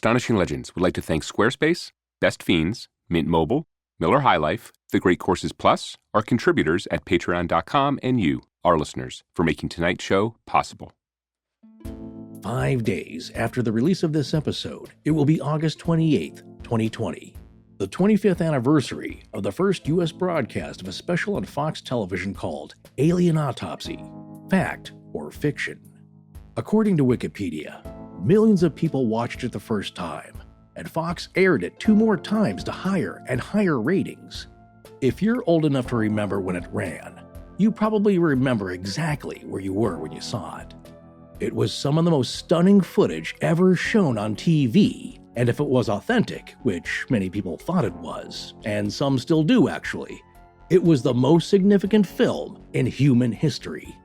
Astonishing Legends would like to thank Squarespace, Best Fiends, Mint Mobile, Miller High Life, The Great Courses Plus, our contributors at patreon.com, and you, our listeners, for making tonight's show possible. 5 days after the release of this episode, it will be August 28th, 2020, the 25th anniversary of the first U.S. broadcast of a special on Fox television called Alien Autopsy, Fact or Fiction. According to Wikipedia, millions of people watched it the first time, and Fox aired it 2 more times to higher and higher ratings. If you're old enough to remember when it ran, you probably remember exactly where you were when you saw it. It was some of the most stunning footage ever shown on TV, and if it was authentic, which many people thought it was, and some still do actually, it was the most significant film in human history.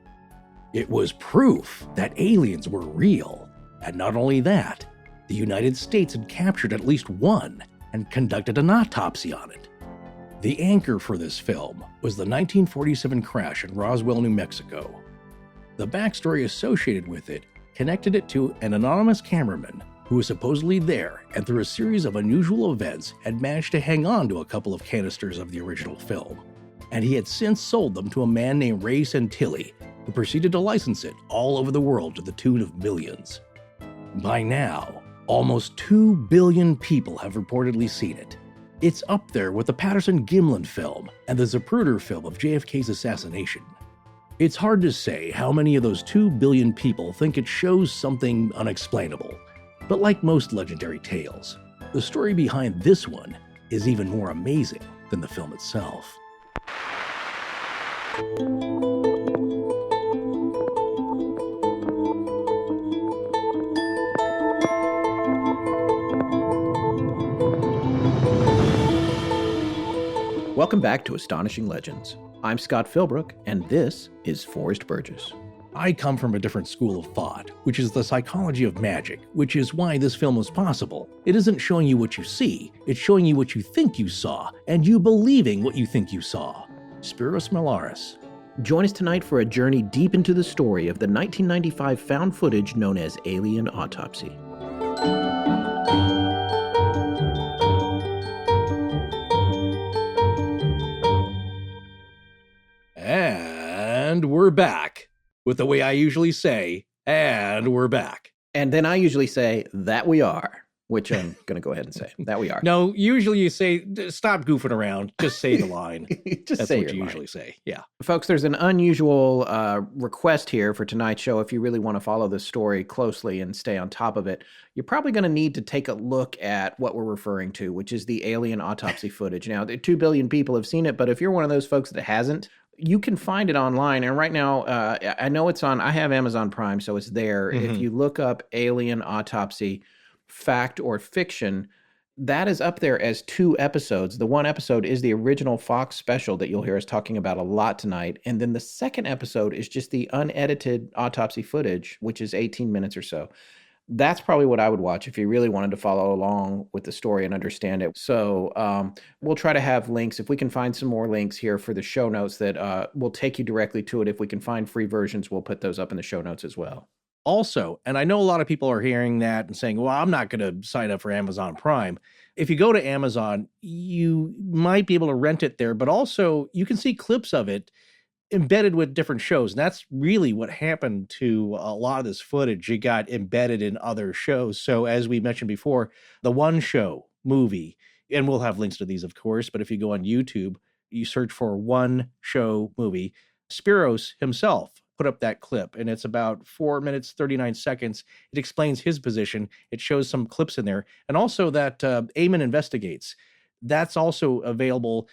It was proof that aliens were real, and not only that, the United States had captured at least one and conducted an autopsy on it. The anchor for this film was the 1947 crash in Roswell, New Mexico. The backstory associated with it connected it to an anonymous cameraman who was supposedly there and through a series of unusual events had managed to hang on to a couple of canisters of the original film. And he had since sold them to a man named Ray Santilli, who proceeded to license it all over the world to the tune of millions. By now, almost 2 billion people have reportedly seen it. It's up there with the Patterson-Gimlin film and the Zapruder film of JFK's assassination. It's hard to say how many of those 2 billion people think it shows something unexplainable, but like most legendary tales, the story behind this one is even more amazing than the film itself. Welcome back to Astonishing Legends. I'm Scott Philbrook, and this is Forrest Burgess. I come from a different school of thought, which is the psychology of magic, which is why this film was possible. It isn't showing you what you see, it's showing you what you think you saw, and you believing what you think you saw. Spiros Melaris. Join us tonight for a journey deep into the story of the 1995 found footage known as Alien Autopsy. And we're back. With the way I usually say, and we're back. And then I usually say, that we are, which I'm going to go ahead and say, that we are. No, usually you say, stop goofing around, just say the line. That's what you usually say, yeah. Folks, there's an unusual request here for tonight's show. If you really want to follow this story closely and stay on top of it, you're probably going to need to take a look at what we're referring to, which is the alien autopsy footage. Now, 2 billion people have seen it, but if you're one of those folks that hasn't, you can find it online. And right now, I know it's on, I have Amazon Prime, so it's there. Mm-hmm. If you look up Alien Autopsy, Fact or Fiction, that is up there as 2 episodes. The one episode is the original Fox special that you'll hear us talking about a lot tonight. And then the second episode is just the unedited autopsy footage, which is 18 minutes or so. That's probably what I would watch if you really wanted to follow along with the story and understand it. So we'll try to have links. If we can find some more links here for the show notes that will take you directly to it. If we can find free versions, we'll put those up in the show notes as well. Also, and I know a lot of people are hearing that and saying, well, I'm not going to sign up for Amazon Prime. If you go to Amazon, you might be able to rent it there, but also you can see clips of it embedded with different shows. And that's really what happened to a lot of this footage. It got embedded in other shows. So as we mentioned before, the One Show movie, and we'll have links to these, of course, but if you go on YouTube, you search for One Show movie, Spiros himself put up that clip, and it's about 4 minutes, 39 seconds. It explains his position. It shows some clips in there. And also that Eamon Investigates, that's also available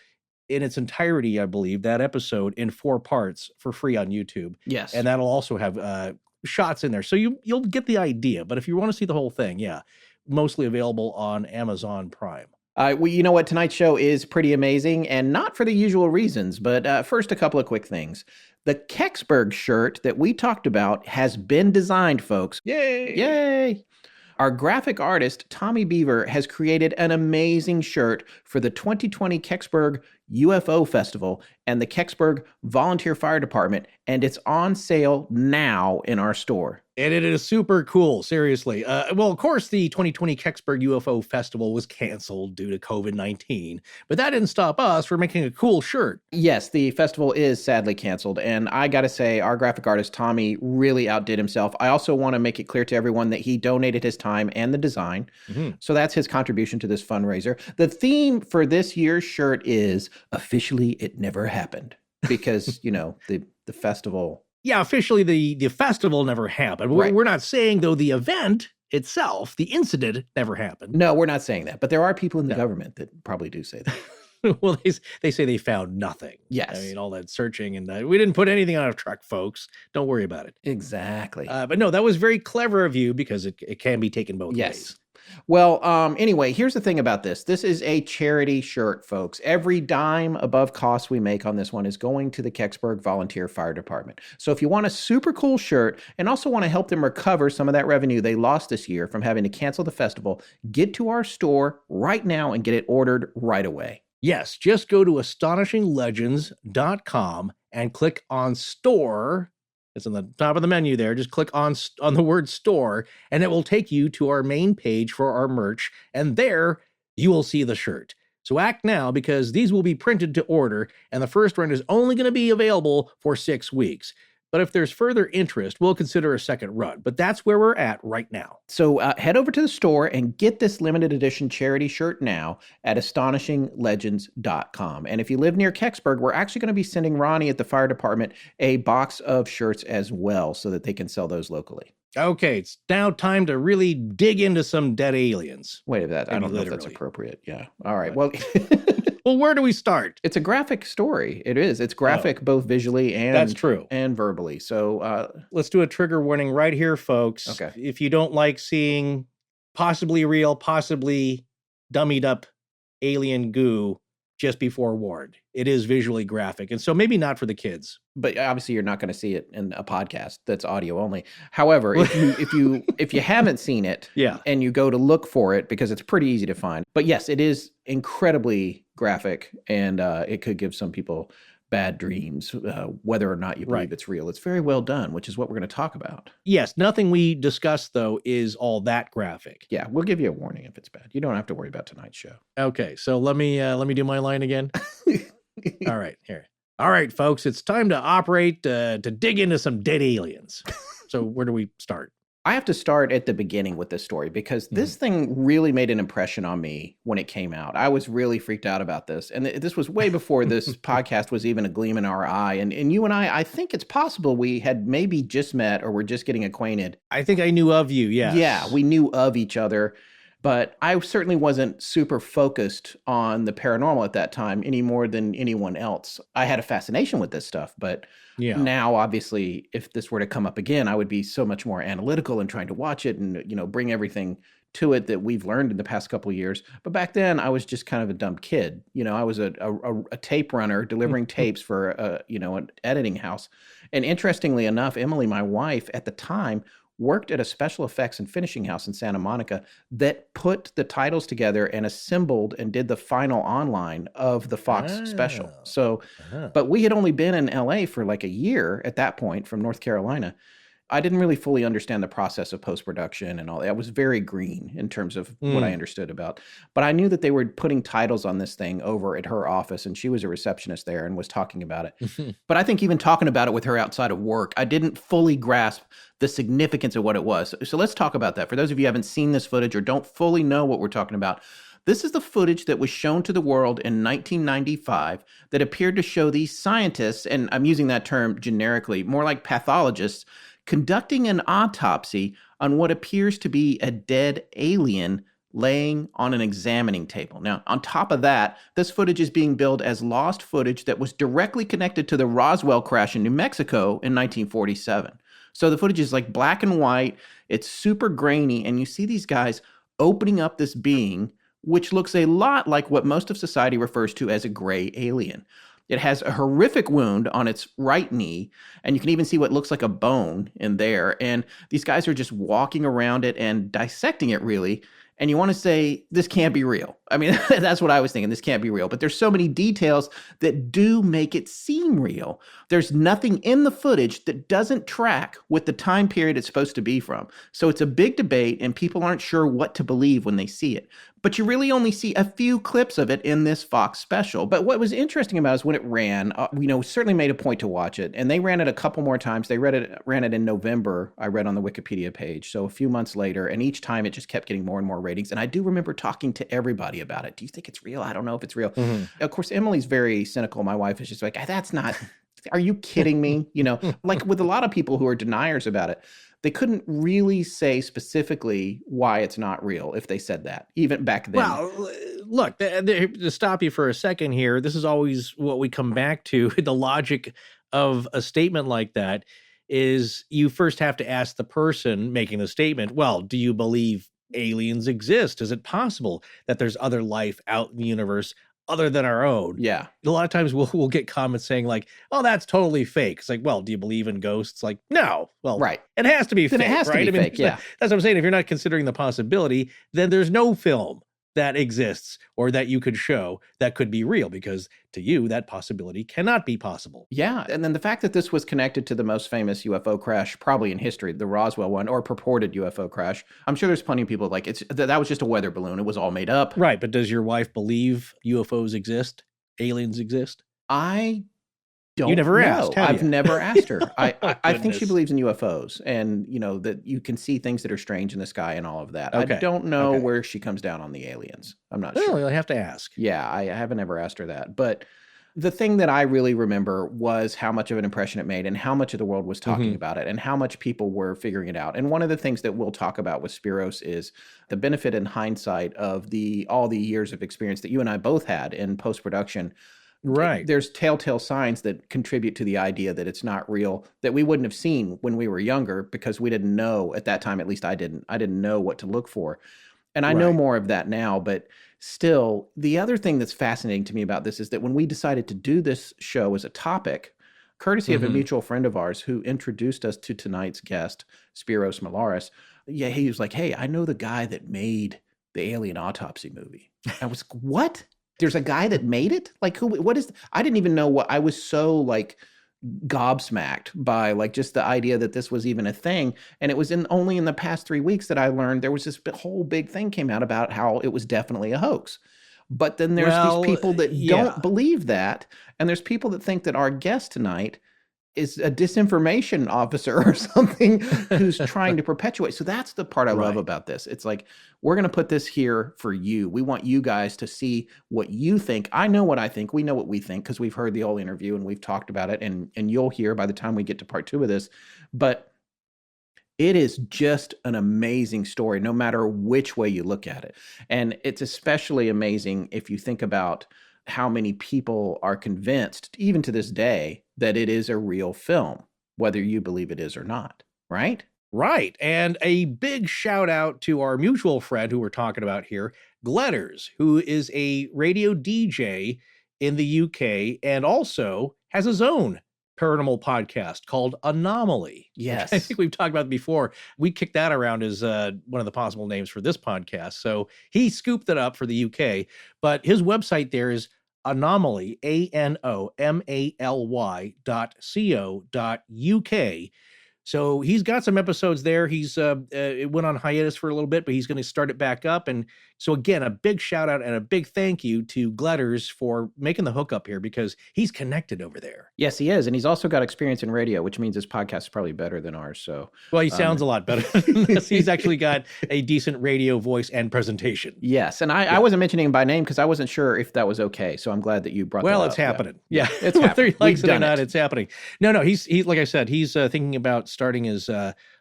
in its entirety, I believe, that episode in 4 parts for free on YouTube. Yes. And that'll also have shots in there. So you'll get the idea. But if you want to see the whole thing, yeah, mostly available on Amazon Prime. Well, you know what? Tonight's show is pretty amazing, and not for the usual reasons. But first, a couple of quick things. The Kecksburg shirt that we talked about has been designed, folks. Yay! Yay! Our graphic artist, Tommy Beaver, has created an amazing shirt for the 2020 Kecksburg UFO Festival and the Kecksburg Volunteer Fire Department, and it's on sale now in our store. And it is super cool, seriously. Well, of course, the 2020 Kecksburg UFO Festival was canceled due to COVID-19, but that didn't stop us from making a cool shirt. Yes, the festival is sadly canceled. And I got to say, our graphic artist, Tommy, really outdid himself. I also want to make it clear to everyone that he donated his time and the design. Mm-hmm. So that's his contribution to this fundraiser. The theme for this year's shirt is officially it never happened because, the festival. Yeah, officially the festival never happened. Right. We're not saying, though, the event itself, the incident, never happened. No, we're not saying that. But there are people in the government that probably do say that. Well, they say they found nothing. Yes. I mean, all that searching, and we didn't put anything on a truck, folks. Don't worry about it. Exactly. But no, that was very clever of you because it can be taken both ways. Well, anyway, here's the thing about this. This is a charity shirt, folks. Every dime above cost we make on this one is going to the Kecksburg Volunteer Fire Department. So if you want a super cool shirt and also want to help them recover some of that revenue they lost this year from having to cancel the festival, get to our store right now and get it ordered right away. Yes, just go to astonishinglegends.com and click on store. It's on the top of the menu there. Just click on the word store, and it will take you to our main page for our merch, and there you will see the shirt. So act now because these will be printed to order, and the first run is only going to be available for 6 weeks. But if there's further interest, we'll consider a second run. But that's where we're at right now. So head over to the store and get this limited edition charity shirt now at astonishinglegends.com. And if you live near Kecksburg, we're actually going to be sending Ronnie at the fire department a box of shirts as well so that they can sell those locally. Okay, it's now time to really dig into some dead aliens. Wait a minute. I don't know if that's appropriate. Yeah. All right. Well... Well, where do we start? It's a graphic story. It is. It's graphic both visually and that's true. And verbally. So let's do a trigger warning right here, folks. Okay. If you don't like seeing possibly real, possibly dummied up alien goo, just be forewarned. It is visually graphic, and so maybe not for the kids. But obviously, you're not going to see it in a podcast that's audio only. However, if you haven't seen it, and you go to look for it, because it's pretty easy to find. But yes, it is incredibly graphic, and it could give some people bad dreams, whether or not you believe it's real. It's very well done, which is what we're going to talk about. Yes, nothing we discuss, though, is all that graphic. Yeah, we'll give you a warning if it's bad. You don't have to worry about tonight's show. Okay, so let me do my line again. All right, here. All right, folks, it's time to operate to dig into some dead aliens. So where do we start? I have to start at the beginning with this story because this thing really made an impression on me when it came out. I was really freaked out about this. And this was way before this podcast was even a gleam in our eye. And you and I think it's possible we had maybe just met or were just getting acquainted. I think I knew of you, yes. Yeah, we knew of each other. But I certainly wasn't super focused on the paranormal at that time any more than anyone else. I had a fascination with this stuff, but now, obviously, if this were to come up again, I would be so much more analytical and trying to watch it and, bring everything to it that we've learned in the past couple of years. But back then, I was just kind of a dumb kid. I was a tape runner delivering tapes for, an editing house. And interestingly enough, Emily, my wife, at the time, worked at a special effects and finishing house in Santa Monica that put the titles together and assembled and did the final online of the Fox special. So, but we had only been in LA for like a year at that point from North Carolina. I didn't really fully understand the process of post-production and all that. I was very green in terms of what I understood about. But I knew that they were putting titles on this thing over at her office, and she was a receptionist there and was talking about it. But I think even talking about it with her outside of work, I didn't fully grasp the significance of what it was. So let's talk about that. For those of you who haven't seen this footage or don't fully know what we're talking about, this is the footage that was shown to the world in 1995 that appeared to show these scientists, and I'm using that term generically, more like pathologists, conducting an autopsy on what appears to be a dead alien laying on an examining table. Now, on top of that, this footage is being billed as lost footage that was directly connected to the Roswell crash in New Mexico in 1947. So the footage is like black and white, it's super grainy, and you see these guys opening up this being, which looks a lot like what most of society refers to as a gray alien. It has a horrific wound on its right knee, and you can even see what looks like a bone in there. And these guys are just walking around it and dissecting it, really. and you want to say, this can't be real. I mean, that's what I was thinking. This can't be real. But there's so many details that do make it seem real. There's nothing in the footage that doesn't track with the time period it's supposed to be from. So it's a big debate, and people aren't sure what to believe when they see it. But you really only see a few clips of it in this Fox special. But what was interesting about it is when it ran, certainly made a point to watch it. And they ran it a couple more times. They ran it in November, I read on the Wikipedia page. So a few months later. And each time it just kept getting more and more ratings. And I do remember talking to everybody about it. Do you think it's real? I don't know if it's real. Of course, Emily's very cynical. My wife is just like, that's not, are you kidding me? Like with a lot of people who are deniers about it. They couldn't really say specifically why it's not real if they said that, even back then. Well, look, to stop you for a second here, this is always what we come back to. The logic of a statement like that is you first have to ask the person making the statement, well, do you believe aliens exist? Is it possible that there's other life out in the universe other than our own? Yeah. A lot of times we'll get comments saying like, oh, that's totally fake. It's like, well, do you believe in ghosts? Like, no. Well, right. It has to be then fake, it has right? To be fake, yeah. That's what I'm saying. If you're not considering the possibility, then there's no film that exists or that you could show that could be real, because to you, that possibility cannot be possible. Yeah. And then the fact that this was connected to the most famous UFO crash probably in history, the Roswell one, or purported UFO crash. I'm sure there's plenty of people like, that was just a weather balloon. It was all made up. Right. But does your wife believe UFOs exist? Aliens exist? I don't You never know. asked, have I've you? never asked her. I think she Goodness. believes in UFOs and, that you can see things that are strange in the sky and all of that. Okay. I don't know Okay. where she comes down on the aliens. I'm not Well, sure. you'll have to ask. Yeah, I haven't ever asked her that. But the thing that I really remember was how much of an impression it made and how much of the world was talking about it and how much people were figuring it out. And one of the things that we'll talk about with Spiros is the benefit in hindsight of all the years of experience that you and I both had in post-production. Right. There's telltale signs that contribute to the idea that it's not real, that we wouldn't have seen when we were younger because we didn't know at that time, at least I didn't know what to look for. And I know Right. more of that now, but still, the other thing that's fascinating to me about this is that when we decided to do this show as a topic, courtesy of a mutual friend of ours who introduced us to tonight's guest, Spyros Melaris, he was like, hey, I know the guy that made the Alien Autopsy movie. I was like, what? There's a guy that made it? Like, what is, I didn't even know what, I was so like gobsmacked by like just the idea that this was even a thing. And it was only in the past 3 weeks that I learned there was this whole big thing came out about how it was definitely a hoax. But then there's these people that don't believe that. And there's people that think that our guest tonight is a disinformation officer or something who's trying to perpetuate. So that's the part I love about this. It's like, we're going to put this here for you. We want you guys to see what you think. I know what I think. We know what we think because we've heard the whole interview and we've talked about it, and you'll hear by the time we get to part 2 of this. But it is just an amazing story, no matter which way you look at it. And it's especially amazing if you think about how many people are convinced, even to this day, that it is a real film, whether you believe it is or not, right? Right. And a big shout out to our mutual friend who we're talking about here, Gletters, who is a radio DJ in the UK and also has his own paranormal podcast called Anomaly. Yes. I think we've talked about it before. We kicked that around as one of the possible names for this podcast. So he scooped it up for the UK, but his website there is Anomaly, ANOMALY.co.uk. So he's got some episodes there. He's it went on hiatus for a little bit, but he's going to start it back up. And so again, a big shout out and a big thank you to Gletters for making the hookup here because he's connected over there. Yes, he is. And he's also got experience in radio, which means his podcast is probably better than ours. So, well, he sounds a lot better than us. He's actually got a decent radio voice and presentation. Yes. And I wasn't mentioning him by name because I wasn't sure if that was okay. So I'm glad that you brought that up. Well, it's happening. Yeah. It's Whether happening. he likes We've it or done not, it. it's happening. No, he's like I said, he's thinking about starting his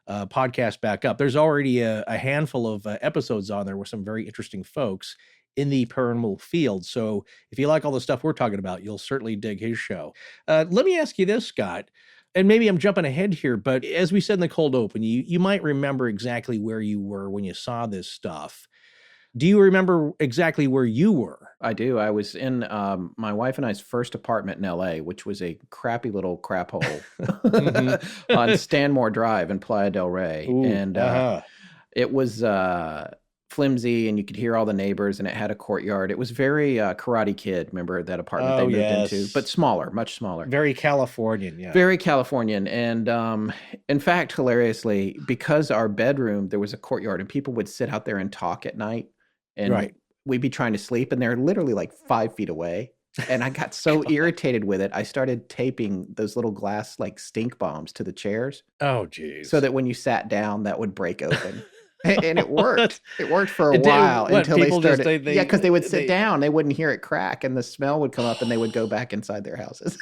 podcast back up. There's already a handful of episodes on there with some very interesting folks in the paranormal field. So if you like all the stuff we're talking about, you'll certainly dig his show. Let me ask you this, Scott, and maybe I'm jumping ahead here, but as we said in the cold open, you might remember exactly where you were when you saw this stuff. Do you remember exactly where you were? I do. I was in my wife and I's first apartment in LA, which was a crappy little crap hole on Stanmore Drive in Playa del Rey. Ooh, and it was flimsy, and you could hear all the neighbors, and it had a courtyard. It was very Karate Kid. Remember that apartment they moved into, but smaller, much smaller. Very Californian, yeah. Very Californian. And in fact, hilariously, because our bedroom, there was a courtyard, and people would sit out there and talk at night, and we'd be trying to sleep, and they're literally like 5 feet away. And I got so irritated with it, I started taping those little glass like stink bombs to the chairs. Oh, geez. So that when you sat down, that would break open. And it worked. It worked for a while until they started. Yeah, because they would sit down, they wouldn't hear it crack, and the smell would come up, and they would go back inside their houses.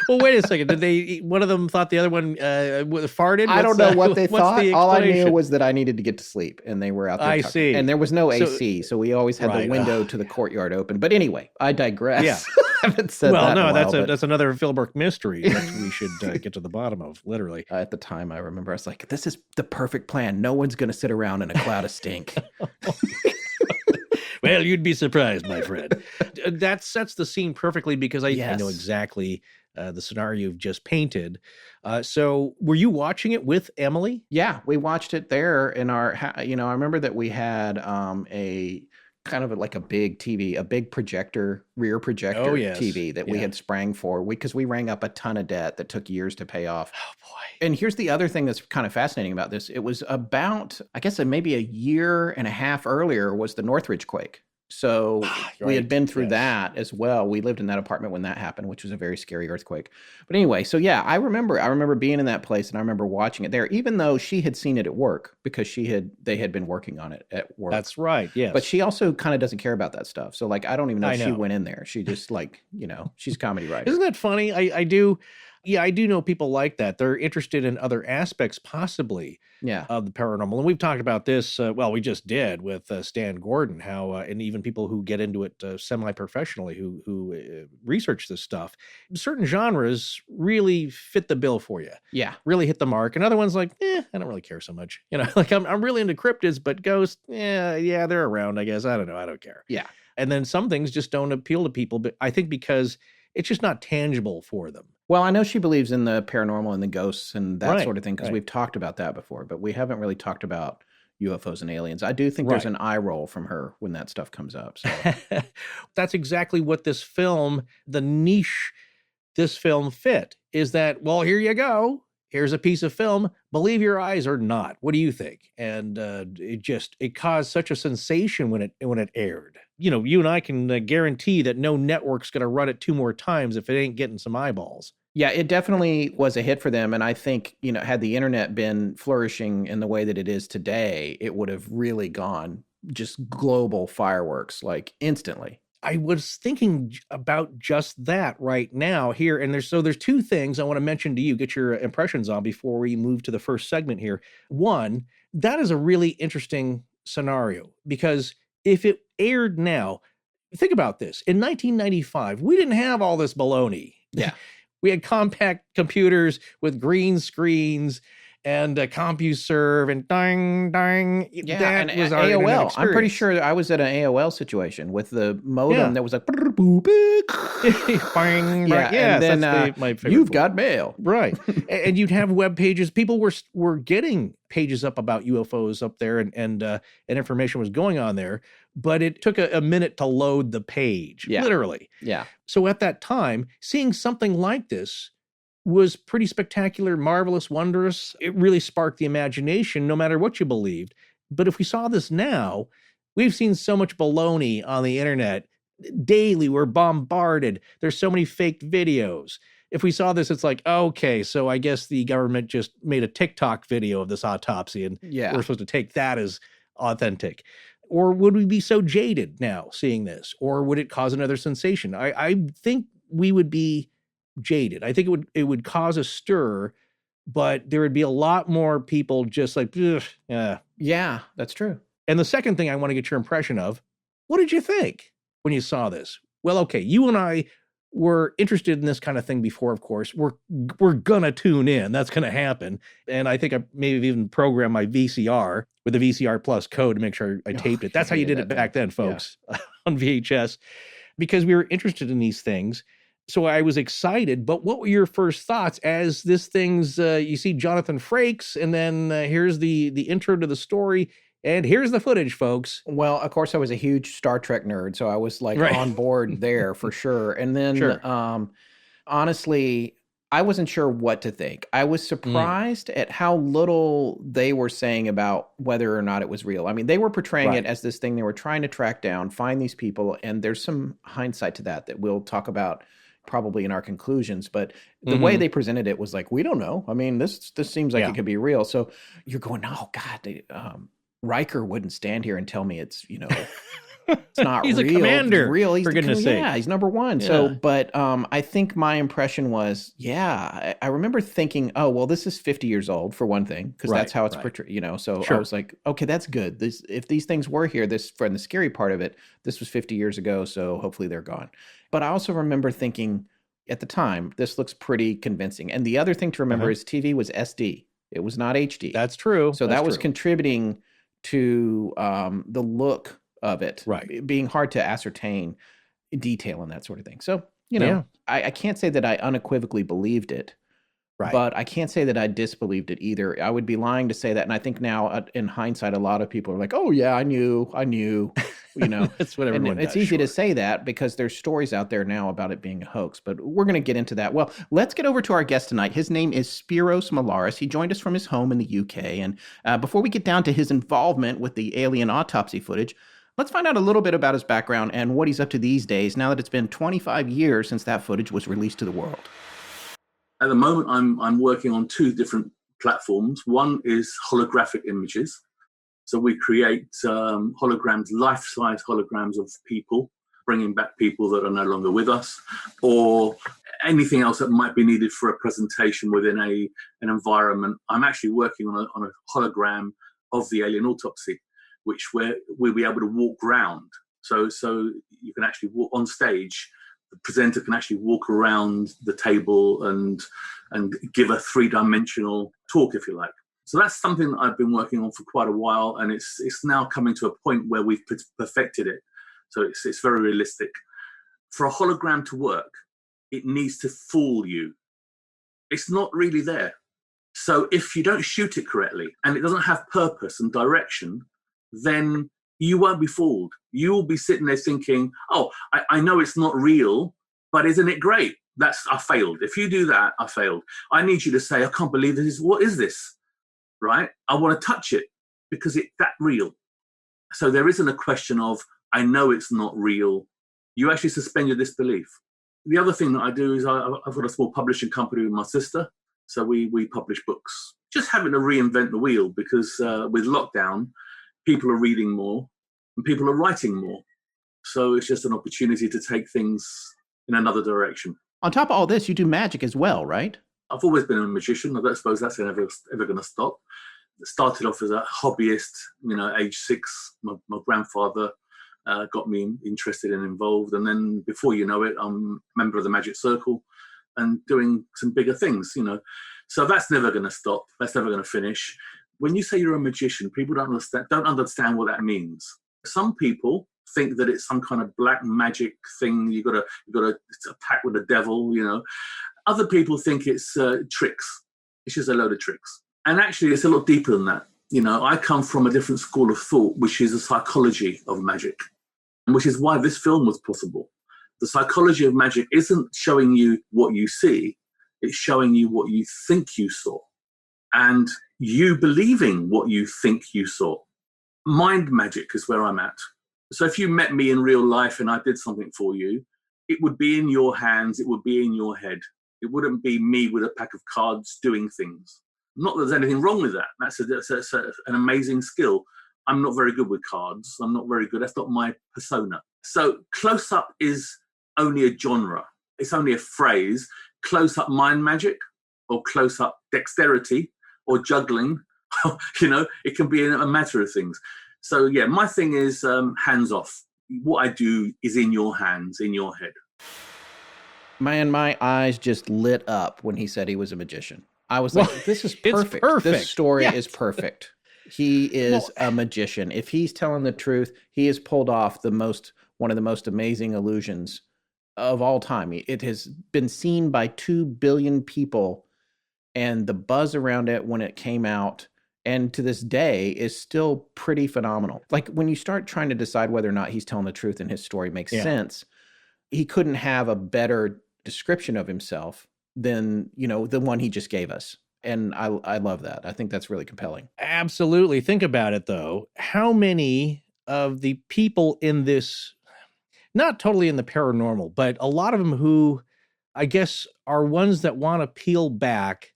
Well, wait a second. Did one of them thought the other one farted? I don't know what they thought. All I knew was that I needed to get to sleep, and they were out there. I see. And there was no AC, so we always had the window to the courtyard open. But anyway, I digress. Yeah. I haven't said that in a while, that's another Philbrook mystery that we should get to the bottom of, literally. At the time, I remember I was like, this is the perfect plan. No one's going to sit around in a cloud of stink. Well, you'd be surprised, my friend. That sets the scene perfectly because I know exactly the scenario you've just painted. So were you watching it with Emily? Yeah, we watched it there in our, I remember that we had a kind of like a big TV, a big rear projector TV that we had sprang for because we rang up a ton of debt that took years to pay off. Oh, boy. And here's the other thing that's kind of fascinating about this. It was about, I guess maybe a year and a half earlier was the Northridge quake. So we had been through that as well. We lived in that apartment when that happened, which was a very scary earthquake. But anyway, so yeah, I remember being in that place, and I remember watching it there, even though she had seen it at work because they had been working on it at work. That's right. Yes. But she also kind of doesn't care about that stuff. So like, I don't even know if she went in there. She just like, she's a comedy writer. Isn't that funny? I do. Yeah, I do know people like that. They're interested in other aspects, possibly, of the paranormal. And we've talked about this, we just did with Stan Gordon, how, and even people who get into it semi-professionally, who research this stuff. Certain genres really fit the bill for you. Yeah. Really hit the mark. And other ones like, I don't really care so much. Like I'm really into cryptids, but ghosts, yeah, they're around, I guess. I don't know. I don't care. Yeah. And then some things just don't appeal to people, but I think because it's just not tangible for them. Well, I know she believes in the paranormal and the ghosts and that sort of thing because we've talked about that before, but we haven't really talked about UFOs and aliens. I do think there's an eye roll from her when that stuff comes up. So. That's exactly what this film, the niche this film fit, is that, well, here you go. Here's a piece of film. Believe your eyes or not. What do you think? And it caused such a sensation when it aired. You and I can guarantee that no network's going to run it 2 more times if it ain't getting some eyeballs. Yeah, it definitely was a hit for them. And I think, had the internet been flourishing in the way that it is today, it would have really gone just global fireworks, like instantly. I was thinking about just that right now here. And there's 2 things I want to mention to you, get your impressions on before we move to the first segment here. One, that is a really interesting scenario because if it aired now, think about this. In 1995, we didn't have all this baloney. Yeah. We had compact computers with green screens and CompuServe and dang. Yeah, that and was our AOL. I'm pretty sure I was at an AOL situation with the modem that was like, bang, yeah, and then my favorite you've got mail. Right. And you'd have web pages. People were getting pages up about UFOs up there and information was going on there, but it took a minute to load the page, literally. Yeah. So at that time, seeing something like this was pretty spectacular, marvelous, wondrous. It really sparked the imagination, no matter what you believed. But if we saw this now, we've seen so much baloney on the internet. Daily, we're bombarded. There's so many faked videos. If we saw this, it's like, okay, so I guess the government just made a TikTok video of this autopsy, and we're supposed to take that as authentic. Or would we be so jaded now seeing this? Or would it cause another sensation? I think we would be jaded. I think it would cause a stir, but there would be a lot more people just like, yeah, that's true. And the second thing I want to get your impression of, what did you think when you saw this? Well, okay, you and I were interested in this kind of thing before, of course. We're gonna tune in. That's gonna happen. And I think I maybe even programmed my VCR with the VCR Plus code to make sure I taped it. That's how you did it back then, folks, on VHS, because we were interested in these things. So I was excited, but what were your first thoughts as this thing's, you see Jonathan Frakes, and then here's the intro to the story. And here's the footage, folks. Well, of course, I was a huge Star Trek nerd, so I was like Right. on board there for sure. And then, Sure. honestly, I wasn't sure what to think. I was surprised at how little they were saying about whether or not it was real. I mean, they were portraying it as this thing they were trying to track down, find these people, and there's some hindsight to that we'll talk about probably in our conclusions. But the way they presented it was like, we don't know. I mean, this seems like it could be real. So you're going, oh God, Riker wouldn't stand here and tell me it's, it's not He's real. a commander. It's real. He's for goodness sake. Yeah, he's number one. Yeah. So, but I think my impression was, I remember thinking, oh, well, this is 50 years old for one thing, because that's how it's portrayed, So I was like, okay, that's good. If these things were here, from the scary part of it, this was 50 years ago, so hopefully they're gone. But I also remember thinking at the time, this looks pretty convincing. And the other thing to remember is TV was SD. It was not HD. That's true. So that was contributing to the look of it being hard to ascertain detail and that sort of thing. So, I can't say that I unequivocally believed it, but I can't say that I disbelieved it either. I would be lying to say that. And I think now in hindsight, a lot of people are like, oh yeah, I knew, That's what everyone does. It's easy to say that because there's stories out there now about it being a hoax, but we're going to get into that. Well, let's get over to our guest tonight. His name is Spyros Melaris. He joined us from his home in the UK. And before we get down to his involvement with the Alien Autopsy footage, let's find out a little bit about his background and what he's up to these days now that it's been 25 years since that footage was released to the world. At the moment, I'm working on two different platforms. One is holographic images. So we create holograms, life-size holograms of people, bringing back people that are no longer with us, or anything else that might be needed for a presentation within an environment. I'm actually working on a hologram of the Alien Autopsy, which we'll be able to walk around. So you can actually walk on stage. The presenter can actually walk around the table and give a three-dimensional talk, if you like. So that's something that I've been working on for quite a while, and it's now coming to a point where we've perfected it. So it's very realistic. For a hologram to work, it needs to fool you. It's not really there. So if you don't shoot it correctly and it doesn't have purpose and direction, then you won't be fooled. You will be sitting there thinking, oh, I know it's not real, but isn't it great? I failed. If you do that, I failed. I need you to say, I can't believe this. What is this? Right? I want to touch it because it's that real. So there isn't a question of, I know it's not real. You actually suspend your disbelief. The other thing that I do is I've got a small publishing company with my sister. So we publish books. Just having to reinvent the wheel because with lockdown, people are reading more and people are writing more. So it's just an opportunity to take things in another direction. On top of all this, you do magic as well, right? I've always been a magician. I don't suppose that's ever going to stop. It started off as a hobbyist, age 6. My grandfather got me interested and involved. And then before you know it, I'm a member of the Magic Circle and doing some bigger things, So that's never going to stop. That's never going to finish. When you say you're a magician, people don't understand what that means. Some people think that it's some kind of black magic thing. You got to pact with the devil, Other people think it's tricks. It's just a load of tricks. And actually, it's a lot deeper than that. I come from a different school of thought, which is the psychology of magic, which is why this film was possible. The psychology of magic isn't showing you what you see. It's showing you what you think you saw. And you believing what you think you saw. Mind magic is where I'm at. So if you met me in real life and I did something for you, it would be in your hands, it would be in your head. It wouldn't be me with a pack of cards doing things. Not that there's anything wrong with that. That's an amazing skill. I'm not very good with cards. I'm not very good. That's not my persona. So close-up is only a genre. It's only a phrase. Close-up mind magic or close-up dexterity or juggling, it can be a matter of things. So yeah, my thing is hands off. What I do is in your hands, in your head. Man, my eyes just lit up when he said he was a magician. I was like, this is perfect. It's perfect. This story is perfect. He is a magician. If he's telling the truth, he has pulled off one of the most amazing illusions of all time. It has been seen by 2 billion people, and the buzz around it when it came out and to this day is still pretty phenomenal. Like when you start trying to decide whether or not he's telling the truth and his story makes sense, he couldn't have a better description of himself than, the one he just gave us. And I love that. I think that's really compelling. Absolutely. Think about it, though. How many of the people in this, not totally in the paranormal, but a lot of them who I guess are ones that want to peel back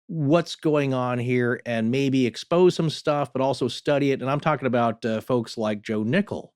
what's going on here and maybe expose some stuff, but also study it. And I'm talking about folks like Joe Nickel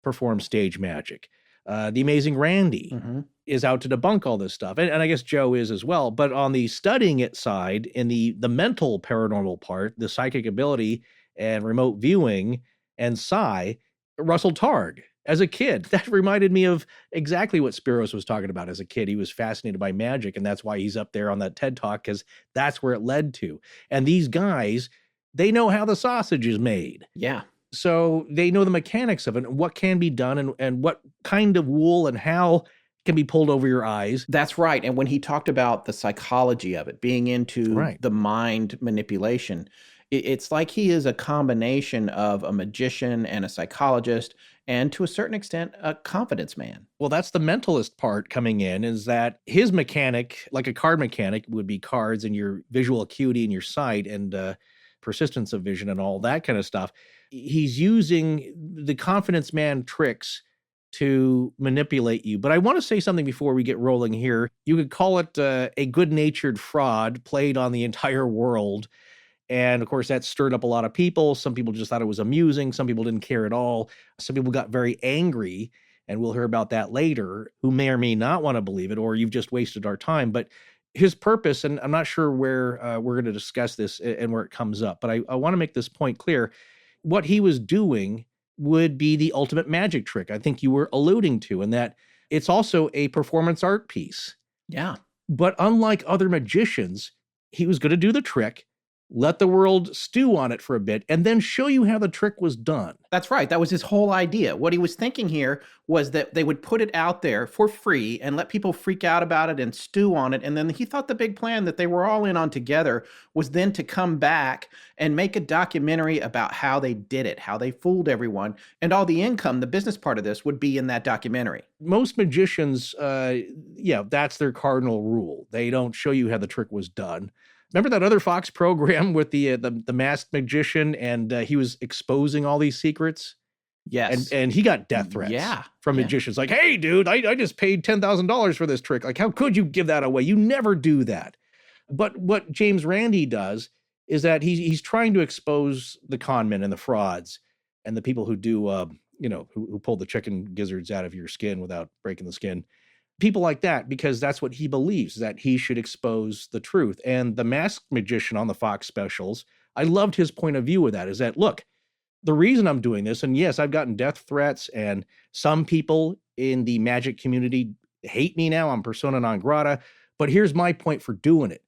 perform stage magic. The Amazing Randy is out to debunk all this stuff. And I guess Joe is as well. But on the studying it side, in the mental paranormal part, the psychic ability and remote viewing and psi, Russell Targ. As a kid, that reminded me of exactly what Spiros was talking about as a kid. He was fascinated by magic, and that's why he's up there on that TED Talk, because that's where it led to. And these guys, they know how the sausage is made. Yeah. So they know the mechanics of it and what can be done and what kind of wool and how can be pulled over your eyes. That's right. And when he talked about the psychology of it, being into the mind manipulation, it's like he is a combination of a magician and a psychologist, and to a certain extent, a confidence man. Well, that's the mentalist part coming in, is that his mechanic, like a card mechanic, would be cards and your visual acuity and your sight and persistence of vision and all that kind of stuff. He's using the confidence man tricks to manipulate you. But I want to say something before we get rolling here. You could call it a good-natured fraud played on the entire world. And of course, that stirred up a lot of people. Some people just thought it was amusing. Some people didn't care at all. Some people got very angry, and we'll hear about that later, who may or may not want to believe it, or you've just wasted our time. But his purpose, and I'm not sure where we're going to discuss this and where it comes up, but I want to make this point clear. What he was doing would be the ultimate magic trick, I think you were alluding to, and that it's also a performance art piece. Yeah. But unlike other magicians, he was going to do the trick, let the world stew on it for a bit, and then show you how the trick was done. That's right. That was his whole idea. What he was thinking here was that they would put it out there for free and let people freak out about it and stew on it. And then he thought the big plan that they were all in on together was then to come back and make a documentary about how they did it, how they fooled everyone. And all the income, the business part of this, would be in that documentary. Most magicians, that's their cardinal rule. They don't show you how the trick was done. Remember that other Fox program with the masked magician, and he was exposing all these secrets? Yes. And he got death threats from magicians like, hey, dude, I just paid $10,000 for this trick. Like, how could you give that away? You never do that. But what James Randi does is that he's trying to expose the con men and the frauds and the people who do, who pull the chicken gizzards out of your skin without breaking the skin. People like that, because that's what he believes, that he should expose the truth. And the masked magician on the Fox specials, I loved his point of view of that, is that, look, the reason I'm doing this, and yes, I've gotten death threats, and some people in the magic community hate me now, I'm persona non grata, but here's my point for doing it.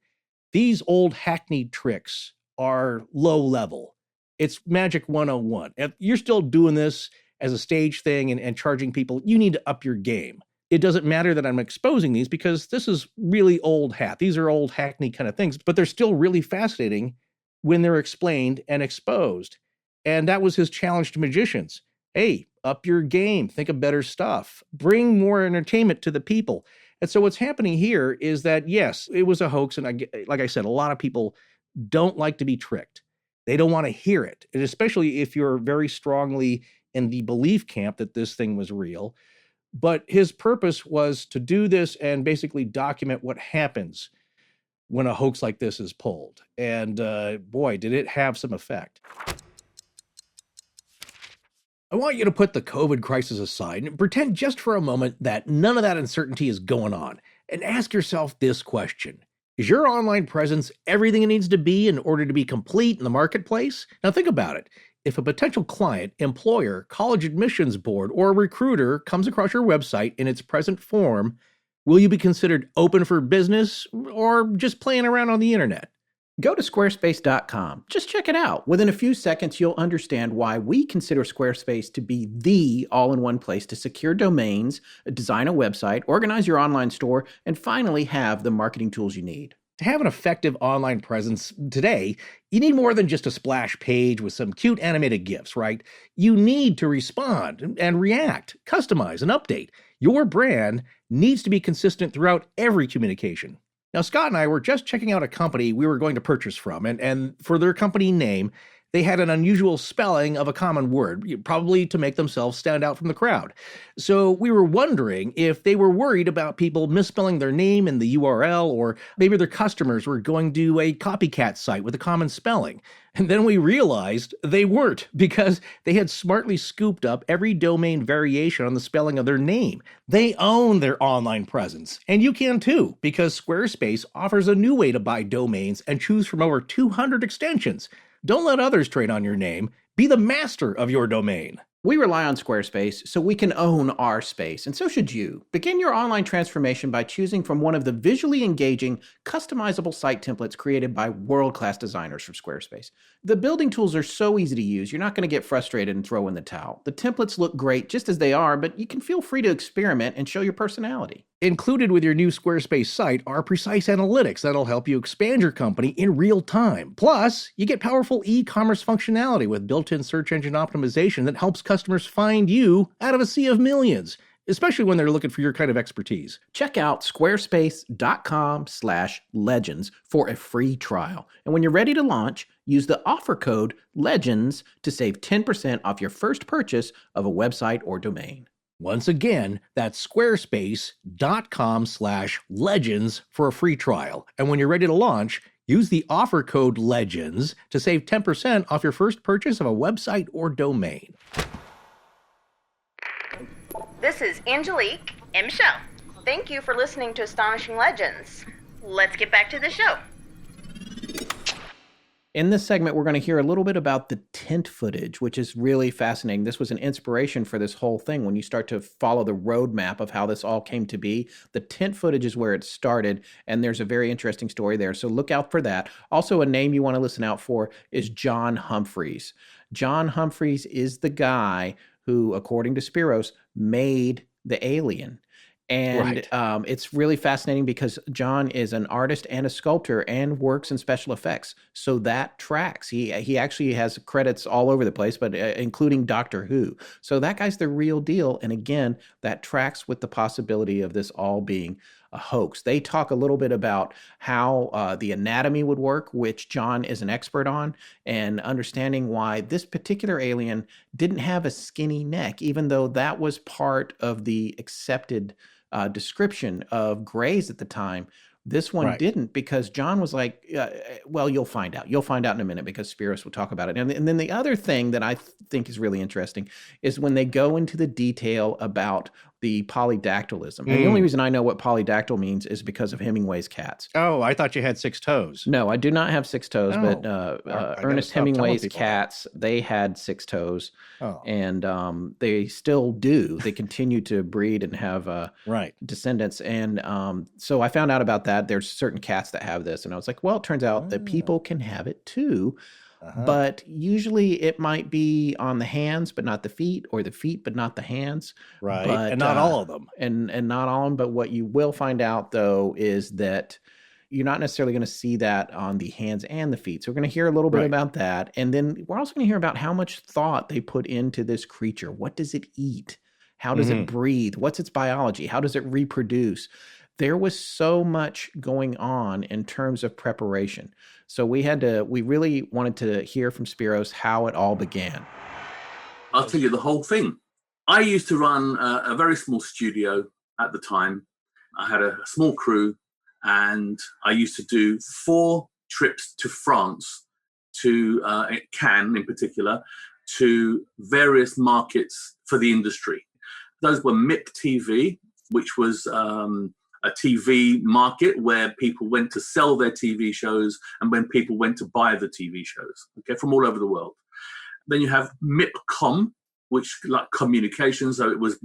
These old hackneyed tricks are low level. It's Magic 101. If you're still doing this as a stage thing and charging people, you need to up your game. It doesn't matter that I'm exposing these, because this is really old hat. These are old hackney kind of things, but they're still really fascinating when they're explained and exposed. And that was his challenge to magicians. Hey, up your game. Think of better stuff. Bring more entertainment to the people. And so what's happening here is that, yes, it was a hoax. And like I said, a lot of people don't like to be tricked. They don't want to hear it. And especially if you're very strongly in the belief camp that this thing was real. But his purpose was to do this and basically document what happens when a hoax like this is pulled. And boy, did it have some effect. I want you to put the COVID crisis aside and pretend just for a moment that none of that uncertainty is going on, and ask yourself this question. Is your online presence everything it needs to be in order to be complete in the marketplace? Now think about it. If a potential client, employer, college admissions board, or recruiter comes across your website in its present form, will you be considered open for business or just playing around on the internet? Go to squarespace.com. Just check it out. Within a few seconds, you'll understand why we consider Squarespace to be the all-in-one place to secure domains, design a website, organize your online store, and finally have the marketing tools you need. To have an effective online presence today, you need more than just a splash page with some cute animated GIFs, right? You need to respond and react, customize, and update. Your brand needs to be consistent throughout every communication. Now, Scott and I were just checking out a company we were going to purchase from, and for their company name, they had an unusual spelling of a common word, probably to make themselves stand out from the crowd. So we were wondering if they were worried about people misspelling their name in the URL, or maybe their customers were going to a copycat site with a common spelling. And then we realized they weren't, because they had smartly scooped up every domain variation on the spelling of their name. They own their online presence, and you can too, because Squarespace offers a new way to buy domains and choose from over 200 extensions. Don't let others trade on your name. Be the master of your domain. We rely on Squarespace so we can own our space, and so should you. Begin your online transformation by choosing from one of the visually engaging, customizable site templates created by world-class designers from Squarespace. The building tools are so easy to use, you're not going to get frustrated and throw in the towel. The templates look great just as they are, but you can feel free to experiment and show your personality. Included with your new Squarespace site are precise analytics that'll help you expand your company in real time. Plus, you get powerful e-commerce functionality with built-in search engine optimization that helps customers find you out of a sea of millions, especially when they're looking for your kind of expertise. Check out squarespace.com/legends for a free trial. And when you're ready to launch, use the offer code LEGENDS to save 10% off your first purchase of a website or domain. Once again, that's squarespace.com/legends for a free trial. And when you're ready to launch, use the offer code LEGENDS to save 10% off your first purchase of a website or domain. This is Angelique and Michelle. Thank you for listening to Astonishing Legends. Let's get back to the show. In this segment, we're going to hear a little bit about the tent footage, which is really fascinating. This was an inspiration for this whole thing. When you start to follow the roadmap of how this all came to be, the tent footage is where it started, and there's a very interesting story there. So look out for that. Also, a name you want to listen out for is John Humphreys. John Humphreys is the guy who, according to Spiros, made the alien. And Right. It's really fascinating because John is an artist and a sculptor and works in special effects. So that tracks. He actually has credits all over the place, but including Doctor Who. So that guy's the real deal. And again, that tracks with the possibility of this all being a hoax. They talk a little bit about how the anatomy would work, which John is an expert on, and understanding why this particular alien didn't have a skinny neck, even though that was part of the accepted description of grays at the time. This one Right. didn't, because John was like, well, you'll find out. You'll find out in a minute, because Spiros will talk about it. And then the other thing that I think is really interesting is when they go into the detail about the polydactylism. And the only reason I know what polydactyl means is because of Hemingway's cats. Oh, I thought you had 6 toes. No, I do not have 6 toes, but I gotta Ernest stop telling Hemingway's people. cats, they had 6 toes, Oh, and they still do. They continue to breed and have right. descendants. And so I found out about that. There's certain cats that have this, and I was like, well, it turns out that people can have it too. Uh-huh. But usually it might be on the hands, but not the feet, or the feet, but not the hands. Right. But, And not all of them. And not all of them. But what you will find out, though, is that you're not necessarily going to see that on the hands and the feet. So we're going to hear a little bit Right. about that. And then we're also going to hear about how much thought they put into this creature. What does it eat? How does it breathe? What's its biology? How does it reproduce? There was so much going on in terms of preparation. So we really wanted to hear from Spiros how it all began. I'll tell you the whole thing. I used to run a very small studio at the time. I had a small crew, and I used to do 4 trips to France, to Cannes in particular, to various markets for the industry. Those were MIP TV, which was a TV market where people went to sell their TV shows, and when people went to buy the TV shows, okay, from all over the world. Then you have MIPCOM, which like communications. So it was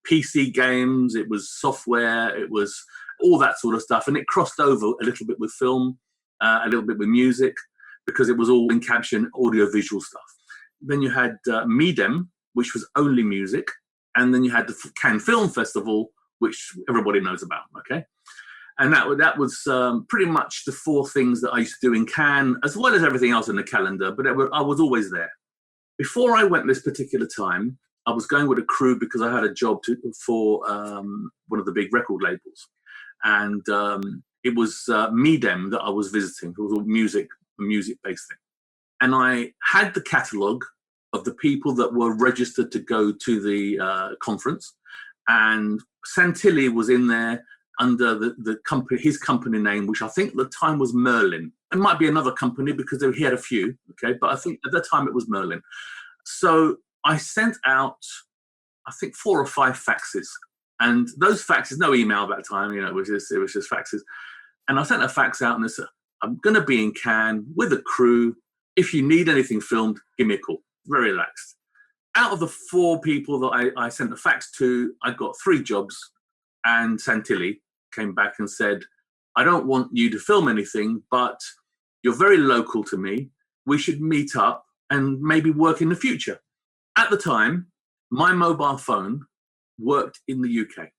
PC games, it was software, it was all that sort of stuff, and it crossed over a little bit with film, a little bit with music, because it was all in caption, audio-visual stuff. Then you had MEDEM, which was only music, and then you had the Cannes Film Festival, which everybody knows about, okay? And that was pretty much the 4 things that I used to do in Cannes, as well as everything else in the calendar, but I was always there. Before I went this particular time, I was going with a crew because I had a job for one of the big record labels. And it was Medem that I was visiting. It was all music-based thing. And I had the catalogue of the people that were registered to go to the conference. And Santilli was in there under the company, his company name, which I think at the time was Merlin. It might be another company because he had a few, okay? But I think at the time it was Merlin. So I sent out, I think 4 or 5 faxes. And those faxes, no email at that time, it was just faxes. And I sent a fax out and I said, I'm going to be in Cannes with a crew. If you need anything filmed, give me a call. Very relaxed. Out of the 4 people that I sent the fax to, I got 3 jobs. And Santilli came back and said, I don't want you to film anything, but you're very local to me. We should meet up and maybe work in the future. At the time, my mobile phone worked in the UK.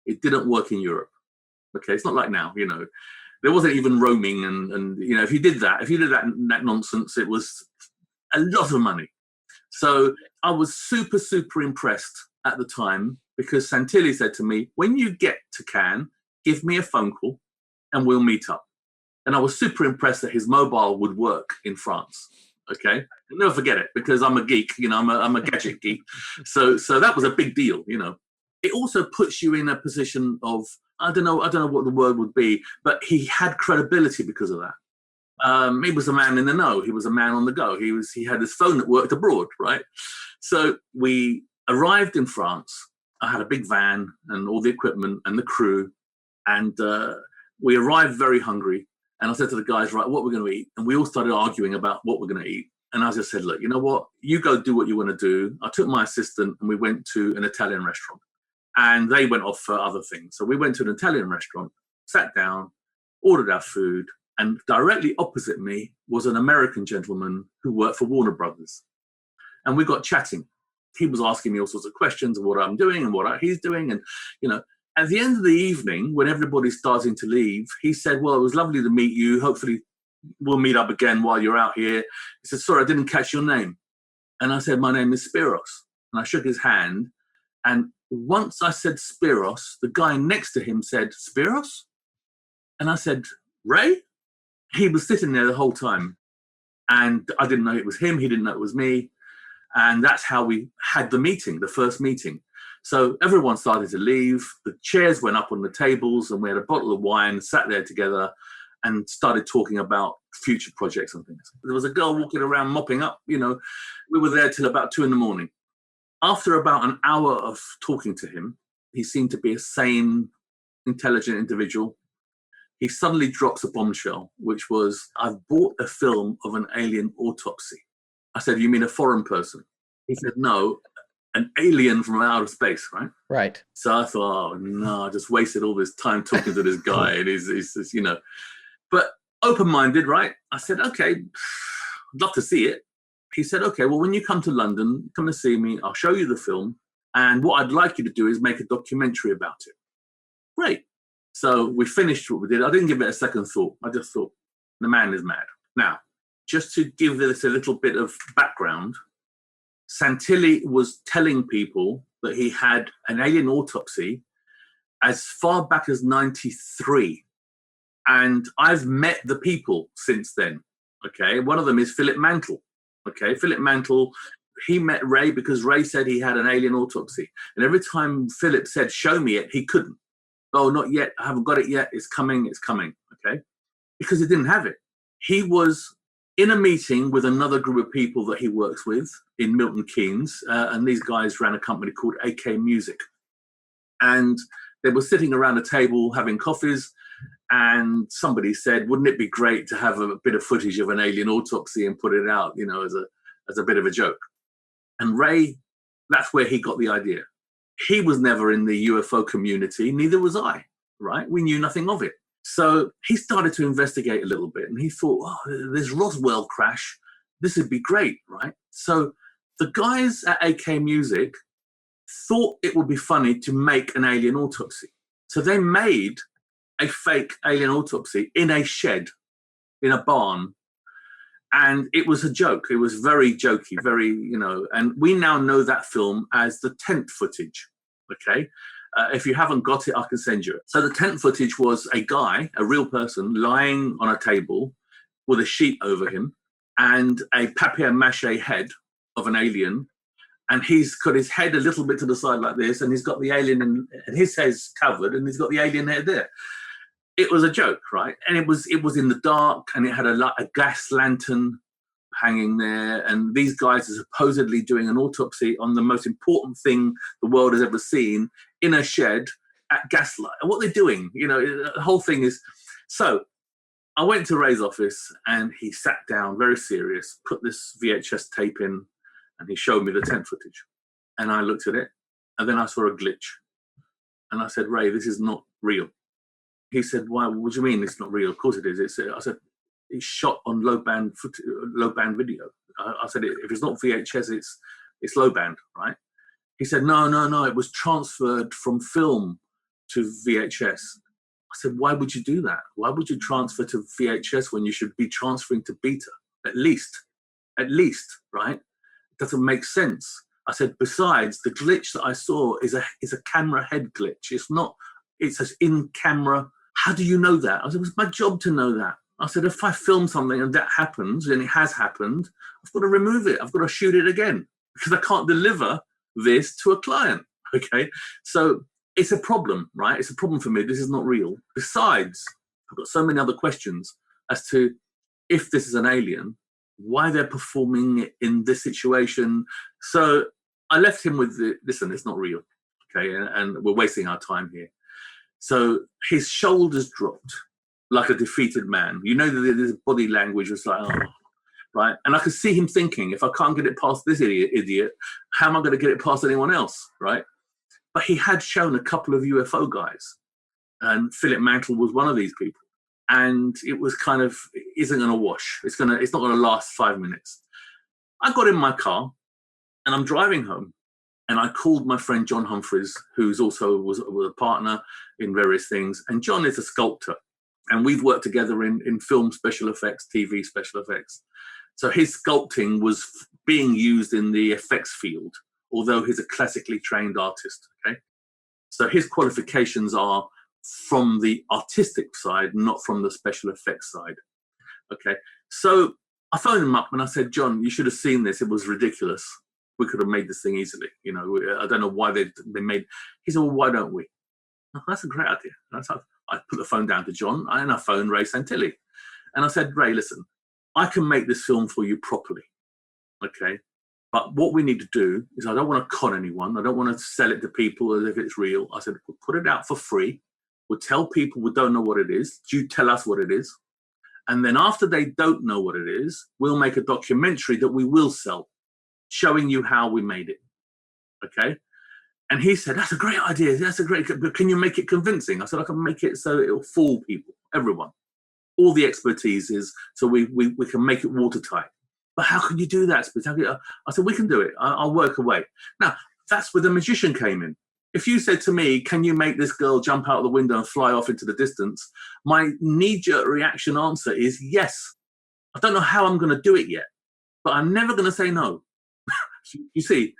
It didn't work in Europe. Okay, it's not like now, There wasn't even roaming, and if you did that nonsense, it was a lot of money. So I was super, super impressed at the time because Santilli said to me, when you get to Cannes, give me a phone call and we'll meet up. And I was super impressed that his mobile would work in France. Okay, I'll never forget it because I'm a geek, I'm a gadget geek. So that was a big deal, It also puts you in a position of, I don't know what the word would be, but he had credibility because of that. He was a man in the know. He was a man on the go. He had his phone that worked abroad, right? So we arrived in France. I had a big van and all the equipment and the crew, and we arrived very hungry. And I said to the guys, right, what we're going to eat? And we all started arguing about what we're going to eat. And I just said, look, you know what? You go do what you want to do. I took my assistant and we went to an Italian restaurant. And they went off for other things. So we went to an Italian restaurant, sat down, ordered our food, and directly opposite me was an American gentleman who worked for Warner Brothers. And we got chatting. He was asking me all sorts of questions of what I'm doing and what he's doing. And, at the end of the evening, when everybody's starting to leave, he said, well, it was lovely to meet you. Hopefully we'll meet up again while you're out here. He said, sorry, I didn't catch your name. And I said, my name is Spiros. And I shook his hand. And once I said Spiros, the guy next to him said, Spiros? And I said, Ray? He was sitting there the whole time. And I didn't know it was him. He didn't know it was me. And that's how we had the first meeting. So everyone started to leave. The chairs went up on the tables and we had a bottle of wine, sat there together and started talking about future projects and things. There was a girl walking around mopping up, We were there till about 2 a.m. After about an hour of talking to him, he seemed to be a sane, intelligent individual. He suddenly drops a bombshell, which was, I've bought a film of an alien autopsy. I said, you mean a foreign person? He said, no, an alien from outer space, right? Right. So I thought, oh, no, I just wasted all this time talking to this guy. And he's but open-minded, right? I said, okay, I'd love to see it. He said, okay, well, when you come to London, come and see me. I'll show you the film. And what I'd like you to do is make a documentary about it. Great. So we finished what we did. I didn't give it a second thought. I just thought, the man is mad. Now, just to give this a little bit of background, Santilli was telling people that he had an alien autopsy as far back as 93. And I've met the people since then. Okay. One of them is Philip Mantle. Okay. Philip Mantle, he met Ray because Ray said he had an alien autopsy. And every time Philip said, show me it, he couldn't. Oh, not yet. I haven't got it yet. It's coming. It's coming. Okay. Because he didn't have it. He was in a meeting with another group of people that he works with in Milton Keynes. And these guys ran a company called AK Music. And they were sitting around a table having coffees. And somebody said, wouldn't it be great to have a bit of footage of an alien autopsy and put it out, as a bit of a joke? And Ray, that's where he got the idea. He was never in the UFO community, neither was I, right? We knew nothing of it. So he started to investigate a little bit and he thought, oh, this Roswell crash, this would be great, right? So the guys at AK Music thought it would be funny to make an alien autopsy. So they made a fake alien autopsy in a shed, in a barn. And it was a joke. It was very jokey, very, and we now know that film as the tent footage, okay? If you haven't got it, I can send you it. So the tent footage was a guy, a real person, lying on a table with a sheet over him and a papier-mâché head of an alien. And he's got his head a little bit to the side like this, and he's got the alien, and his head's covered, and he's got the alien head there. It was a joke, right? And it was in the dark, and it had a gas lantern hanging there. And these guys are supposedly doing an autopsy on the most important thing the world has ever seen in a shed at gaslight. And what they're doing, the whole thing is. So I went to Ray's office, and he sat down, very serious, put this VHS tape in, and he showed me the tent footage. And I looked at it, and then I saw a glitch. And I said, Ray, this is not real. He said, "Why? What do you mean it's not real? Of course it is." I said, "It's shot on low band video." I said, "If it's not VHS, it's low band, right?" He said, "No. It was transferred from film to VHS." I said, "Why would you do that? Why would you transfer to VHS when you should be transferring to beta? At least, right? It doesn't make sense." I said, "Besides, the glitch that I saw is a camera head glitch. It's not. It's an in-camera. How do you know that?" I said, "It's my job to know that." I said, "If I film something and that happens, and it has happened, I've got to remove it. I've got to shoot it again because I can't deliver this to a client." Okay. So it's a problem, right? It's a problem for me. This is not real. Besides, I've got so many other questions as to if this is an alien, why they're performing it in this situation. So I left him with listen, it's not real. Okay. And we're wasting our time here. So his shoulders dropped like a defeated man. That his body language was like, oh, right? And I could see him thinking, if I can't get it past this idiot, how am I going to get it past anyone else, right? But he had shown a couple of UFO guys, and Philip Mantle was one of these people. And it was kind of, it isn't going to wash. It's not going to last 5 minutes. I got in my car, and I'm driving home. And I called my friend John Humphreys, who's also was a partner in various things. And John is a sculptor. And we've worked together in film special effects, TV special effects. So his sculpting was being used in the effects field, although he's a classically trained artist. Okay. So his qualifications are from the artistic side, not from the special effects side. Okay. So I phoned him up and I said, "John, you should have seen this. It was ridiculous. We could have made this thing easily. I don't know why they made." He said, "Well, why don't we?" Oh, that's a great idea. I put the phone down to John and I phoned Ray Santilli. And I said, "Ray, listen, I can make this film for you properly. Okay. But what we need to do is, I don't want to con anyone. I don't want to sell it to people as if it's real." I said, "We'll put it out for free. We'll tell people we don't know what it is. You tell us what it is. And then after they don't know what it is, we'll make a documentary that we will sell, showing you how we made it." Okay. And he said, "That's a great idea. But can you make it convincing?" I said, "I can make it so it'll fool people, everyone. All the expertise is so we can make it watertight." "But how can you do that, Spitz?" I said, "We can do it. I'll work away." Now, that's where the magician came in. If you said to me, "Can you make this girl jump out of the window and fly off into the distance?" my knee-jerk reaction answer is yes. I don't know how I'm going to do it yet, but I'm never going to say no. You see?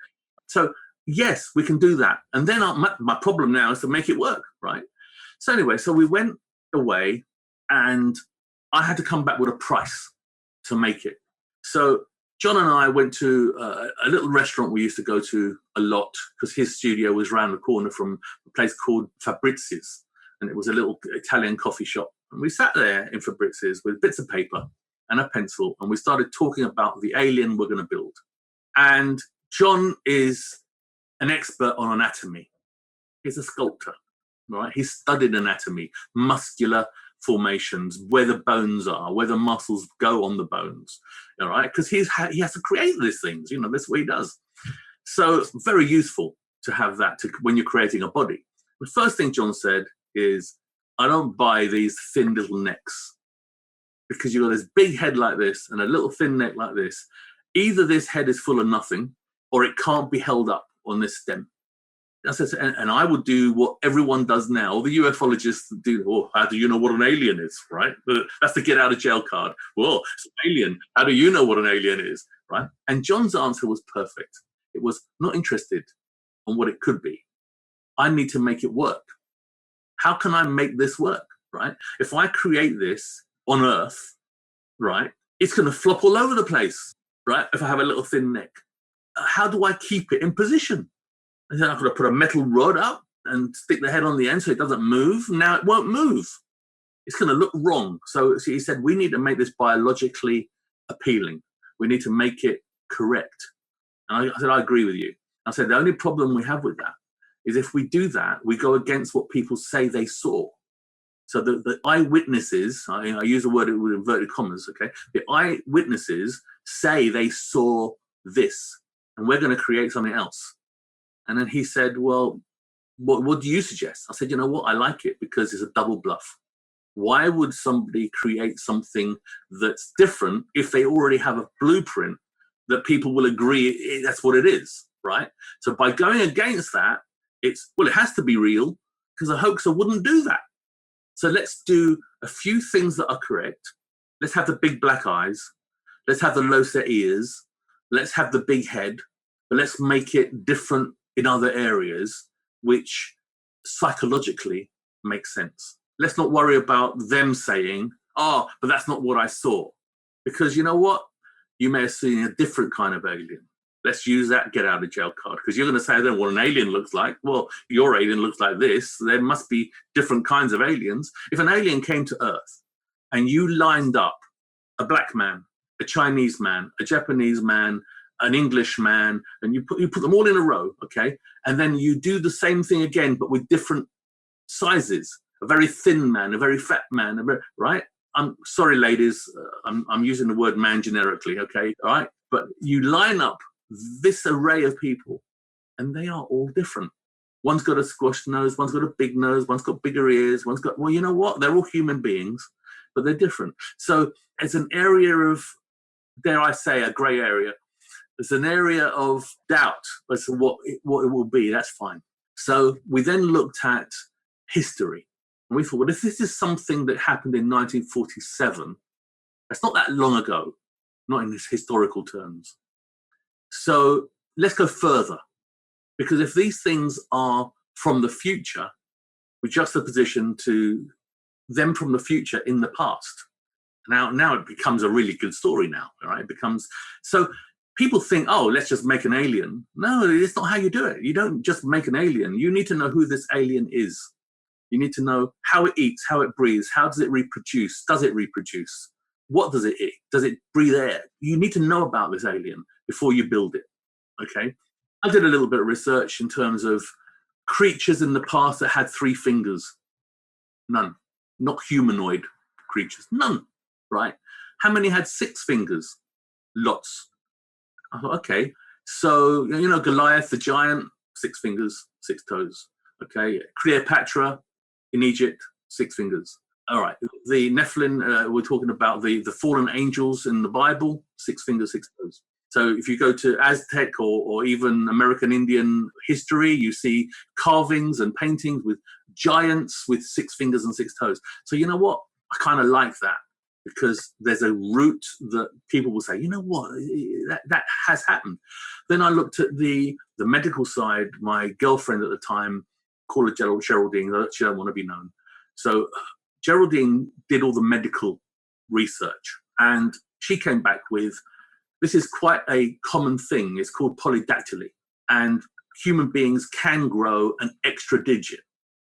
So yes, we can do that. And then my problem now is to make it work, right? So anyway, so we went away and I had to come back with a price to make it. So John and I went to a little restaurant we used to go to a lot because his studio was around the corner from a place called Fabrizi's, and it was a little Italian coffee shop. And we sat there in Fabrizi's with bits of paper and a pencil, and we started talking about the alien we're going to build. And John is an expert on anatomy. He's a sculptor, right? He's studied anatomy, muscular formations, where the bones are, where the muscles go on the bones, all right? Because he has to create these things, that's what he does. So very useful to have that when you're creating a body. The first thing John said is, "I don't buy these thin little necks because you've got this big head like this and a little thin neck like this. Either this head is full of nothing or it can't be held up on this stem. And I would do what everyone does now. All the ufologists do. Oh, how do you know what an alien is, right? That's the get out of jail card. Well, it's an alien. How do you know what an alien is, right? And John's answer was perfect. It was not interested in what it could be. I need to make it work. How can I make this work, right? If I create this on Earth, right, it's going to flop all over the place, right? If I have a little thin neck. How do I keep it in position? And then I've got to put a metal rod up and stick the head on the end so it doesn't move. Now it won't move. It's going to look wrong. So he said, we need to make this biologically appealing. We need to make it correct. And I said, I agree with you. I said, the only problem we have with that is if we do that, we go against what people say they saw. So the eyewitnesses, I use the word with inverted commas, okay? The eyewitnesses say they saw this, and we're going to create something else. And then he said, well, what do you suggest? I said, you know what? I like it because it's a double bluff. Why would somebody create something that's different if they already have a blueprint that people will agree that's what it is, right? So by going against that, it has to be real because a hoaxer wouldn't do that. So let's do a few things that are correct. Let's have the big black eyes. Let's have the low set ears. Let's have the big head. But let's make it different in other areas, which psychologically makes sense. Let's not worry about them saying, oh, but that's not what I saw. Because you know what? You may have seen a different kind of alien. Let's use that get out of jail card. Because you're going to say, I don't know what an alien looks like. Well, your alien looks like this. There must be different kinds of aliens. If an alien came to Earth and you lined up a black man, a Chinese man, a Japanese man, an English man, and you put them all in a row, okay? And then you do the same thing again, but with different sizes. A very thin man, a very fat man, right? I'm sorry, ladies, I'm using the word man generically, okay? All right? But you line up this array of people, and they are all different. One's got a squashed nose, one's got a big nose, one's got bigger ears, one's got, well, you know what? They're all human beings, but they're different. So it's an area of, dare I say, a gray area. It's an area of doubt as to what it will be. That's fine. So we then looked at history. And we thought, well, if this is something that happened in 1947, that's not that long ago, not in historical terms. So let's go further. Because if these things are from the future, we juxtaposition to them from the future in the past. Now it becomes a really good story now, right? It becomes, so people think, oh, let's just make an alien. No, it's not how you do it. You don't just make an alien. You need to know who this alien is. You need to know how it eats, how it breathes, how does it reproduce? Does it reproduce? What does it eat? Does it breathe air? You need to know about this alien before you build it, okay? I did a little bit of research in terms of creatures in the past that had 3 fingers. None. Not humanoid creatures. None, right? How many had 6 fingers? Lots. I thought, okay. So, you know, Goliath, the giant, 6 fingers, 6 toes. Okay. Cleopatra in Egypt, 6 fingers. All right. The Nephilim, we're talking about the fallen angels in the Bible, 6 fingers, 6 toes. So if you go to Aztec or even American Indian history, you see carvings and paintings with giants with 6 fingers and 6 toes. So you know what? I kind of like that because there's a root that people will say, you know what, that has happened. Then I looked at the medical side. My girlfriend at the time, called her Geraldine, she don't want to be known. So Geraldine did all the medical research and she came back with, this is quite a common thing. It's called polydactyly. And human beings can grow an extra digit.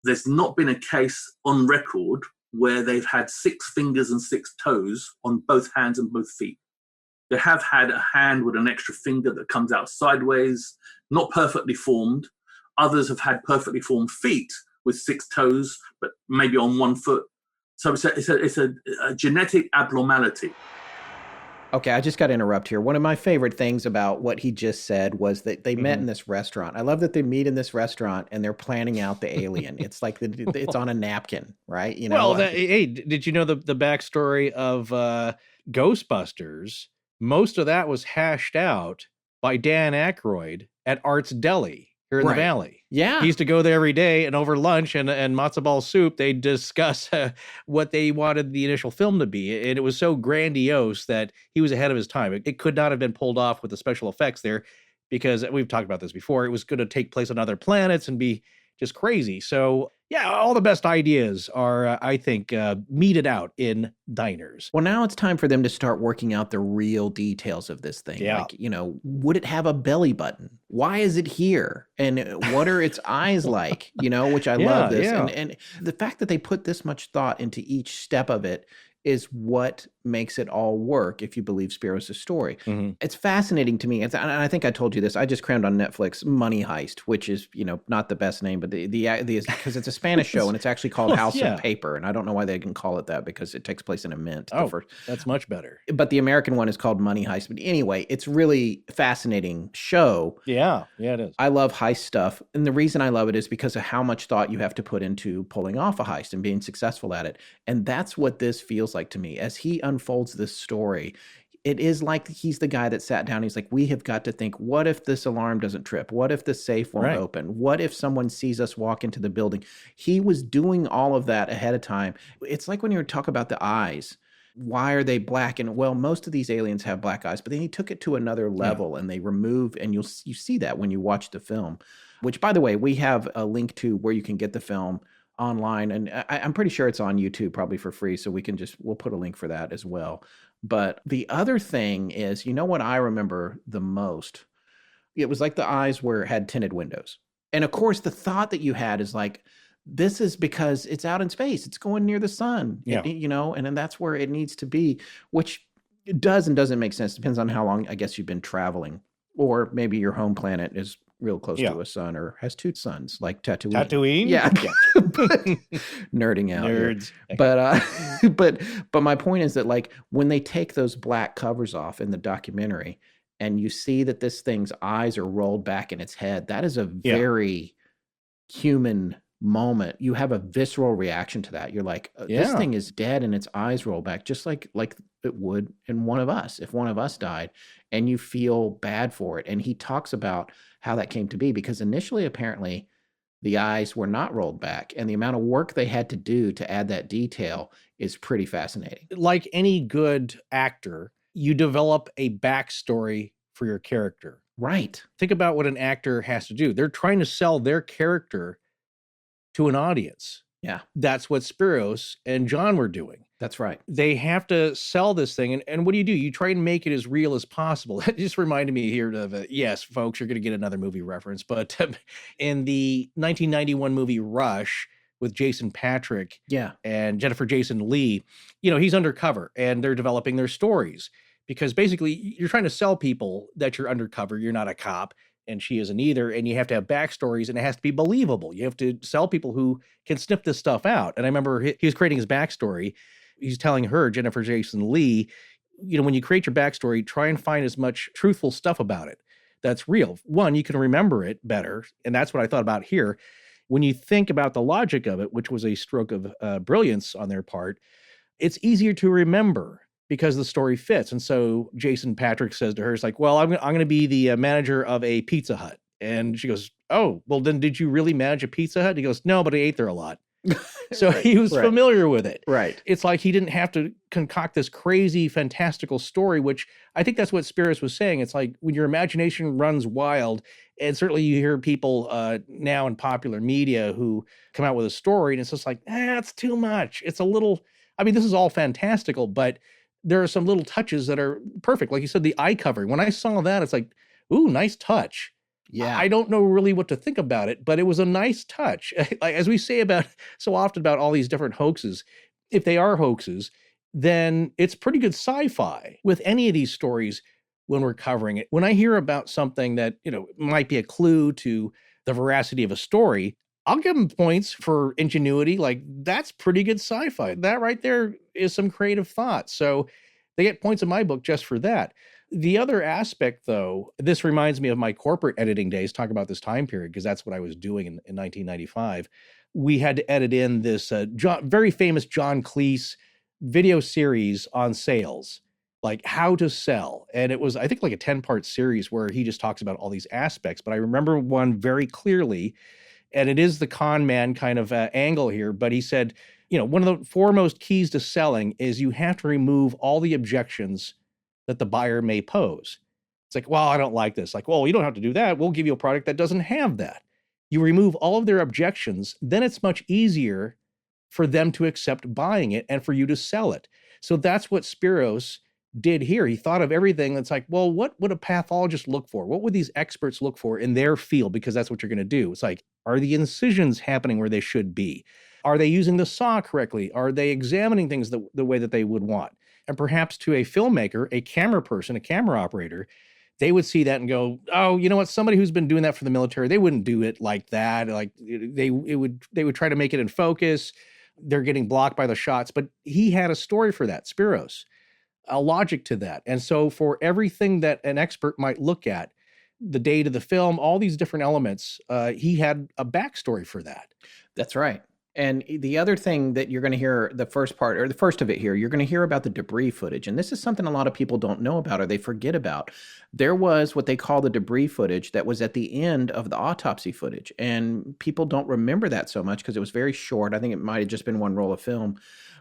There's not been a case on record where they've had 6 fingers and 6 toes on both hands and both feet. They have had a hand with an extra finger that comes out sideways, not perfectly formed. Others have had perfectly formed feet with 6 toes, but maybe on 1 foot. So it's a genetic abnormality. Okay, I just got to interrupt here. One of my favorite things about what he just said was that they met in this restaurant. I love that they meet in this restaurant and they're planning out the alien. It's like it's on a napkin, right? You know. Well, hey, did you know the backstory of Ghostbusters? Most of that was hashed out by Dan Aykroyd at Art's Deli. here in the Right. valley. Yeah. He used to go there every day, and over lunch and matzo ball soup, they'd discuss what they wanted the initial film to be. And it was so grandiose that he was ahead of his time. It could not have been pulled off with the special effects there, because we've talked about this before. It was going to take place on other planets and be just crazy. So yeah, all the best ideas are, I think, meted out in diners. Well, now it's time for them to start working out the real details of this thing. Yeah. Like, would it have a belly button? Why is it here? And what are its eyes like? Which I love this. Yeah. And the fact that they put this much thought into each step of it is what makes it all work, if you believe Spiros' story. Mhm. It's fascinating to me. And I think I told you this. I just crammed on Netflix Money Heist, which is, not the best name, but the because it's a Spanish show and it's actually called House Yeah. of Paper. And I don't know why they can call it that, because it takes place in a mint. Oh, that's much better. But the American one is called Money Heist. But anyway, it's really fascinating show. Yeah, it is. I love heist stuff. And the reason I love it is because of how much thought you have to put into pulling off a heist and being successful at it. And that's what this feels like to me. As he unfolds this story, it is like he's the guy that sat down. He's like, we have got to think, what if this alarm doesn't trip? What if the safe won't open? What if someone sees us walk into the building? He was doing all of that ahead of time. It's like when you talk about the eyes. Why are they black? And well, most of these aliens have black eyes, but then he took it to another level and they remove, and you see that when you watch the film, which, by the way, we have a link to where you can get the film online. And I'm pretty sure it's on YouTube, probably for free. So we'll put a link for that as well. But the other thing is, what I remember the most? It was like the eyes had tinted windows. And of course, the thought that you had is like, this is because it's out in space. It's going near the sun, Yeah. and then that's where it needs to be, which does and doesn't make sense. Depends on how long, I guess, you've been traveling, or maybe your home planet is real close to a sun or has two suns, like Tatooine. Tatooine? Yeah. But, nerding out. Nerds. Here. But my point is that, like, when they take those black covers off in the documentary and you see that this thing's eyes are rolled back in its head, that is a very human moment. You have a visceral reaction to that. You're like, this thing is dead and its eyes roll back, just like it would in one of us, if one of us died, and you feel bad for it. And he talks about how that came to be, because initially, apparently, the eyes were not rolled back, and the amount of work they had to do to add that detail is pretty fascinating. Like any good actor, you develop a backstory for your character. Right. Think about what an actor has to do. They're trying to sell their character to an audience. Yeah. That's what Spiros and John were doing. That's right. They have to sell this thing. And what do? You try and make it as real as possible. It just reminded me here of, yes, folks, you're going to get another movie reference, but in the 1991 movie Rush with Jason Patrick and Jennifer Jason Leigh, he's undercover and they're developing their stories, because basically you're trying to sell people that you're undercover. You're not a cop. And she isn't either. And you have to have backstories, and it has to be believable. You have to sell people who can sniff this stuff out. And I remember he was creating his backstory. He's telling her, Jennifer Jason Leigh, when you create your backstory, try and find as much truthful stuff about it that's real. One, you can remember it better. And that's what I thought about here. When you think about the logic of it, which was a stroke of brilliance on their part, it's easier to remember because the story fits. And so Jason Patrick says to her, it's like, well, I'm going to be the manager of a Pizza Hut. And she goes, oh, well, then did you really manage a Pizza Hut? He goes, no, but I ate there a lot. So he was familiar with it. Right. It's like he didn't have to concoct this crazy, fantastical story, which I think that's what Spiros was saying. It's like when your imagination runs wild, and certainly you hear people now in popular media who come out with a story, and it's just like, it's too much. It's a little, this is all fantastical, but there are some little touches that are perfect. Like you said, the eye covering. When I saw that, it's like, ooh, nice touch. Yeah. I don't know really what to think about it, but it was a nice touch. Like, as we say so often about all these different hoaxes, if they are hoaxes, then it's pretty good sci-fi with any of these stories when we're covering it. When I hear about something that, might be a clue to the veracity of a story, I'll give them points for ingenuity. Like, that's pretty good sci-fi. That right there is some creative thought. So they get points in my book just for that. The other aspect, though, this reminds me of my corporate editing days, talk about this time period, because that's what I was doing in 1995. We had to edit in this very famous John Cleese video series on sales. like how to sell. And it was, I think, like a 10-part series where he just talks about all these aspects. But I remember one very clearly, and it is the con man kind of angle here. But he said, one of the foremost keys to selling is you have to remove all the objections that the buyer may pose. It's like, well, I don't like this. Like, well, you don't have to do that. We'll give you a product that doesn't have that. You remove all of their objections, then it's much easier for them to accept buying it and for you to sell it. So that's what Spiros did here. He thought of everything that's like, well, what would a pathologist look for? What would these experts look for in their field? Because that's what you're going to do. It's like, are the incisions happening where they should be? Are they using the saw correctly? Are they examining things the way that they would want? And perhaps to a filmmaker, a camera person, a camera operator, they would see that and go, oh, you know what? Somebody who's been doing that for the military, they wouldn't do it like that. Like they would try to make it in focus. They're getting blocked by the shots. But he had a story for that, Spiros, a logic to that. And so for everything that an expert might look at, the date of the film, all these different elements, he had a backstory for that. That's right. And the other thing that you're going to hear, the first part, or the first of it here, you're going to hear about the debris footage. And this is something a lot of people don't know about or they forget about. There was what they call the debris footage that was at the end of the autopsy footage. And people don't remember that so much because it was very short. I think it might have just been one roll of film.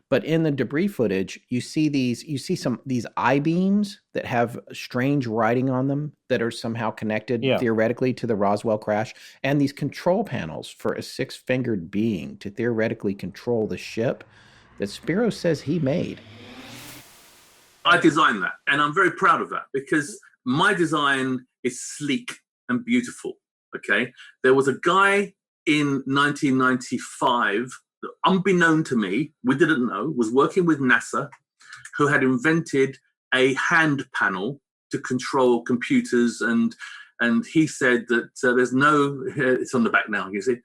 But in the debris footage, you see these I-beams that have strange writing on them that are somehow connected theoretically to the Roswell crash, and these control panels for a six-fingered being to theoretically control the ship that Spiros says he made. I designed that, and I'm very proud of that because my design is sleek and beautiful, okay? There was a guy in 1995, unbeknown to me, we didn't know, was working with NASA, who had invented a hand panel to control computers, and he said that there's no, it's on the back now, you see,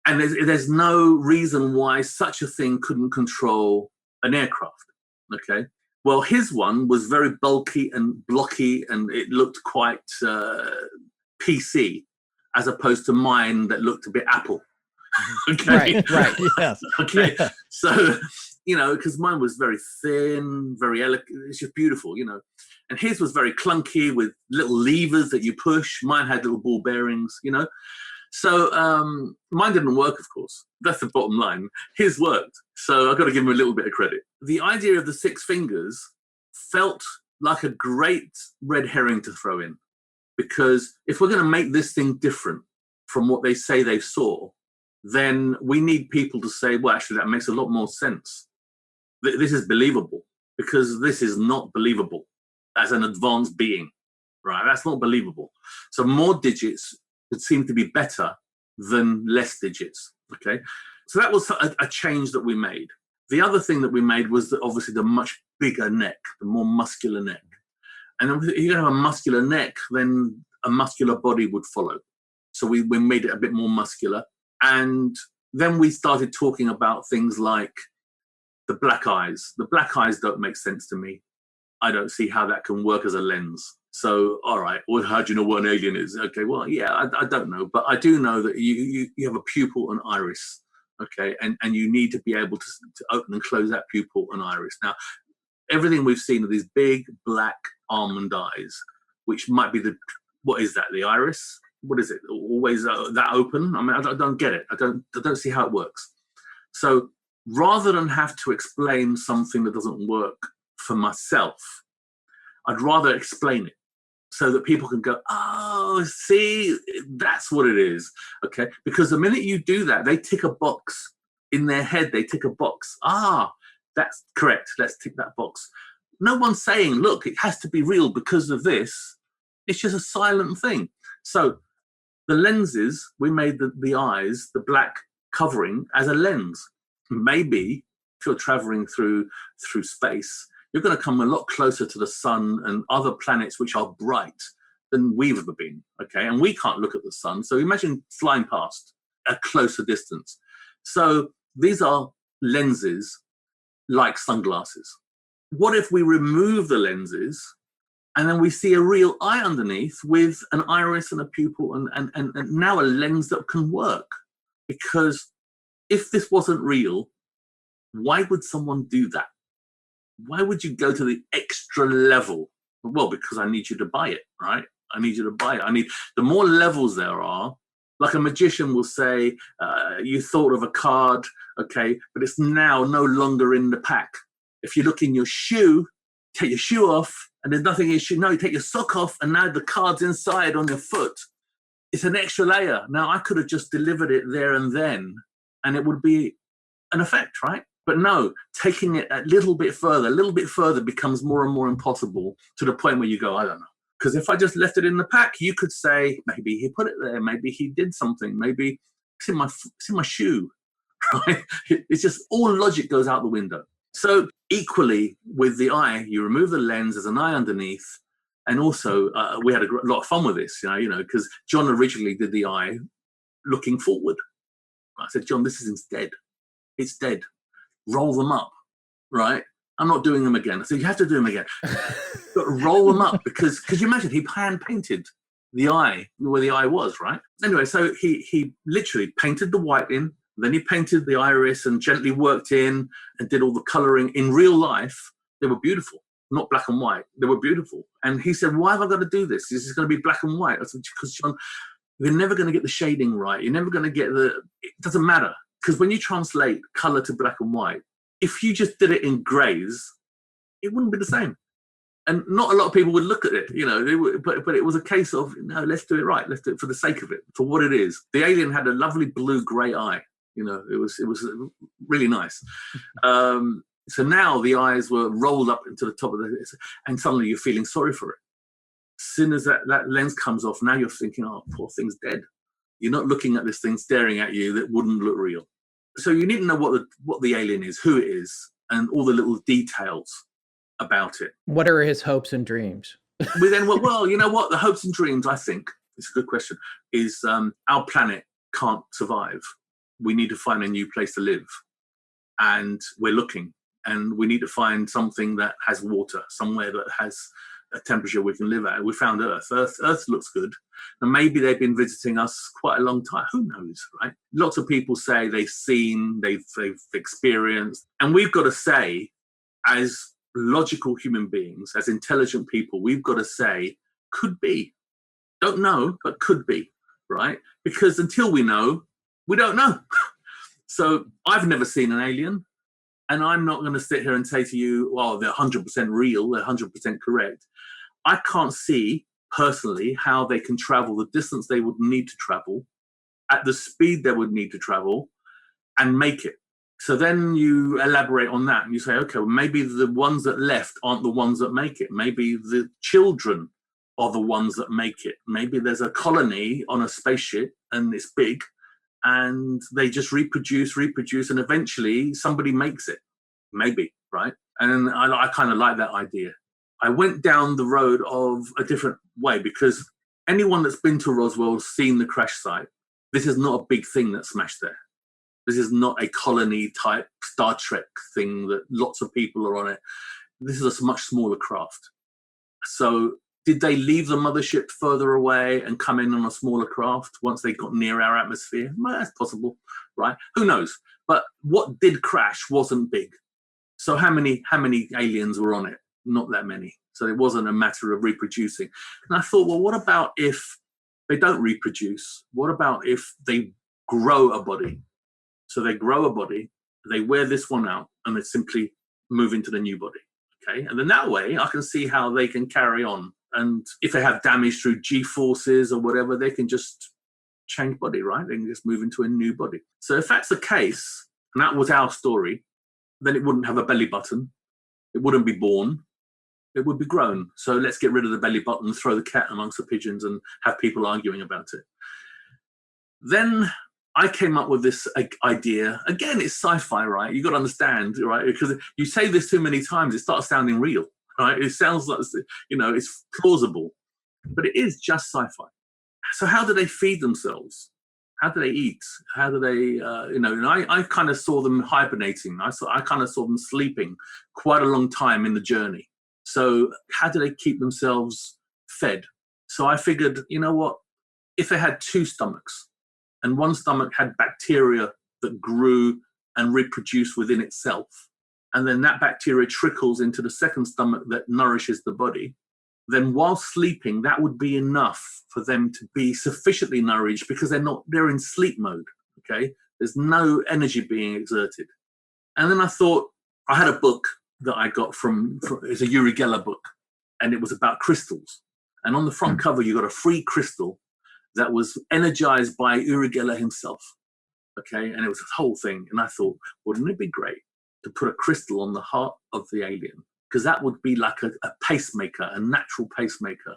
and there's no reason why such a thing couldn't control an aircraft, okay? Well, his one was very bulky and blocky, and it looked quite PC, as opposed to mine that looked a bit Apple. Okay. Right. Yes. Okay. Yeah. So, because mine was very thin, very elegant. It's just beautiful, And his was very clunky with little levers that you push. Mine had little ball bearings, So mine didn't work, of course. That's the bottom line. His worked. So I've got to give him a little bit of credit. The idea of the six fingers felt like a great red herring to throw in. Because if we're going to make this thing different from what they say they saw, then we need people to say, well, actually, that makes a lot more sense. This is believable, because this is not believable as an advanced being, right? That's not believable. So more digits would seem to be better than less digits, okay? So that was a change that we made. The other thing that we made was obviously the much bigger neck, the more muscular neck. And if you're going to have a muscular neck, then a muscular body would follow. So we made it a bit more muscular. And then we started talking about things like the black eyes. The black eyes don't make sense to me. I don't see how that can work as a lens. So, all right, well, how do you know what an alien is? Okay, well, yeah, I don't know. But I do know that you have a pupil and iris, okay? And you need to be able to open and close that pupil and iris. Now, everything we've seen are these big black almond eyes, which might be what is that, the iris? What is it? Always that open? I mean, I don't get it. I don't see how it works. So rather than have to explain something that doesn't work for myself, I'd rather explain it so that people can go, oh, see, that's what it is. Okay. Because the minute you do that, they tick a box in their head. They tick a box. Ah, that's correct. Let's tick that box. No one's saying, look, it has to be real because of this. It's just a silent thing. So the lenses, we made the eyes, the black covering, as a lens. Maybe if you're traveling through space, you're going to come a lot closer to the sun and other planets which are bright than we've ever been, okay? And we can't look at the sun. So imagine flying past a closer distance. So these are lenses like sunglasses. What if we remove the lenses and then we see a real eye underneath with an iris and a pupil and now a lens that can work? Because if this wasn't real, why would someone do that? Why would you go to the extra level? Well, because I need you to buy it, right? I need you to buy it. The more levels there are, like a magician will say, you thought of a card, okay, but it's now no longer in the pack. If you look in your shoe, take your shoe off, and there's nothing in your shoe. No, you take your sock off, and now the card's inside on your foot. It's an extra layer. Now, I could have just delivered it there and then, and it would be an effect, right? But no, taking it a little bit further becomes more and more impossible, to the point where you go, I don't know. Because if I just left it in the pack, you could say, maybe he put it there, maybe he did something, maybe it's in my shoe, right? It's just, all logic goes out the window. So equally with the eye, you remove the lens, there's an eye underneath. And also, we had a lot of fun with this, because John originally did the eye looking forward. I said, John, this is dead. It's dead. Roll them up, right? I'm not doing them again. I said, you have to do them again. But roll them up, because you imagine he hand painted the eye where the eye was, right? Anyway, so he literally painted the white in, then he painted the iris and gently worked in and did all the coloring. In real life, they were beautiful, not black and white. They were beautiful. And he said, why have I got to do this? This is going to be black and white. I said, because John, you're never going to get the shading right. You're never going to get it doesn't matter. Because when you translate color to black and white, if you just did it in grays, it wouldn't be the same. And not a lot of people would look at it, but it was a case of, no, let's do it right. Let's do it for the sake of it, for what it is. The alien had a lovely blue-gray eye. It was really nice. So now the eyes were rolled up into the top of the, and suddenly you're feeling sorry for it. As soon as that lens comes off, now you're thinking, oh, poor thing's dead. You're not looking at this thing staring at you that wouldn't look real. So you need to know what the alien is, who it is, and all the little details about it. What are his hopes and dreams? Well, you know what? The hopes and dreams, I think, it's a good question, is our planet can't survive. We need to find a new place to live. And we're looking. And we need to find something that has water, somewhere that has a temperature we can live at. We found Earth. Earth looks good. And maybe they've been visiting us quite a long time. Who knows, right? Lots of people say they've seen, they've experienced. And we've got to say, as logical human beings, as intelligent people, we've got to say, could be. Don't know, but could be, right? Because until we know, we don't know. So I've never seen an alien. And I'm not going to sit here and say to you, well, they're 100% real, they're 100% correct. I can't see, personally, how they can travel the distance they would need to travel, at the speed they would need to travel, and make it. So then you elaborate on that, and you say, okay, well, maybe the ones that left aren't the ones that make it. Maybe the children are the ones that make it. Maybe there's a colony on a spaceship, and it's big, and they just reproduce, and eventually somebody makes it. Maybe, right? And I kind of like that idea. I went down the road of a different way, because anyone that's been to Roswell has seen the crash site. This is not a big thing that smashed there. This is not a colony type Star Trek thing that lots of people are on it. This is a much smaller craft. So did they leave the mothership further away and come in on a smaller craft once they got near our atmosphere? Well, that's possible, right? Who knows? But what did crash wasn't big. So how many aliens were on it? Not that many. So it wasn't a matter of reproducing. And I thought, well, what about if they don't reproduce? What about if they grow a body? So they grow a body, they wear this one out, and they simply move into the new body. Okay, and then that way I can see how they can carry on. And if they have damage through G-forces or whatever, they can just change body, right? They can just move into a new body. So if that's the case, and that was our story, then it wouldn't have a belly button. It wouldn't be born. It would be grown. So let's get rid of the belly button, throw the cat amongst the pigeons, and have people arguing about it. Then I came up with this idea. Again, it's sci-fi, right? You got to understand, right? Because you say this too many times, it starts sounding real, right? It sounds like, it's plausible, but it is just sci-fi. So how do they feed themselves? How do they eat? How do they, and I kind of saw them hibernating. I kind of saw them sleeping quite a long time in the journey. So how do they keep themselves fed? So I figured, you know what? If they had two stomachs, and one stomach had bacteria that grew and reproduced within itself, and then that bacteria trickles into the second stomach that nourishes the body, then while sleeping, that would be enough for them to be sufficiently nourished because they're in sleep mode, okay? There's no energy being exerted. And then I thought, I had a book that I got it's a Uri Geller book, and it was about crystals. And on the front cover, you got a free crystal that was energized by Uri Geller himself, okay? And it was this whole thing. And I thought, wouldn't it be great to put a crystal on the heart of the alien? Because that would be like a pacemaker, a natural pacemaker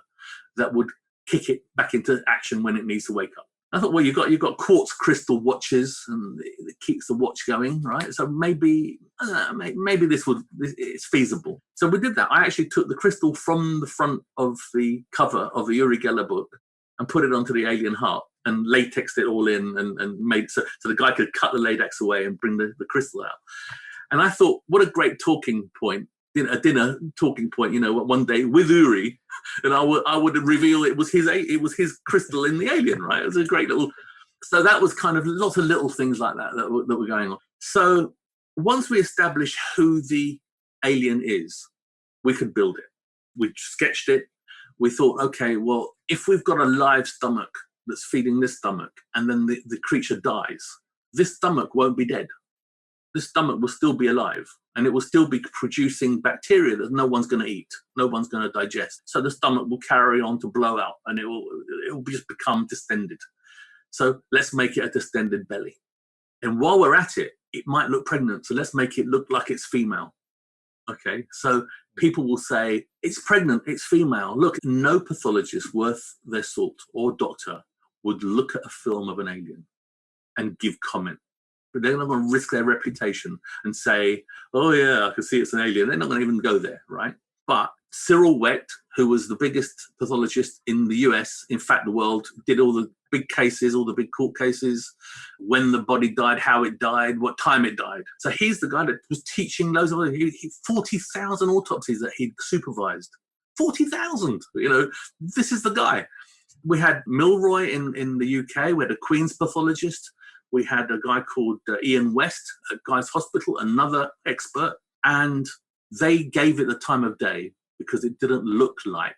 that would kick it back into action when it needs to wake up. I thought, well, you've got quartz crystal watches, and it keeps the watch going, right? So maybe it's feasible. So we did that. I actually took the crystal from the front of the cover of the Uri Geller book and put it onto the alien heart and latexed it all in and made so the guy could cut the latex away and bring the crystal out. And I thought, what a great talking point. A dinner talking point, one day with Uri, and I would reveal it was his crystal in the alien, right? It was a great little. So that was kind of lots of little things like that were going on. So once we established who the alien is, we could build it. We sketched it. We thought, okay, well, if we've got a live stomach that's feeding this stomach, and then the creature dies, this stomach won't be dead. This stomach will still be alive, and it will still be producing bacteria that no one's going to eat, no one's going to digest. So the stomach will carry on to blow out, and it will just become distended. So let's make it a distended belly. And while we're at it, it might look pregnant, so let's make it look like it's female. Okay, so people will say, it's pregnant, it's female. Look, no pathologist worth their salt or doctor would look at a film of an alien and give comment. But they're not going to risk their reputation and say, oh yeah, I can see it's an alien. They're not going to even go there, right? But Cyril Wett, who was the biggest pathologist in the US, in fact the world, did all the big cases, all the big court cases, when the body died, how it died, what time it died. So he's the guy that was teaching loads of 40,000 autopsies that he'd supervised. 40,000, this is the guy. We had Milroy in the UK, we had a Queen's pathologist. We had a guy called Ian West at Guy's Hospital, another expert, and they gave it the time of day because it didn't look like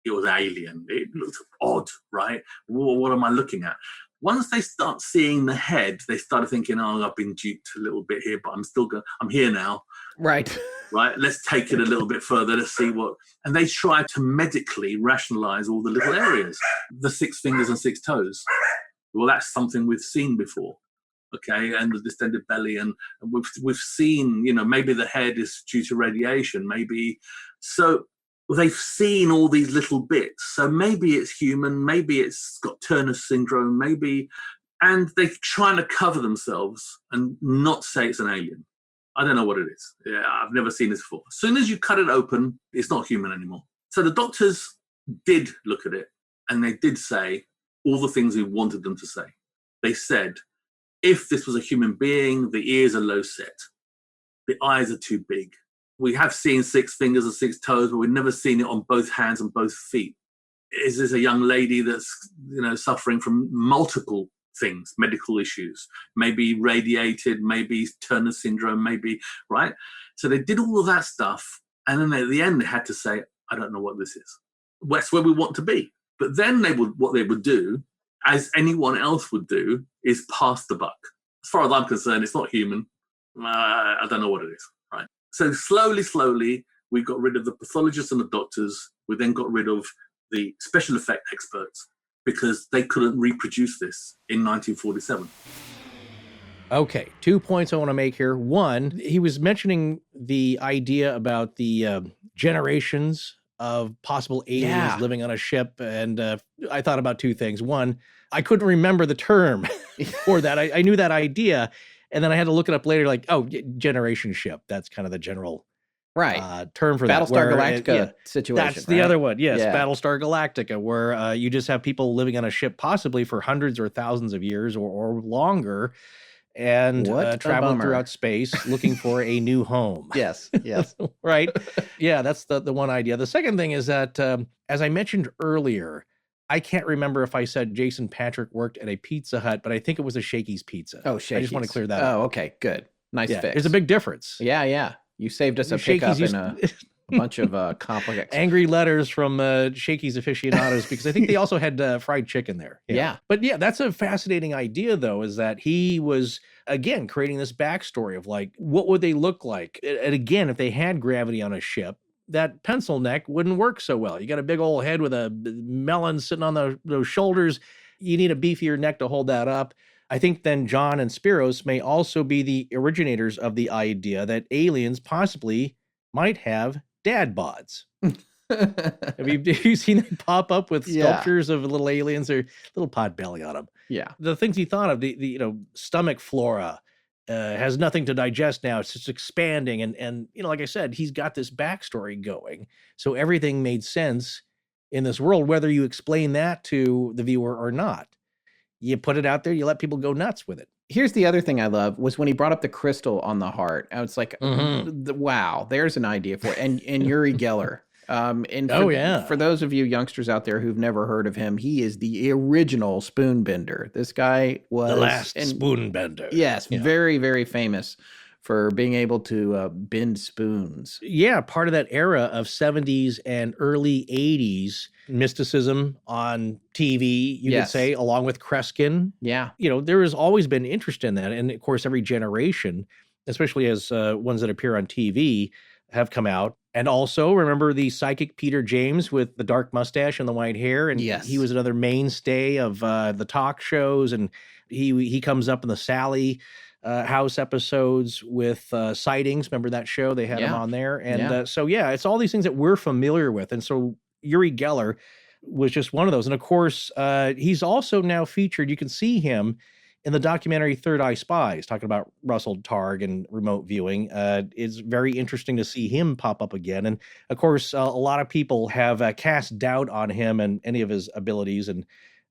it was alien. It looked odd, right? What am I looking at? Once they start seeing the head, they started thinking, oh, I've been duped a little bit here, but I'm here now. Right. Right, let's take it a little bit further. Let's see what. And they try to medically rationalize all the little areas, the 6 fingers and 6 toes. Well, that's something we've seen before, okay? And the distended belly, and we've seen, maybe the head is due to radiation, maybe. So they've seen all these little bits. So maybe it's human, maybe it's got Turner syndrome, maybe, and they're trying to cover themselves and not say it's an alien. I don't know what it is. Yeah, I've never seen this before. As soon as you cut it open, it's not human anymore. So the doctors did look at it, and they did say all the things we wanted them to say. They said, if this was a human being, the ears are low set, the eyes are too big. We have seen 6 fingers and 6 toes, but we've never seen it on both hands and both feet. Is this a young lady that's, suffering from multiple things, medical issues, maybe radiated, maybe Turner syndrome, maybe, right? So they did all of that stuff, and then at the end they had to say, I don't know what this is. That's where we want to be. But then what they would do, as anyone else would do, is pass the buck. As far as I'm concerned, it's not human. I don't know what it is, right? So slowly, we got rid of the pathologists and the doctors. We then got rid of the special effect experts because they couldn't reproduce this in 1947. Okay, 2 points I want to make here. One, he was mentioning the idea about the generations of possible aliens living on a ship, and I thought about 2 things. One, I couldn't remember the term for that. I knew that idea, and then I had to look it up later, like, generation ship. That's kind of the general term for that. Battlestar Galactica situation. That's the other one, yes, Battlestar Galactica, where you just have people living on a ship possibly for hundreds or thousands of years or longer, and traveling throughout space looking for a new home. Yes. Right? Yeah, that's the one idea. The second thing is that, as I mentioned earlier, I can't remember if I said Jason Patrick worked at a Pizza Hut, but I think it was a Shakey's Pizza. Oh, Shakey's. I just want to clear that up. Oh, okay, good. Nice fix. There's a big difference. Yeah. You saved us a Shakey's pickup and a bunch of complex angry letters from Shakey's aficionados, because I think they also had fried chicken there. Yeah. But yeah, that's a fascinating idea, though, is that he was, again, creating this backstory of like, what would they look like? And again, if they had gravity on a ship, that pencil neck wouldn't work so well. You got a big old head with a melon sitting on those shoulders. You need a beefier neck to hold that up. I think then John and Spiros may also be the originators of the idea that aliens possibly might have dad bods. Have you seen them pop up with sculptures of little aliens or little pot belly on them? Yeah. The things he thought of, the stomach flora has nothing to digest now. It's just expanding. And like I said, he's got this backstory going. So everything made sense in this world, whether you explain that to the viewer or not. You put it out there, you let people go nuts with it. Here's the other thing I love was when he brought up the crystal on the heart. I was like, wow, there's an idea for it. And Uri Geller. For those of you youngsters out there who've never heard of him, he is the original spoon bender. This guy was the last spoon bender. Yes, very, very famous for being able to bend spoons. Yeah, part of that era of 70s and early 80s mysticism on TV, you could say, along with Kreskin. Yeah. There has always been interest in that. And of course, every generation, especially as ones that appear on TV, have come out. And also, remember the psychic Peter James with the dark mustache and the white hair? And he was another mainstay of the talk shows. And he comes up in the Sally House episodes with sightings. Remember that show? They had him on there. And so it's all these things that we're familiar with. And so Uri Geller was just one of those. And of course, he's also now featured. You can see him in the documentary Third Eye Spies, talking about Russell Targ and remote viewing. It's very interesting to see him pop up again. And of course, a lot of people have cast doubt on him and any of his abilities and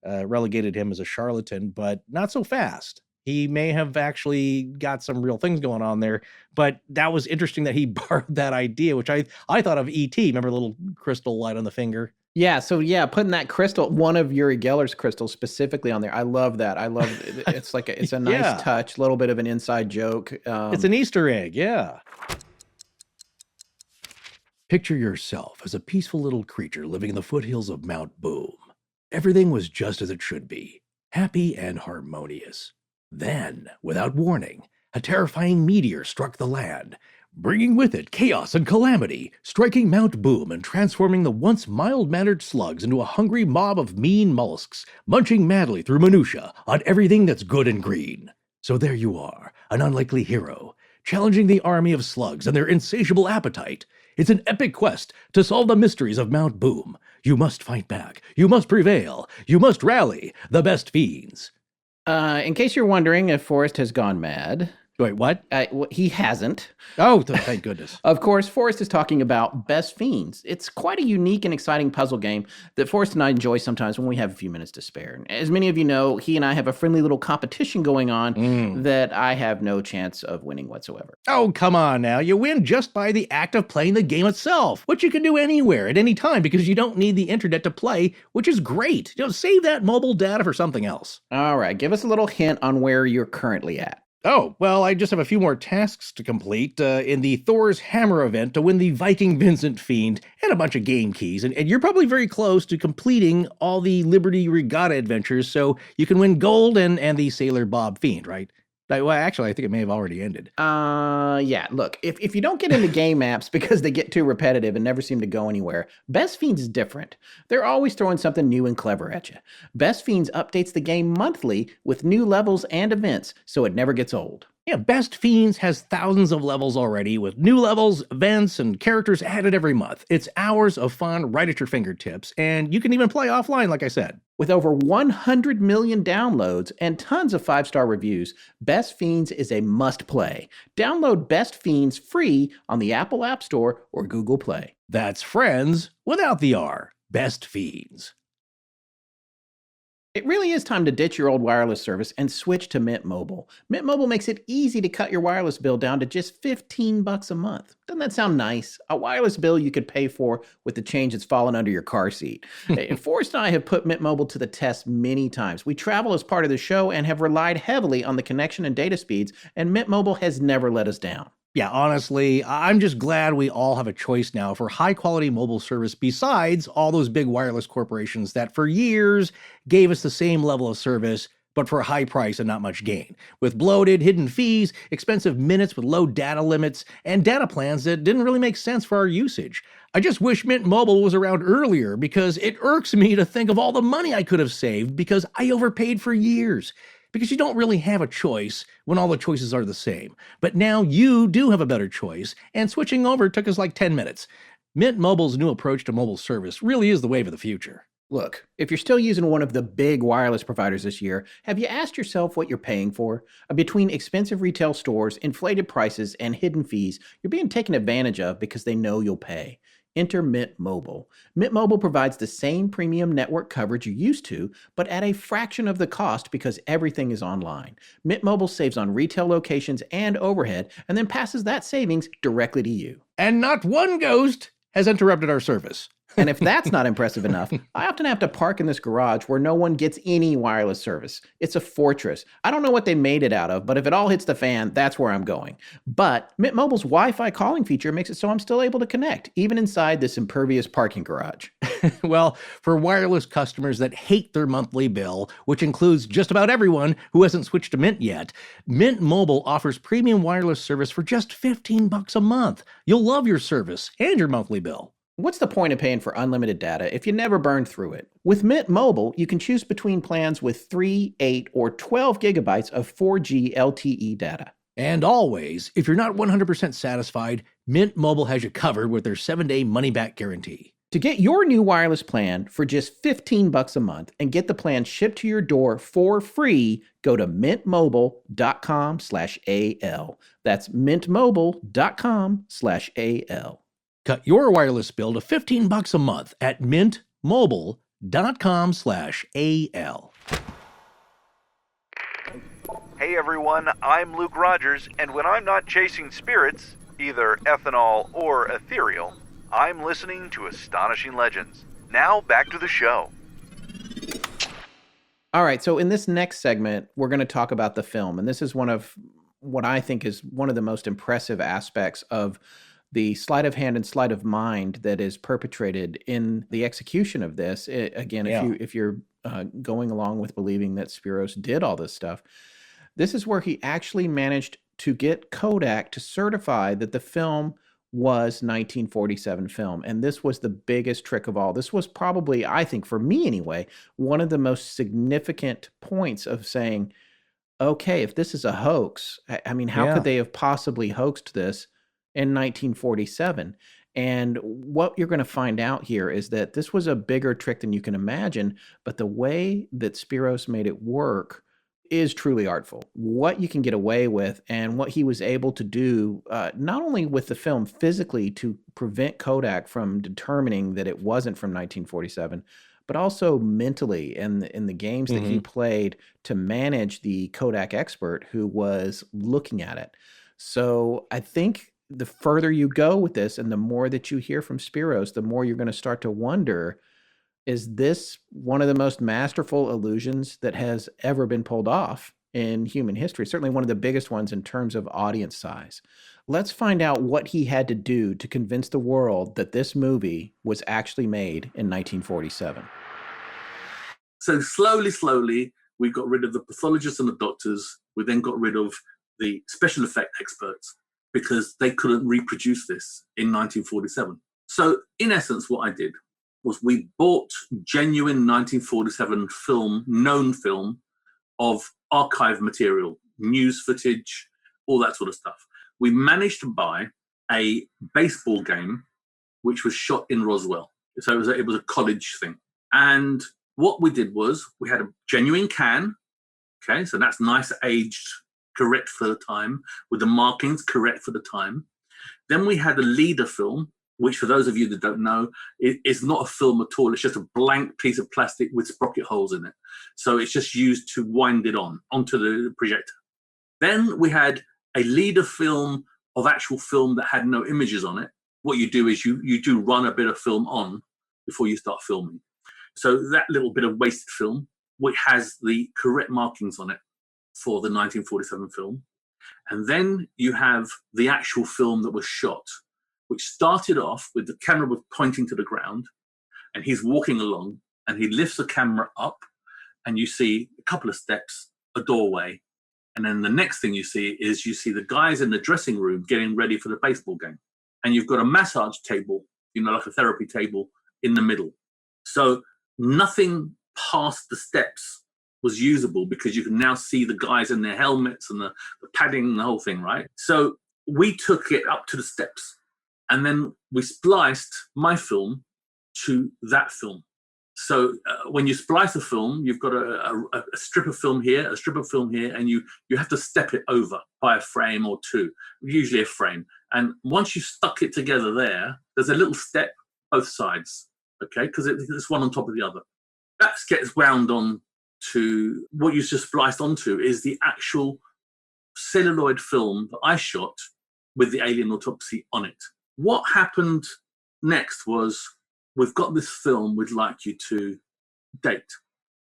relegated him as a charlatan, but not so fast. He may have actually got some real things going on there, but that was interesting that he borrowed that idea, which I thought of E.T. Remember the little crystal light on the finger? Yeah, so putting that crystal, one of Uri Geller's crystals specifically on there. I love that. I love it's like it's a nice touch, a little bit of an inside joke. It's an Easter egg, yeah. Picture yourself as a peaceful little creature living in the foothills of Mount Boom. Everything was just as it should be, happy and harmonious. Then, without warning, a terrifying meteor struck the land, bringing with it chaos and calamity, striking Mount Boom and transforming the once mild-mannered slugs into a hungry mob of mean mollusks, munching madly through minutia on everything that's good and green. So there you are, an unlikely hero, challenging the army of slugs and their insatiable appetite. It's an epic quest to solve the mysteries of Mount Boom. You must fight back. You must prevail. You must rally the best fiends. In case you're wondering if Forrest has gone mad. Wait, what? He hasn't. Oh, thank goodness. Of course, Forrest is talking about Best Fiends. It's quite a unique and exciting puzzle game that Forrest and I enjoy sometimes when we have a few minutes to spare. As many of you know, he and I have a friendly little competition going on that I have no chance of winning whatsoever. Oh, come on now. You win just by the act of playing the game itself, which you can do anywhere at any time because you don't need the internet to play, which is great. Save that mobile data for something else. All right, give us a little hint on where you're currently at. Oh, well, I just have a few more tasks to complete in the Thor's Hammer event to win the Viking Vincent Fiend and a bunch of game keys. And you're probably very close to completing all the Liberty Regatta adventures, so you can win gold and the Sailor Bob Fiend, right? Well, actually, I think it may have already ended. Yeah, look, if you don't get into game apps because they get too repetitive and never seem to go anywhere, Best Fiends is different. They're always throwing something new and clever at you. Best Fiends updates the game monthly with new levels and events, so it never gets old. Yeah, Best Fiends has thousands of levels already with new levels, events, and characters added every month. It's hours of fun right at your fingertips, and you can even play offline, like I said. With over 100 million downloads and tons of 5-star reviews, Best Fiends is a must-play. Download Best Fiends free on the Apple App Store or Google Play. That's friends without the R. Best Fiends. It really is time to ditch your old wireless service and switch to Mint Mobile. Mint Mobile makes it easy to cut your wireless bill down to just $15 a month. Doesn't that sound nice? A wireless bill you could pay for with the change that's fallen under your car seat. Forrest and I have put Mint Mobile to the test many times. We travel as part of the show and have relied heavily on the connection and data speeds, and Mint Mobile has never let us down. Yeah, honestly, I'm just glad we all have a choice now for high quality mobile service besides all those big wireless corporations that for years gave us the same level of service, but for a high price and not much gain. With bloated, hidden fees, expensive minutes with low data limits, and data plans that didn't really make sense for our usage. I just wish Mint Mobile was around earlier because it irks me to think of all the money I could have saved because I overpaid for years. Because you don't really have a choice when all the choices are the same. But now you do have a better choice, and switching over took us like 10 minutes. Mint Mobile's new approach to mobile service really is the wave of the future. Look, if you're still using one of the big wireless providers this year, have you asked yourself what you're paying for? Between expensive retail stores, inflated prices, and hidden fees, you're being taken advantage of because they know you'll pay. Enter Mint Mobile. Mint Mobile provides the same premium network coverage you're used to, but at a fraction of the cost because everything is online. Mint Mobile saves on retail locations and overhead, and then passes that savings directly to you. And not one ghost has interrupted our service. And if that's not impressive enough, I often have to park in this garage where no one gets any wireless service. It's a fortress. I don't know what they made it out of, but if it all hits the fan, that's where I'm going. But Mint Mobile's Wi-Fi calling feature makes it so I'm still able to connect, even inside this impervious parking garage. Well, for wireless customers that hate their monthly bill, which includes just about everyone who hasn't switched to Mint yet, Mint Mobile offers premium wireless service for just $15 a month. You'll love your service and your monthly bill. What's the point of paying for unlimited data if you never burn through it? With Mint Mobile, you can choose between plans with 3, 8, or 12 gigabytes of 4G LTE data. And always, if you're not 100% satisfied, Mint Mobile has you covered with their 7-day money-back guarantee. To get your new wireless plan for just $15 a month and get the plan shipped to your door for free, go to mintmobile.com/AL. That's mintmobile.com/AL. Cut your wireless bill to $15 a month at mintmobile.com/AL. Hey everyone, I'm Luke Rogers, and when I'm not chasing spirits, either ethanol or ethereal, I'm listening to Astonishing Legends. Now back to the show. All right, so in this next segment, we're going to talk about the film, and this is one of what I think is one of the most impressive aspects of the sleight of hand and sleight of mind that is perpetrated in the execution of this. If you're going along with believing that Spiros did all this stuff, this is where he actually managed to get Kodak to certify that the film was 1947 film. And this was the biggest trick of all. This was probably, I think, for me anyway, one of the most significant points of saying, okay, if this is a hoax, I mean, how could they have possibly hoaxed this in 1947? And what you're going to find out here is that this was a bigger trick than you can imagine, but the way that Spiros made it work is truly artful. What you can get away with and what he was able to do, not only with the film physically to prevent Kodak from determining that it wasn't from 1947, but also mentally in the games that he played to manage the Kodak expert who was looking at it. So I think the further you go with this and the more that you hear from Spiros, the more you're going to start to wonder, is this one of the most masterful illusions that has ever been pulled off in human history? Certainly one of the biggest ones in terms of audience size. Let's find out what he had to do to convince the world that this movie was actually made in 1947. So slowly, we got rid of the pathologists and the doctors. We then got rid of the special effect experts because they couldn't reproduce this in 1947. So in essence, what I did was we bought genuine 1947 known film of archive material, news footage, all that sort of stuff. We managed to buy a baseball game, which was shot in Roswell. So it was a college thing. And what we did was we had a genuine can. Okay, so that's nice, aged, correct for the time, with the markings correct for the time. Then we had a leader film, which for those of you that don't know, is not a film at all. It's just a blank piece of plastic with sprocket holes in it. So it's just used to wind it onto the projector. Then we had a leader film of actual film that had no images on it. What you do is you do run a bit of film on before you start filming. So that little bit of wasted film, which has the correct markings on it for the 1947 film. And then you have the actual film that was shot, which started off with the camera pointing to the ground, and he's walking along, and he lifts the camera up, and you see a couple of steps, a doorway, and then the next thing you see the guys in the dressing room getting ready for the baseball game. And you've got a massage table, like a therapy table in the middle. So nothing past the steps was usable because you can now see the guys in their helmets and the padding and the whole thing, right? So we took it up to the steps, and then we spliced my film to that film. So when you splice a film, you've got a strip of film here, a strip of film here, and you have to step it over by a frame or two, usually a frame. And once you've stuck it together there's a little step both sides, okay? Because it's one on top of the other. That gets wound on to what you just spliced onto is the actual celluloid film that I shot with the Alien Autopsy on it. What happened next was, we've got this film we'd like you to date.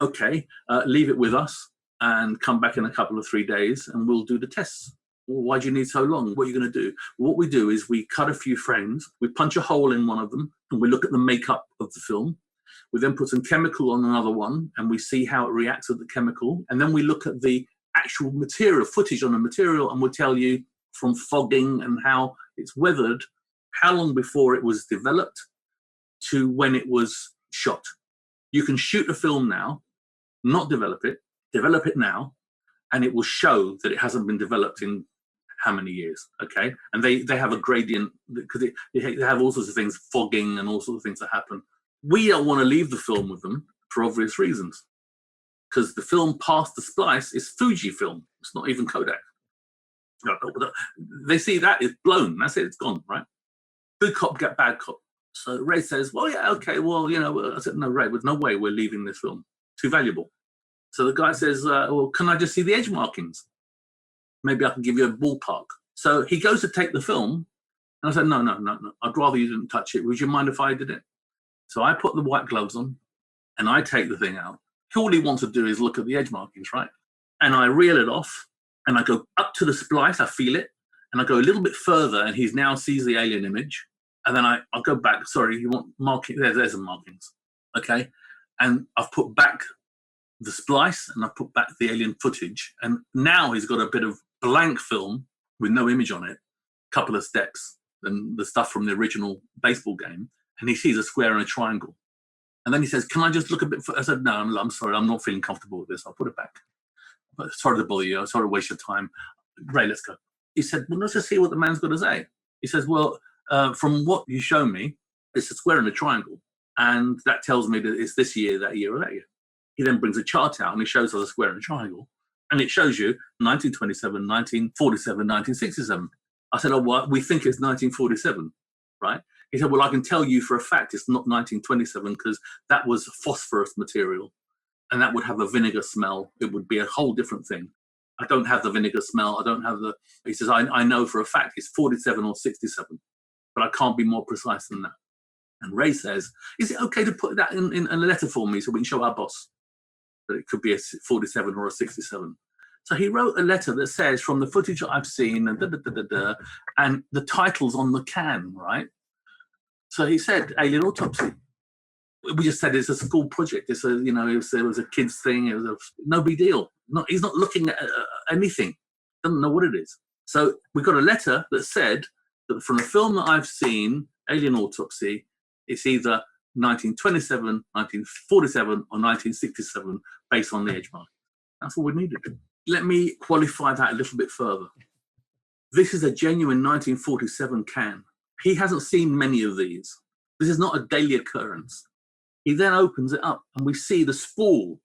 Okay, leave it with us and come back in a couple of 3 days and we'll do the tests. Well, why do you need so long? What are you going to do? What we do is we cut a few frames, we punch a hole in one of them, and we look at the makeup of the film. We then put some chemical on another one, and we see how it reacts with the chemical. And then we look at the actual material, footage on the material, and we'll tell you from fogging and how it's weathered, how long before it was developed to when it was shot. You can shoot a film now, not develop it now, and it will show that it hasn't been developed in how many years, okay? And they have a gradient, because they have all sorts of things, fogging and all sorts of things that happen. We don't want to leave the film with them for obvious reasons, because the film past the splice is Fujifilm. It's not even Kodak. They see that, it's blown. That's it, it's gone, right? Good cop, get bad cop. So Ray says, well, yeah, okay, well, I said, no, Ray, there's no way we're leaving this film. Too valuable. So the guy says, well, can I just see the edge markings? Maybe I can give you a ballpark. So he goes to take the film, and I said, no. I'd rather you didn't touch it. Would you mind if I did it? So I put the white gloves on, and I take the thing out. All he wants to do is look at the edge markings, right? And I reel it off, and I go up to the splice, I feel it, and I go a little bit further, and he now sees the alien image. And then I'll go back. Sorry, you want marking? There's some markings, okay? And I've put back the splice, and I've put back the alien footage. And now he's got a bit of blank film with no image on it, couple of steps, and the stuff from the original baseball game. And he sees a square and a triangle. And then he says, can I just look a bit further? I said, no, I'm sorry. I'm not feeling comfortable with this. I'll put it back. But sorry to bother you. I'm sorry to waste your time. Ray, let's go. He said, well, let's just see what the man's got to say. He says, well, from what you show me, it's a square and a triangle. And that tells me that it's this year, that year, or that year. He then brings a chart out and he shows us a square and a triangle. And it shows you 1927, 1947, 1967. I said, oh, well, we think it's 1947, right? He said, well, I can tell you for a fact it's not 1927 because that was phosphorus material and that would have a vinegar smell. It would be a whole different thing. I don't have the vinegar smell. I don't have the, he says, I know for a fact it's 47 or 67, but I can't be more precise than that. And Ray says, is it okay to put that in a letter for me so we can show our boss that it could be a 47 or a 67? So he wrote a letter that says, from the footage that I've seen, and and the title's on the can, right? So he said, Alien Autopsy. We just said it's a school project. It's a, it was a kid's thing. It was no big deal. He's not looking at anything. Doesn't know what it is. So we got a letter that said that from the film that I've seen, Alien Autopsy, it's either 1927, 1947, or 1967, based on the edge mark. That's all we needed. Let me qualify that a little bit further. This is a genuine 1947 can. He hasn't seen many of these. This is not a daily occurrence. He then opens it up, and we see the spool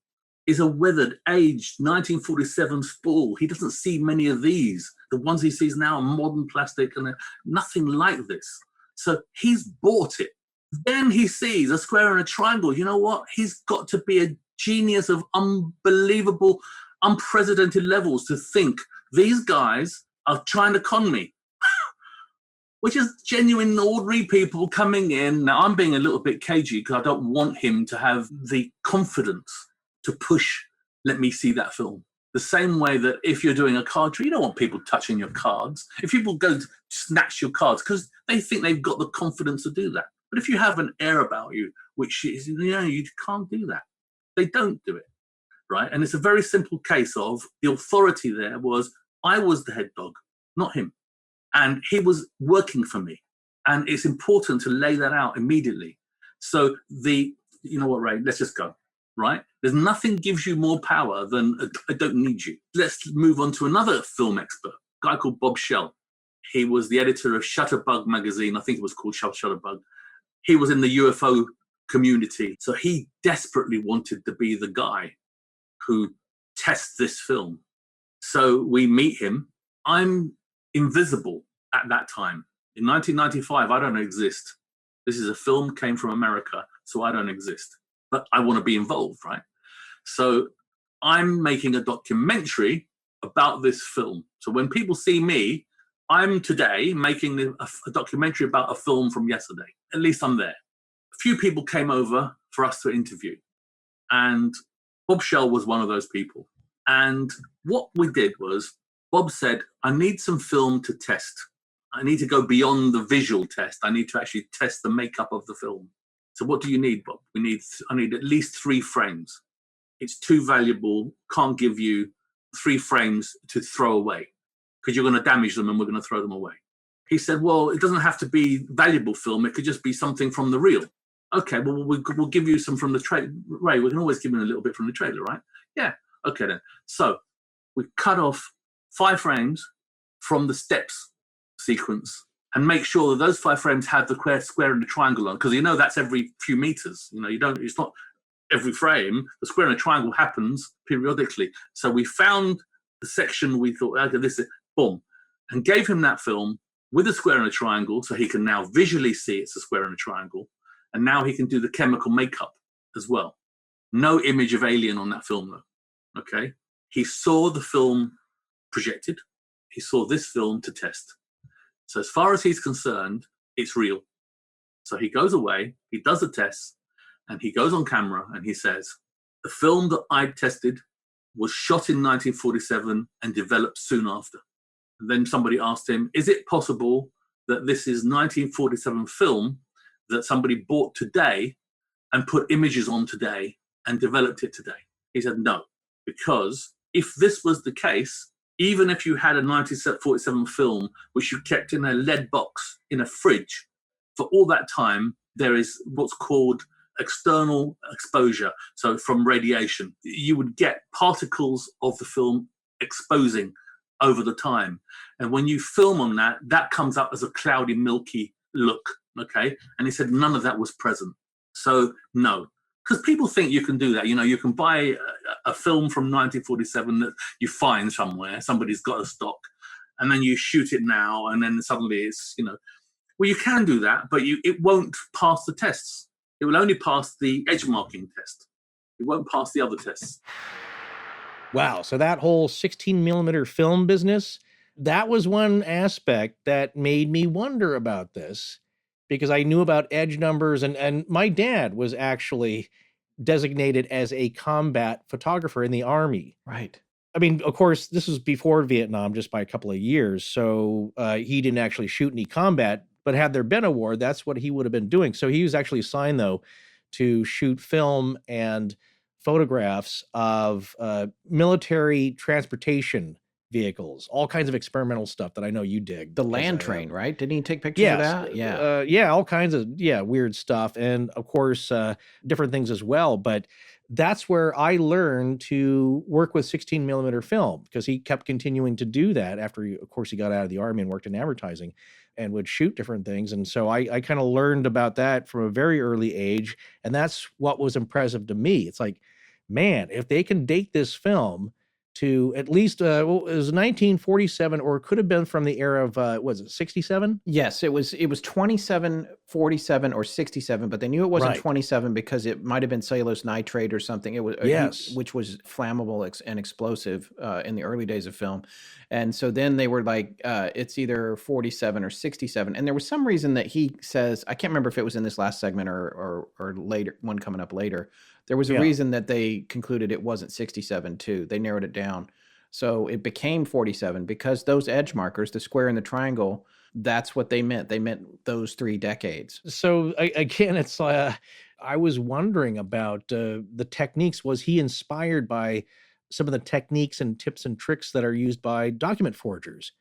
is a weathered, aged 1947 spool. He doesn't see many of these. The ones he sees now are modern plastic, and they're nothing like this. So he's bought it. Then he sees a square and a triangle. You know what? He's got to be a genius of unbelievable, unprecedented levels to think these guys are trying to con me. Which is genuine, ordinary people coming in. Now, I'm being a little bit cagey because I don't want him to have the confidence to push, let me see that film. The same way that if you're doing a card trick, you don't want people touching your cards. If people go to snatch your cards because they think they've got the confidence to do that. But if you have an air about you, which is, you can't do that. They don't do it, right? And it's a very simple case of the authority there was, I was the head dog, not him. And he was working for me. And it's important to lay that out immediately. So you know what, Ray, let's just go, right? There's nothing gives you more power than I don't need you. Let's move on to another film expert, a guy called Bob Shell. He was the editor of Shutterbug magazine. I think it was called Shutterbug. He was in the UFO community. So he desperately wanted to be the guy who tests this film. So we meet him. I'm invisible at that time. In 1995, I don't exist. This is a film, came from America, so I don't exist. But I want to be involved, right? So I'm making a documentary about this film. So when people see me, I'm today making a documentary about a film from yesterday. At least I'm there. A few people came over for us to interview. And Bob Shell was one of those people. And what we did was, Bob said, I need some film to test. I need to go beyond the visual test. I need to actually test the makeup of the film. So what do you need, Bob? I need at least 3 frames. It's too valuable. Can't give you 3 frames to throw away because you're going to damage them and we're going to throw them away. He said, well, it doesn't have to be valuable film. It could just be something from the reel. Okay, well, we'll give you some from the trailer. Ray, we can always give you a little bit from the trailer, right? Yeah, okay then. So we cut off 5 frames from the steps sequence and make sure that those 5 frames have the square and the triangle on, because that's every few meters. It's not every frame. The square and the triangle happens periodically. So we found the section we thought, okay, this is boom, and gave him that film with a square and a triangle so he can now visually see it's a square and a triangle. And now he can do the chemical makeup as well. No image of alien on that film though, okay? He saw the film projected. He saw this film to test. So as far as he's concerned, it's real. So he goes away, he does the tests, and he goes on camera and he says, the film that I tested was shot in 1947 and developed soon after. And then somebody asked him, is it possible that this is 1947 film that somebody bought today and put images on today and developed it today? He said, no, because if this was the case, even if you had a 1947 film, which you kept in a lead box in a fridge, for all that time, there is what's called external exposure. So from radiation, you would get particles of the film exposing over the time. And when you film on that, that comes up as a cloudy, milky look, okay? And he said none of that was present. So no, because people think you can do that. You can buy a film from 1947 that you find somewhere, somebody's got a stock, and then you shoot it now, and then suddenly it's, well, you can do that, but it won't pass the tests. It will only pass the edge marking test. It won't pass the other tests. Wow. So that whole 16 millimeter film business, that was one aspect that made me wonder about this, because I knew about edge numbers, and my dad was actually designated as a combat photographer in the Army. Right. I mean, of course, this was before Vietnam, just by a couple of years. So he didn't actually shoot any combat, but had there been a war, that's what he would have been doing. So he was actually assigned, though, to shoot film and photographs of military transportation vehicles, all kinds of experimental stuff that I know you dig. The land train, right? Didn't he take pictures of that? Yeah, all kinds of weird stuff, and of course different things as well. But that's where I learned to work with 16 millimeter film, because he kept continuing to do that after of course he got out of the Army and worked in advertising and would shoot different things. And so I kind of learned about that from a very early age, and that's what was impressive to me. It's like, man, if they can date this film to at least, it was 1947, or it could have been from the era of, was it 67? Yes, it was 27, 47, or 67, but they knew it wasn't Right. 27 because it might have been cellulose nitrate or something. It was which was flammable and explosive in the early days of film. And so then they were like, it's either 47 or 67. And there was some reason that he says, I can't remember if it was in this last segment or later, one coming up later. There was a reason that they concluded it wasn't 67 too. They narrowed it down. So it became 47 because those edge markers, the square and the triangle, that's what they meant. They meant those 3 decades. So again, it's I was wondering about the techniques. Was he inspired by some of the techniques and tips and tricks that are used by document forgers?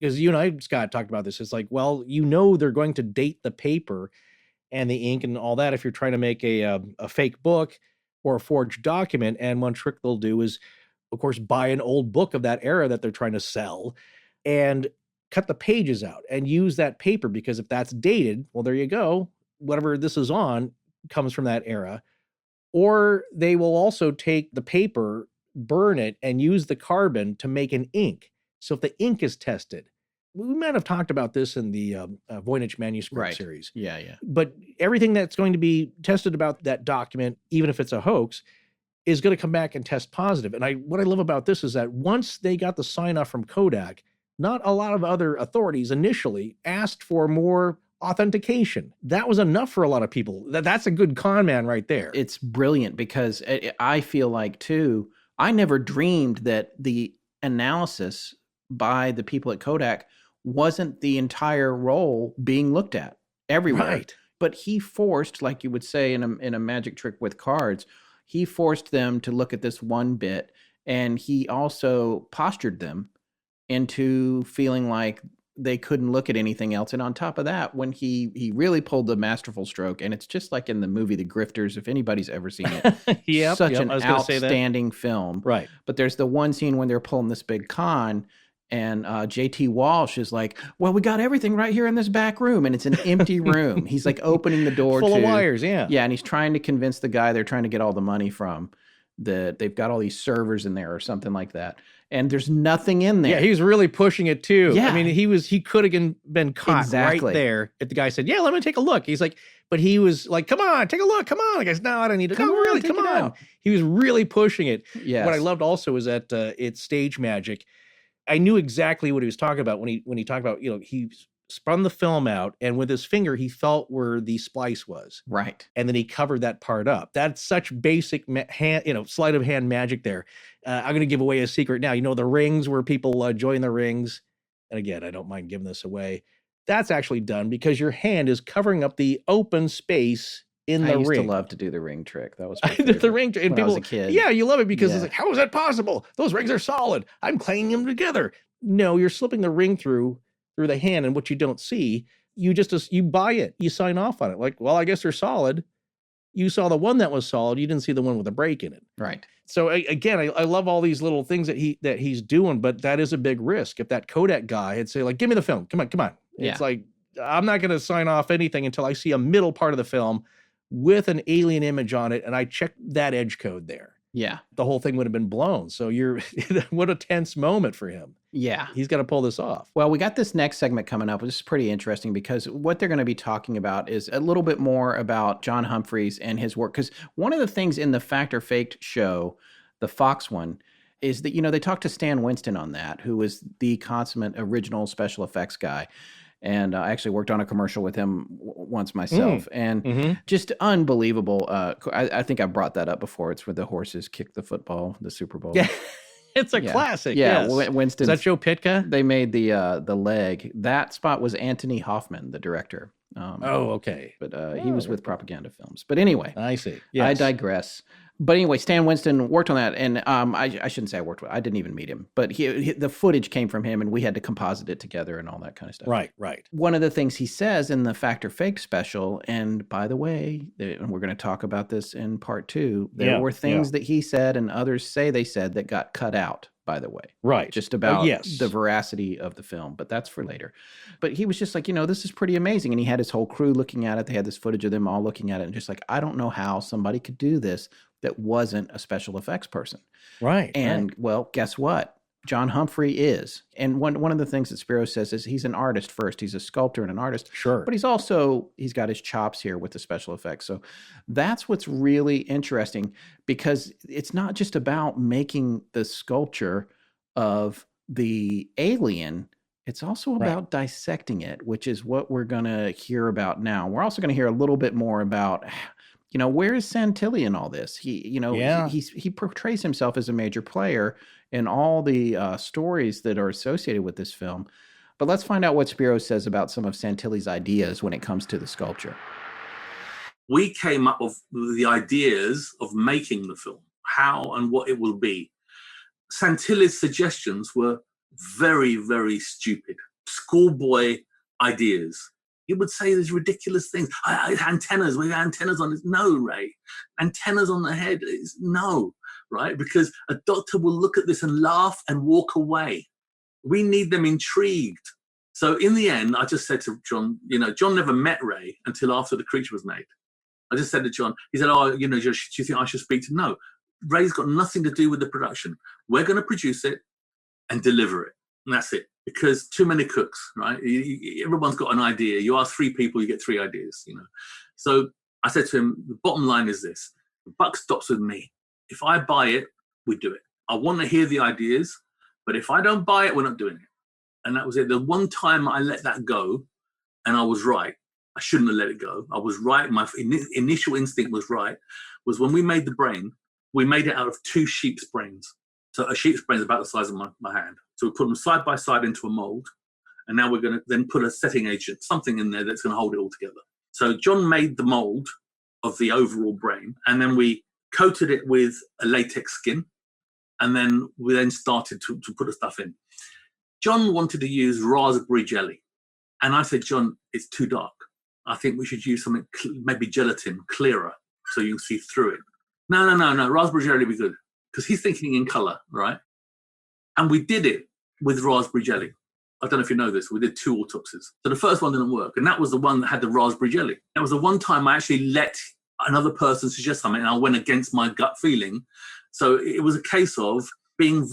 Because you and I, Scott, talked about this. It's like, well, they're going to date the paper and the ink and all that if you're trying to make a fake book or a forged document. And one trick they'll do is, of course, buy an old book of that era that they're trying to sell and cut the pages out and use that paper, because if that's dated, well, there you go. Whatever this is on comes from that era. Or they will also take the paper, burn it, and use the carbon to make an ink. So if the ink is tested, we might have talked about this in the Voynich manuscript series. Yeah. But everything that's going to be tested about that document, even if it's a hoax, is going to come back and test positive. And what I love about this is that once they got the sign off from Kodak, not a lot of other authorities initially asked for more authentication. That was enough for a lot of people. That's a good con man right there. It's brilliant because I feel like, too, I never dreamed that the analysis by the people at Kodak wasn't the entire roll being looked at everywhere. Right. But he forced, like you would say in a magic trick with cards, he forced them to look at this one bit, and he also postured them into feeling like they couldn't look at anything else. And on top of that, when he really pulled the masterful stroke, and it's just like in the movie The Grifters, if anybody's ever seen it, such an outstanding film. Right. But there's the one scene when they're pulling this big con, and JT Walsh is like, well, we got everything right here in this back room, and it's an empty room. He's like opening the door full of wires, yeah. Yeah, and he's trying to convince the guy they're trying to get all the money from that they've got all these servers in there or something like that. And there's nothing in there. Yeah, he was really pushing it too. Yeah. I mean, he could have been caught right there if the guy said, yeah, let me take a look. He's like, but he was like, come on, take a look. Come on. The guy's, no, I don't need to. No, really, come on. He was really pushing it. Yes. What I loved also is that it's stage magic. I knew exactly what he was talking about when he talked about, he spun the film out, and with his finger, he felt where the splice was. Right. And then he covered that part up. That's such basic sleight of hand magic there. I'm going to give away a secret now. The rings where people join the rings. And again, I don't mind giving this away. That's actually done because your hand is covering up the open space in the ring. I used to love to do the ring trick. That was my favorite. The ring trick. And when people, I was a kid. Yeah, you love it because it's like, how is that possible? Those rings are solid. I'm clanging them together. No, you're slipping the ring through the hand, and what you don't see, you buy it. You sign off on it. Like, well, I guess they're solid. You saw the one that was solid. You didn't see the one with a break in it. Right. So again, I love all these little things that he's doing, but that is a big risk. If that Kodak guy had say, like, give me the film. Come on. Yeah. It's like, I'm not going to sign off anything until I see a middle part of the film with an alien image on it, and I check that edge code there. Yeah. The whole thing would have been blown. So what a tense moment for him. Yeah. He's got to pull this off. Well, we got this next segment coming up, which is pretty interesting because what they're going to be talking about is a little bit more about John Humphreys and his work. Because one of the things in the Fact or Faked show, the Fox one, is that, they talked to Stan Winston on that, who was the consummate original special effects guy. And I actually worked on a commercial with him once myself. And just unbelievable. I think I brought that up before. It's where the horses kick the football, the Super Bowl. Yeah. It's a classic. Yeah. Yes. Winston. Is that Joe Pitka? They made the leg. That spot was Anthony Hoffman, the director. Okay. But he was with Propaganda Films. But anyway. I see. Yes. I digress. But anyway, Stan Winston worked on that, and I shouldn't say I worked with. I didn't even meet him, but the footage came from him, and we had to composite it together and all that kind of stuff. Right. One of the things he says in the Fact or Fake special, and by the way, and we're going to talk about this in part 2, there were things that he said and others say they said that got cut out. By the way, right, just about the veracity of the film, but that's for later. But he was just like, this is pretty amazing, and he had his whole crew looking at it. They had this footage of them all looking at it, and just like, I don't know how somebody could do this that wasn't a special effects person, right? And well, guess what? John Humphrey is, and one of the things that Spiros says is he's an artist first. He's a sculptor and an artist, sure, but he's got his chops here with the special effects. So that's what's really interesting, because it's not just about making the sculpture of the alien. It's also about dissecting it, which is what we're going to hear about now. We're also going to hear a little bit more about, where is Santilli in all this? He portrays himself as a major player and all the stories that are associated with this film. But let's find out what Spiros says about some of Santilli's ideas when it comes to the sculpture. We came up with the ideas of making the film, how and what it will be. Santilli's suggestions were very, very stupid, schoolboy ideas. He would say these ridiculous things. Antennas, we have antennas on this. No, Ray. Antennas on the head is no, right? Because a doctor will look at this and laugh and walk away. We need them intrigued. So in the end, I just said to John, John never met Ray until after the creature was made. I just said to John, he said, do you think I should speak to him? No, Ray's got nothing to do with the production. We're going to produce it and deliver it. And that's it. Because too many cooks, right? Everyone's got an idea. You ask 3 people, you get 3 ideas, So I said to him, the bottom line is this. The buck stops with me. If I buy it, we do it. I want to hear the ideas, but if I don't buy it, we're not doing it. And that was it. The one time I let that go, and I was right. I shouldn't have let it go. I was right. My initial instinct was right, was when we made the brain, we made it out of 2 sheep's brains. So a sheep's brain is about the size of my hand. So we put them side by side into a mold. And now we're going to then put a setting agent, something in there that's going to hold it all together. So John made the mold of the overall brain. And then we coated it with a latex skin. And then we then started to put the stuff in. John wanted to use raspberry jelly. And I said, John, it's too dark. I think we should use something, maybe gelatin, clearer, so you can see through it. No. Raspberry jelly would be good. Because he's thinking in color, right? And we did it with raspberry jelly. I don't know if you know this. We did 2 autopsies. So the first one didn't work. And that was the one that had the raspberry jelly. That was the one time I actually let another person suggest something and I went against my gut feeling. So it was a case of being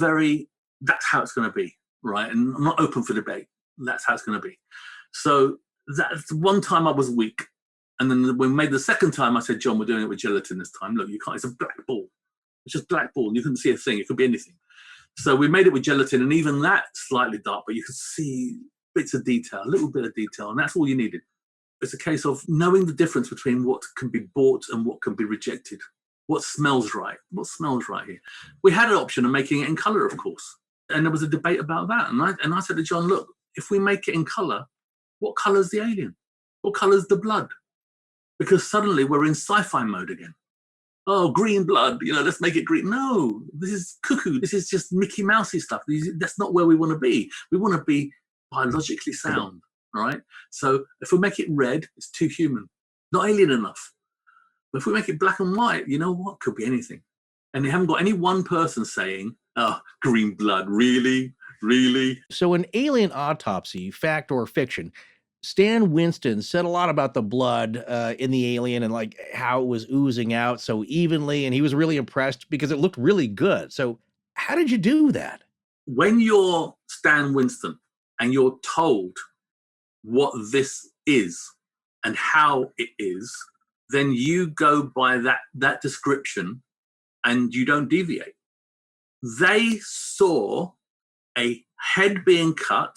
that's how it's going to be, right? And I'm not open for debate. That's how it's going to be. So that's one time I was weak. And then when we made the second time, I said, John, we're doing it with gelatin this time. Look, you can't, it's a black ball. It's just black ball. You couldn't see a thing. It could be anything. So we made it with gelatin, and even that slightly dark, but you could see bits of detail, a little bit of detail, and that's all you needed. It's a case of knowing the difference between what can be bought and what can be rejected. What smells right? What smells right here? We had an option of making it in color, of course, and there was a debate about that. And I said to John, look, if we make it in color, what color's the alien? What color's the blood? Because suddenly we're in sci-fi mode again. Oh, green blood, let's make it green. No, this is cuckoo. This is just Mickey Mousey stuff. That's not where we want to be. We want to be biologically sound, right? So if we make it red, it's too human, not alien enough. But if we make it black and white, you know what? Could be anything. And you haven't got any one person saying, oh, green blood, really? Really? So in Alien Autopsy, fact or fiction, Stan Winston said a lot about the blood in the alien and like how it was oozing out so evenly. And he was really impressed because it looked really good. So how did you do that? When you're Stan Winston and you're told what this is and how it is, then you go by that description and you don't deviate. They saw a head being cut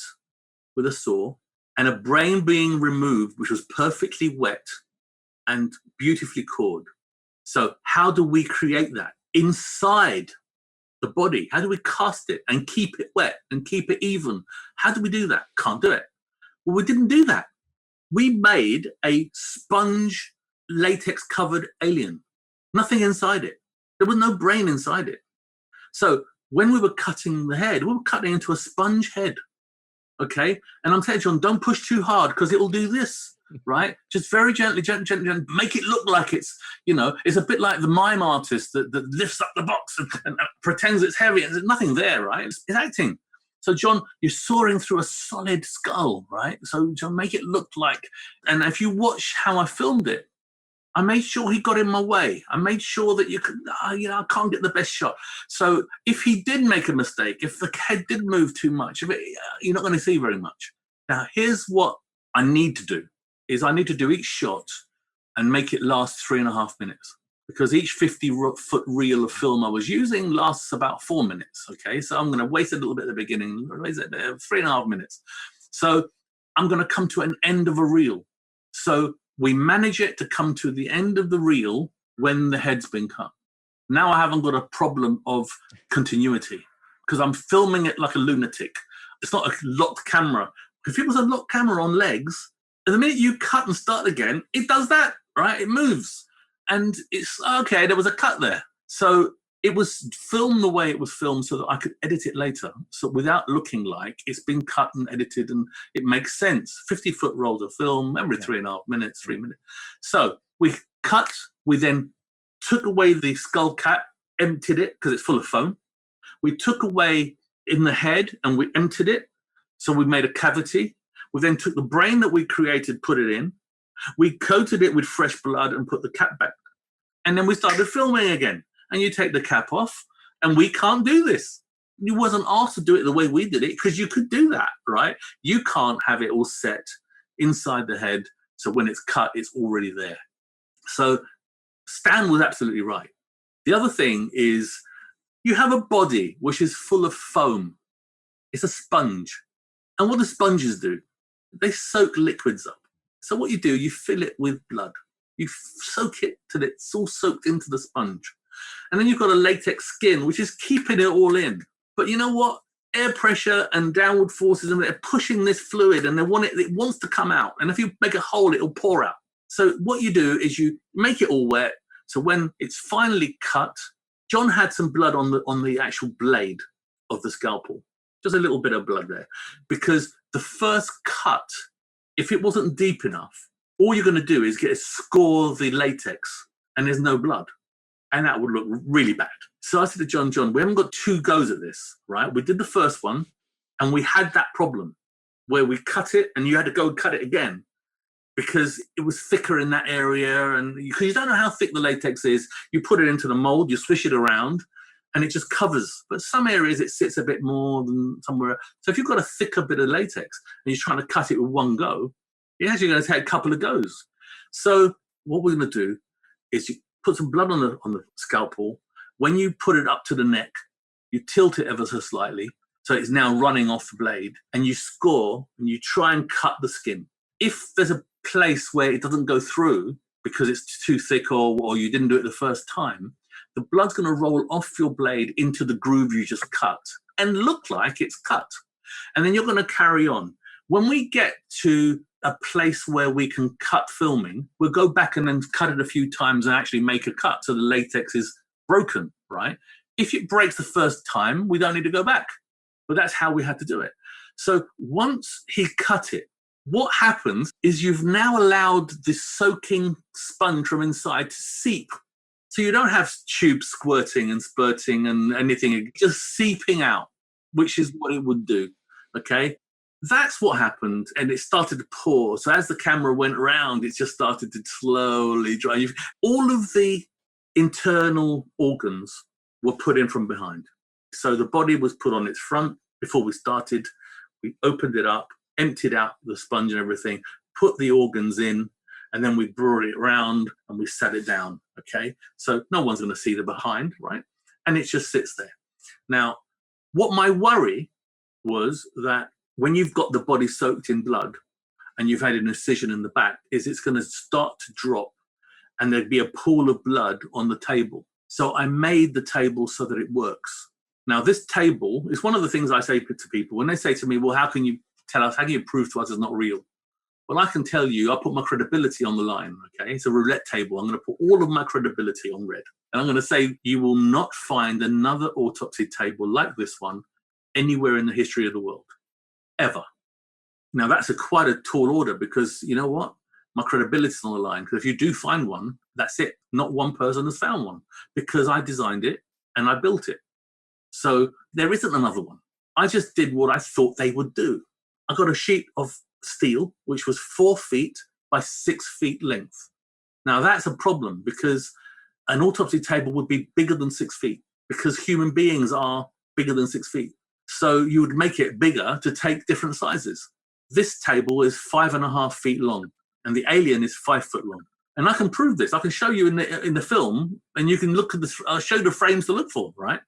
with a saw and a brain being removed, which was perfectly wet and beautifully cored. So how do we create that inside the body? How do we cast it and keep it wet and keep it even? How do we do that? Can't do it. Well, we didn't do that. We made a sponge latex covered alien. Nothing inside it. There was no brain inside it. So when we were cutting the head, we were cutting into a sponge head. Okay, and I'm saying, John, don't push too hard because it will do this, right? Just very gently, make it look like it's a bit like the mime artist that lifts up the box and pretends it's heavy and there's nothing there, right? It's acting. So, John, you're soaring through a solid skull, right? So, John, make it look like, and if you watch how I filmed it, I made sure he got in my way. I made sure that I can't get the best shot. So if he did make a mistake, if the head did move too much, you're not going to see very much. Now, here's what I need to do, is I need to do each shot and make it last 3.5 minutes. Because each 50-foot reel of film I was using lasts about 4 minutes, okay? So I'm going to waste a little bit at the beginning, waste it 3.5 minutes. So I'm going to come to an end of a reel. So we manage it to come to the end of the reel when the head's been cut. Now I haven't got a problem of continuity. because I'm filming it like a lunatic. It's not a locked camera. If it was a locked camera on legs, the minute you cut and start again, it does that, right? It moves. And it's, okay, there was a cut there. So it was filmed the way it was filmed so that I could edit it later. So without looking like it's been cut and edited and it makes sense. 50-foot rolls of film, every 3.5 minutes, 3 minutes. So we cut, we then took away the skull cap, emptied it because it's full of foam. We took away in the head and we emptied it. So we made a cavity. We then took the brain that we created, put it in. We coated it with fresh blood and put the cap back. And then we started filming again. And you take the cap off, and we can't do this. You wasn't asked to do it the way we did it because you could do that, right? You can't have it all set inside the head. So when it's cut, it's already there. So Stan was absolutely right. The other thing is you have a body which is full of foam. It's a sponge. And what do sponges do? They soak liquids up. So what you do, you fill it with blood. You soak it till it's all soaked into the sponge. And then you've got a latex skin, which is keeping it all in. But you know what? Air pressure and downward forces, and they're pushing this fluid, and it wants to come out. And if you make a hole, it'll pour out. So what you do is you make it all wet. So when it's finally cut, John had some blood on the actual blade of the scalpel. Just a little bit of blood there. Because the first cut, if it wasn't deep enough, all you're going to do is score the latex, and there's no blood. And that would look really bad. So I said to John, we haven't got 2 goes at this, right? We did the first one, and we had that problem where we cut it, and you had to go and cut it again because it was thicker in that area. And because you don't know how thick the latex is, you put it into the mold, you swish it around, and it just covers. But some areas it sits a bit more than somewhere. So if you've got a thicker bit of latex and you're trying to cut it with one go, you're actually going to take a couple of goes. So what we're going to do is you put some blood on the scalpel. When you put it up to the neck, you tilt it ever so slightly, so it's now running off the blade, and you score, and you try and cut the skin. If there's a place where it doesn't go through because it's too thick or you didn't do it the first time, the blood's going to roll off your blade into the groove you just cut and look like it's cut. And then you're going to carry on. When we get to a place where we can cut filming, we'll go back and then cut it a few times and actually make a cut so the latex is broken, right? If it breaks the first time, we don't need to go back. But that's how we had to do it. So once he cut it, what happens is you've now allowed this soaking sponge from inside to seep. So you don't have tubes squirting and spurting and anything, just seeping out, which is what it would do, okay? That's what happened, and it started to pour. So as the camera went around, it just started to slowly dry. All of the internal organs were put in from behind. So the body was put on its front before we started. We opened it up, emptied out the sponge and everything, put the organs in, and then we brought it around and we sat it down, okay? So no one's going to see the behind, right? And it just sits there. Now, what my worry was that when you've got the body soaked in blood and you've had an incision in the back, is it's going to start to drop and there'd be a pool of blood on the table. So I made the table so that it works. Now, this table is one of the things I say to people when they say to me, well, how can you tell us, how can you prove to us it's not real? Well, I can tell you, I put my credibility on the line, okay? It's a roulette table. I'm going to put all of my credibility on red. And I'm going to say, you will not find another autopsy table like this one anywhere in the history of the world. Ever. Now, that's quite a tall order because, you know what? My credibility's on the line. Because if you do find one, that's it. Not one person has found one because I designed it and I built it. So there isn't another one. I just did what I thought they would do. I got a sheet of steel, which was 4 feet by 6 feet length. Now, that's a problem because an autopsy table would be bigger than 6 feet because human beings are bigger than 6 feet. So you would make it bigger to take different sizes. This table is 5.5 feet long, and the alien is 5 foot long. And I can prove this. I can show you in the film, and you can look at this. I'll show the frames to look for, right?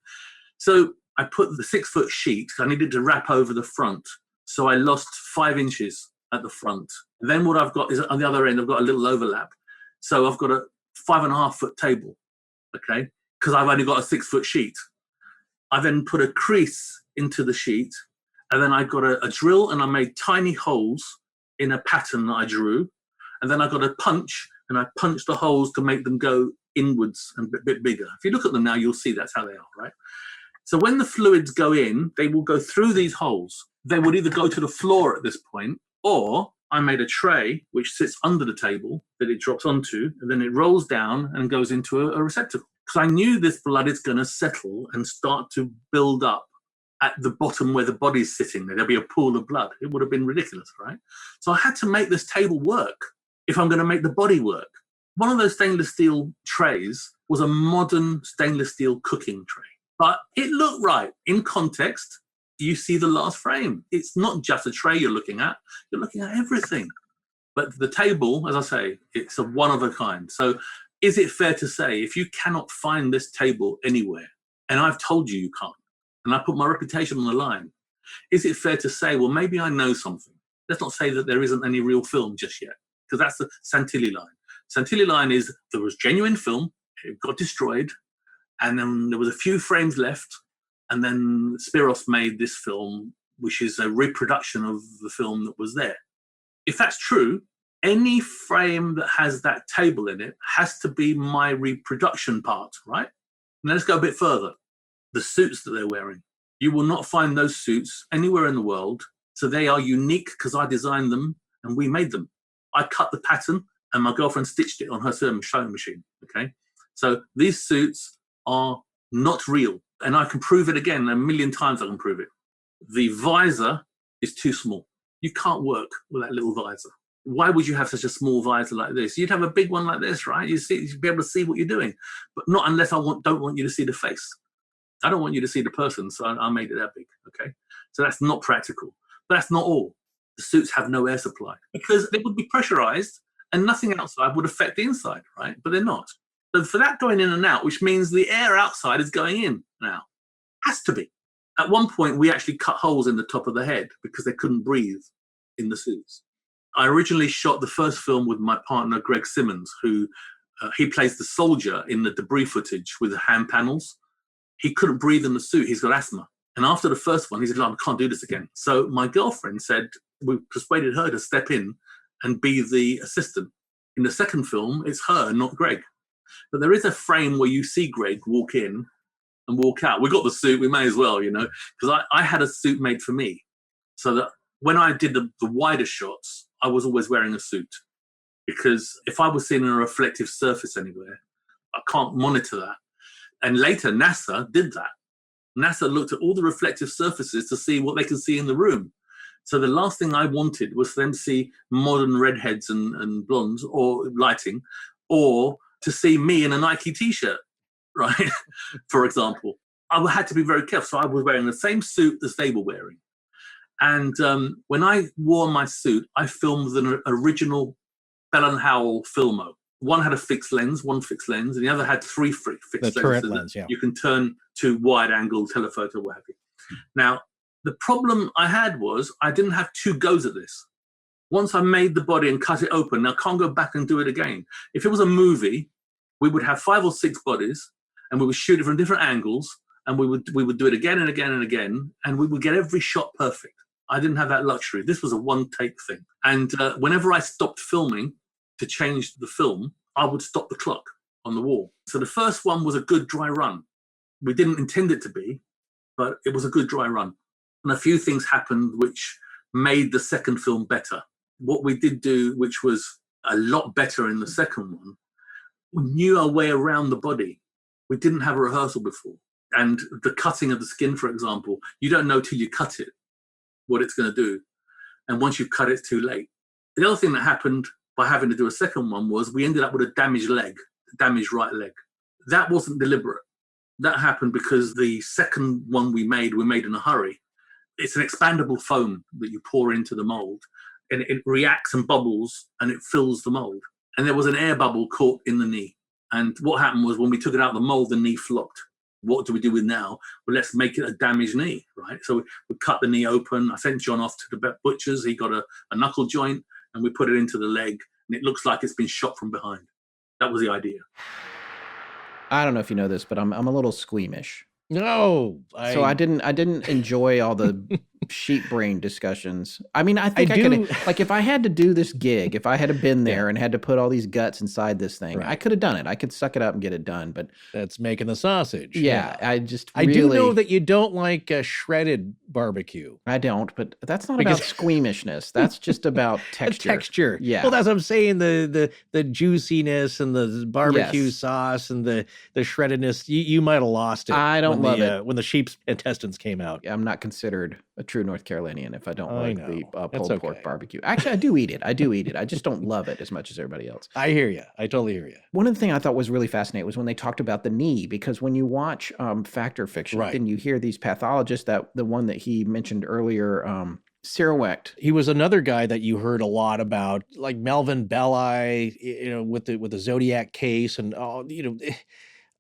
So I put the 6 foot sheet. I needed to wrap over the front, so I lost 5 inches at the front. And then what I've got is on the other end, I've got a little overlap. So I've got a 5.5 foot table, okay? Because I've only got a 6 foot sheet. I then put a crease into the sheet, and then I got a drill and I made tiny holes in a pattern that I drew. And then I got a punch and I punched the holes to make them go inwards and a bit bigger. If you look at them now, you'll see that's how they are, right? So when the fluids go in, they will go through these holes. They would either go to the floor at this point, or I made a tray which sits under the table that it drops onto, and then it rolls down and goes into a receptacle. Because I knew this blood is going to settle and start to build up at the bottom where the body's sitting. There'll be a pool of blood. It would have been ridiculous, right? So I had to make this table work if I'm going to make the body work. One of those stainless steel trays was a modern stainless steel cooking tray. But it looked right. In context, you see the last frame. It's not just a tray you're looking at everything. But the table, as I say, it's a one of a kind. So is it fair to say, if you cannot find this table anywhere, and I've told you can't, and I put my reputation on the line, is it fair to say, well, maybe I know something? Let's not say that there isn't any real film just yet, because that's the Santilli line. Santilli line is there was genuine film, it got destroyed, and then there was a few frames left, and then Spiros made this film, which is a reproduction of the film that was there. If that's true, any frame that has that table in it has to be my reproduction part, right? And let's go a bit further. The suits that they're wearing. You will not find those suits anywhere in the world. So they are unique because I designed them and we made them. I cut the pattern and my girlfriend stitched it on her sewing machine, okay? So these suits are not real. And I can prove it again, a million times I can prove it. The visor is too small. You can't work with that little visor. Why would you have such a small visor like this? You'd have a big one like this, right? You'd be able to see what you're doing, but not unless I don't want you to see the face. I don't want you to see the person, so I made it that big, okay? So that's not practical. But that's not all. The suits have no air supply because they would be pressurized and nothing outside would affect the inside, right? But they're not. So for that going in and out, which means the air outside is going in now, has to be. At one point, we actually cut holes in the top of the head because they couldn't breathe in the suits. I originally shot the first film with my partner, Greg Simmons, who he plays the soldier in the debris footage with the hand panels. He couldn't breathe in the suit. He's got asthma. And after the first one, he said, I can't do this again. So my girlfriend said, we persuaded her to step in and be the assistant. In the second film, it's her, not Greg. But there is a frame where you see Greg walk in and walk out. We got the suit, we may as well, because I had a suit made for me. So that when I did the wider shots, I was always wearing a suit. Because if I was seeing a reflective surface anywhere, I can't monitor that. And later, NASA did that. NASA looked at all the reflective surfaces to see what they could see in the room. So the last thing I wanted was for them to see modern redheads and blondes or lighting, or to see me in a Nike t-shirt, right? For example. I had to be very careful. So I was wearing the same suit as they were wearing. And when I wore my suit, I filmed with an original Bell & Howell Filmo. One had a fixed lens, and the other had three fixed lenses. The turret lens, yeah. You can turn to wide angle, telephoto, what have you. Now, the problem I had was I didn't have two goes at this. Once I made the body and cut it open, I can't go back and do it again. If it was a movie, we would have 5 or 6 bodies, and we would shoot it from different angles, and we would do it again and again and again, and we would get every shot perfect. I didn't have that luxury. This was a one-take thing. And whenever I stopped filming to change the film, I would stop the clock on the wall. So the first one was a good dry run. We didn't intend it to be, but it was a good dry run. And a few things happened which made the second film better. What we did do, which was a lot better in the second one, we knew our way around the body. We didn't have a rehearsal before. And the cutting of the skin, for example, you don't know till you cut it what it's going to do. And once you've cut it, it's too late. The other thing that happened by having to do a second one was we ended up with a damaged leg, a damaged right leg. That wasn't deliberate. That happened because the second one we made in a hurry. It's an expandable foam that you pour into the mold, and it reacts and bubbles and it fills the mold. And there was an air bubble caught in the knee. And what happened was when we took it out of the mold, the knee flopped. What do we do with now? Well, let's make it a damaged knee, right? So we cut the knee open. I sent John off to the butcher's. He got a knuckle joint and we put it into the leg, and it looks like it's been shot from behind. That was the idea. I don't know if you know this, but I'm a little squeamish. No, So I didn't enjoy all the sheep brain discussions. I mean, I think I do- could, like, if I had to do this gig, if I had been there and had to put all these guts inside this thing, I Right. could have done it. I could suck it up and get it done. But That's making the sausage. yeah, I just I really, do know that you don't like shredded barbecue. I don't, but that's not Because- about squeamishness. That's just about texture. Texture. Yeah. Well, that's what I'm saying. The juiciness and the barbecue Yes. sauce and the shreddedness. You might have lost it. I don't when love it. when the sheep's intestines came out. I'm not considered a true North Carolinian if I don't I like know. the That's pulled pork okay. barbecue. Actually, I do eat it. I do eat it. I just don't love it as much as everybody else. I hear you. I totally hear you. One of the things I thought was really fascinating was when they talked about the knee, because when you watch Fact or Fiction, Right. then you hear these pathologists, that the one that he mentioned earlier, Sirowecht. He was another guy that you heard a lot about, like Melvin Belli, with the Zodiac case, and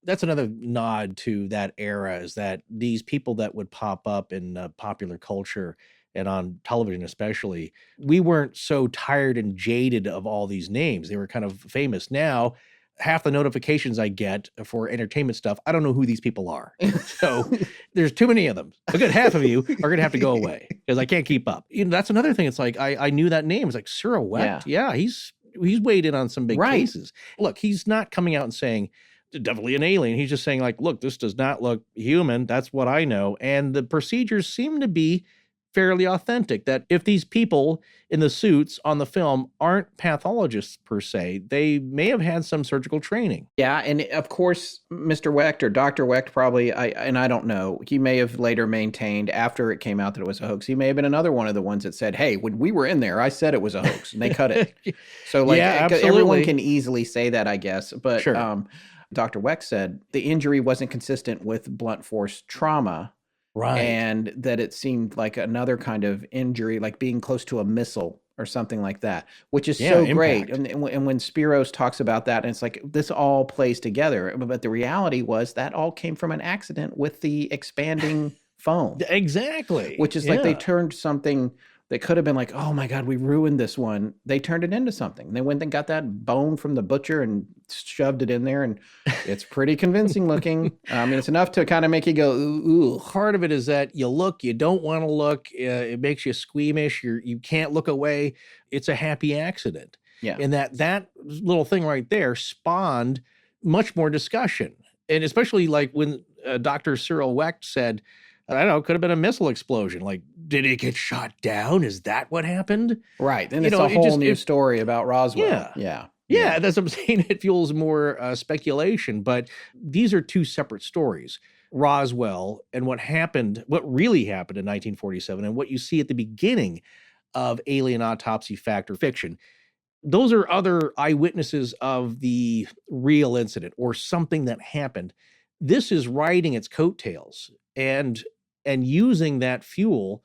that's another nod to that era, is that these people that would pop up in popular culture and on television especially, we weren't so tired and jaded of all these names. They were kind of famous. Now, half the notifications I get for entertainment stuff, I don't know who these people are. So there's too many of them. A good half of you are going to have to go away because I can't keep up. That's another thing. It's like, I knew that name. It's like Sirowecht. Yeah, he's weighed in on some big cases. Look, he's not coming out and saying, definitely an alien. He's just saying, like, look, this does not look human. That's what I know. And the procedures seem to be fairly authentic, that if these people in the suits on the film aren't pathologists per se, they may have had some surgical training. Yeah, and of course, Mr. Wecht or Dr. Wecht probably, I don't know, he may have later maintained after it came out that it was a hoax. He may have been another one of the ones that said, hey, when we were in there, I said it was a hoax, and they cut it. So, like, Yeah, absolutely. everyone can easily say that, I guess. But Sure. Dr. Wecht said the injury wasn't consistent with blunt force trauma. Right. And that it seemed like another kind of injury, like being close to a missile or something like that, which is so great. impact. And when Spiros talks about that, and it's like this all plays together. But the reality was that all came from an accident with the expanding foam. Exactly. Which is like they turned something that could have been like, oh my God, we ruined this one. They turned it into something. They went and got that bone from the butcher and shoved it in there, and it's pretty convincing looking. I mean, it's enough to kind of make you go, ooh. Part of it is that you look, you don't want to look. It makes you squeamish. You can't look away. It's a happy accident. Yeah. And that little thing right there spawned much more discussion. And especially like when Dr. Sirowecht said, I don't know, it could have been a missile explosion. Like, did it get shot down? Is that what happened? Right. Then it's a whole new story about Roswell. Yeah, that's what I'm saying. It fuels more speculation. But these are two separate stories. Roswell and what really happened in 1947, and what you see at the beginning of Alien Autopsy, Fact or Fiction. Those are other eyewitnesses of the real incident or something that happened. This is riding its coattails and using that fuel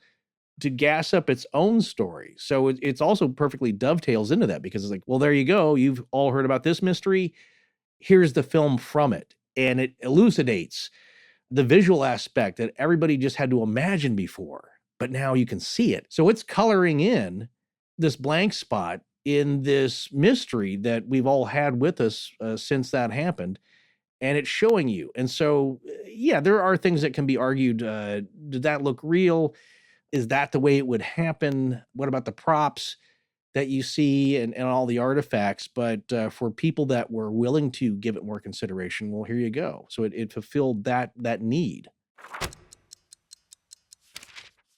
to gas up its own story. So it's also perfectly dovetails into that, because it's like, well, there you go. You've all heard about this mystery. Here's the film from it. And it elucidates the visual aspect that everybody just had to imagine before, but now you can see it. So it's coloring in this blank spot in this mystery that we've all had with us since that happened. And it's showing you. And so, yeah, there are things that can be argued. Did that look real? Is that the way it would happen? What about the props that you see and all the artifacts? But for people that were willing to give it more consideration, well, here you go. So it fulfilled that need.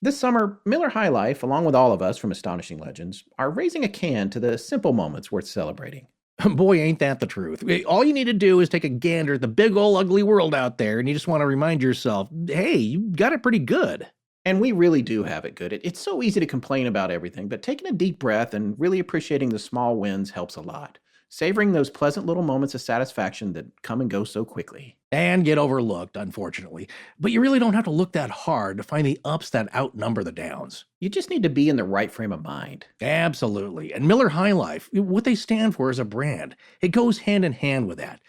This summer, Miller High Life, along with all of us from Astonishing Legends, are raising a can to the simple moments worth celebrating. Boy, ain't that the truth. All you need to do is take a gander at the big old ugly world out there, and you just want to remind yourself, hey, you got it pretty good. And we really do have it good. It's so easy to complain about everything, but taking a deep breath and really appreciating the small wins helps a lot. Savoring those pleasant little moments of satisfaction that come and go so quickly. And get overlooked, unfortunately. But you really don't have to look that hard to find the ups that outnumber the downs. You just need to be in the right frame of mind. Absolutely. And Miller High Life, what they stand for is a brand. It goes hand in hand with that.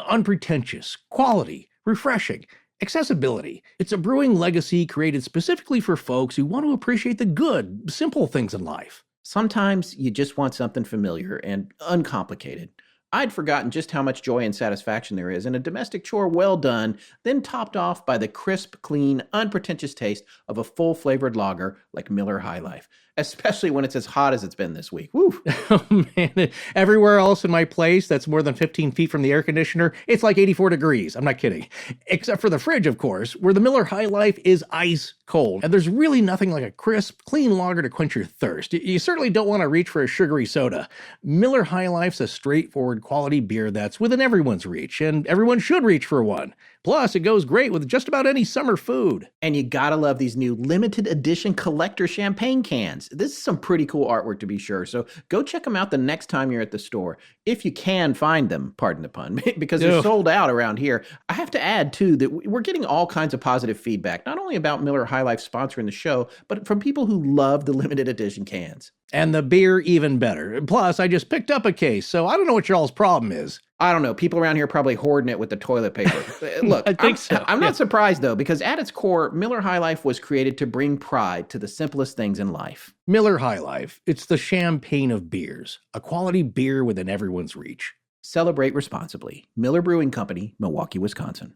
Unpretentious, quality, refreshing, accessibility. It's a brewing legacy created specifically for folks who want to appreciate the good, simple things in life. Sometimes you just want something familiar and uncomplicated. I'd forgotten just how much joy and satisfaction there is in a domestic chore well done, then topped off by the crisp, clean, unpretentious taste of a full-flavored lager like Miller High Life, especially when it's as hot as it's been this week. Woo! Oh, man. Everywhere else in my place that's more than 15 feet from the air conditioner, it's like 84 degrees. I'm not kidding. Except for the fridge, of course, where the Miller High Life is ice cold. And there's really nothing like a crisp, clean lager to quench your thirst. You certainly don't want to reach for a sugary soda. Miller High Life's a straightforward quality beer that's within everyone's reach, and everyone should reach for one. Plus, it goes great with just about any summer food. And you gotta love these new limited edition collector champagne cans. This is some pretty cool artwork to be sure, so go check them out the next time you're at the store. If you can find them, pardon the pun, because they're sold out around here. I have to add, too, that we're getting all kinds of positive feedback, not only about Miller High Life sponsoring the show, but from people who love the limited edition cans. And the beer even better. Plus, I just picked up a case, so I don't know what y'all's problem is. I don't know. People around here are probably hoarding it with the toilet paper. Look, I think so. I'm not surprised, though, because at its core, Miller High Life was created to bring pride to the simplest things in life. Miller High Life. It's the champagne of beers. A quality beer within everyone's reach. Celebrate responsibly. Miller Brewing Company, Milwaukee, Wisconsin.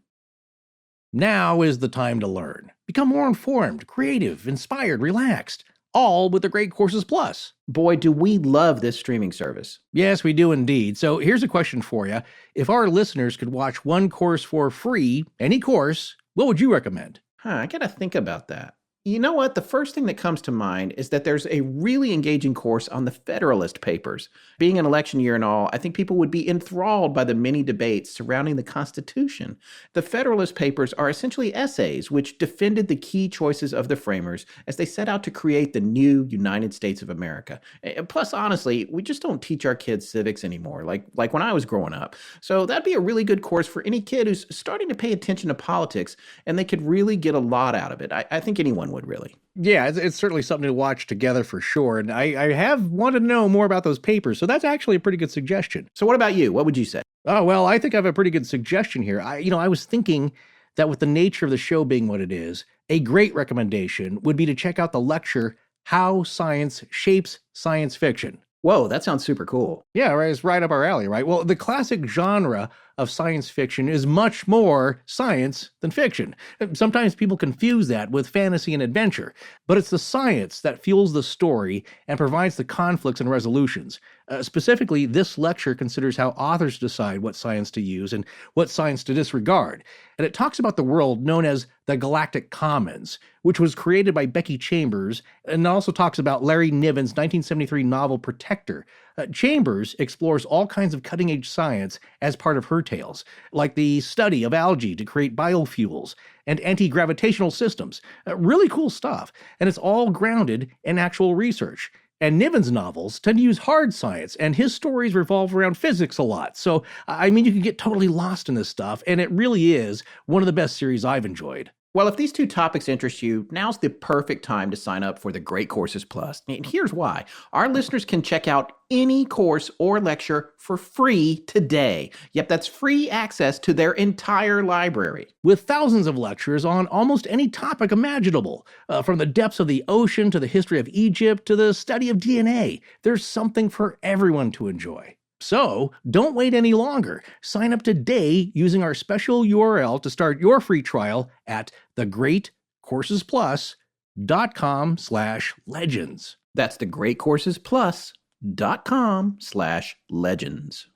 Now is the time to learn. Become more informed, creative, inspired, relaxed. All with the Great Courses Plus. Boy, do we love this streaming service. Yes, we do indeed. So here's a question for you. If our listeners could watch one course for free, any course, what would you recommend? I gotta think about that. You know what? The first thing that comes to mind is that there's a really engaging course on the Federalist Papers. Being an election year and all, I think people would be enthralled by the many debates surrounding the Constitution. The Federalist Papers are essentially essays which defended the key choices of the framers as they set out to create the new United States of America. Plus, honestly, we just don't teach our kids civics anymore, like when I was growing up. So that'd be a really good course for any kid who's starting to pay attention to politics, and they could really get a lot out of it. I think anyone would really. Yeah, it's certainly something to watch together for sure. And I have wanted to know more about those papers, so that's actually a pretty good suggestion. So what about you? What would you say? Oh, well, I think I have a pretty good suggestion here. I was thinking that with the nature of the show being what it is, a great recommendation would be to check out the lecture, How Science Shapes Science Fiction. Whoa, that sounds super cool. Yeah, right. It's right up our alley, right? Well, the classic genre of science fiction is much more science than fiction. Sometimes people confuse that with fantasy and adventure, but it's the science that fuels the story and provides the conflicts and resolutions. Specifically, this lecture considers how authors decide what science to use and what science to disregard. And it talks about the world known as the Galactic Commons, which was created by Becky Chambers, and also talks about Larry Niven's 1973 novel Protector. Chambers explores all kinds of cutting-edge science as part of her tales, like the study of algae to create biofuels and anti-gravitational systems. Really cool stuff, and it's all grounded in actual research. And Niven's novels tend to use hard science, and his stories revolve around physics a lot. So, I mean, you can get totally lost in this stuff, and it really is one of the best series I've enjoyed. Well, if these two topics interest you, now's the perfect time to sign up for the Great Courses Plus. And here's why. Our listeners can check out any course or lecture for free today. Yep, that's free access to their entire library. With thousands of lectures on almost any topic imaginable, from the depths of the ocean to the history of Egypt to the study of DNA, there's something for everyone to enjoy. So, don't wait any longer. Sign up today using our special URL to start your free trial at thegreatcoursesplus.com/legends. That's thegreatcoursesplus.com/legends.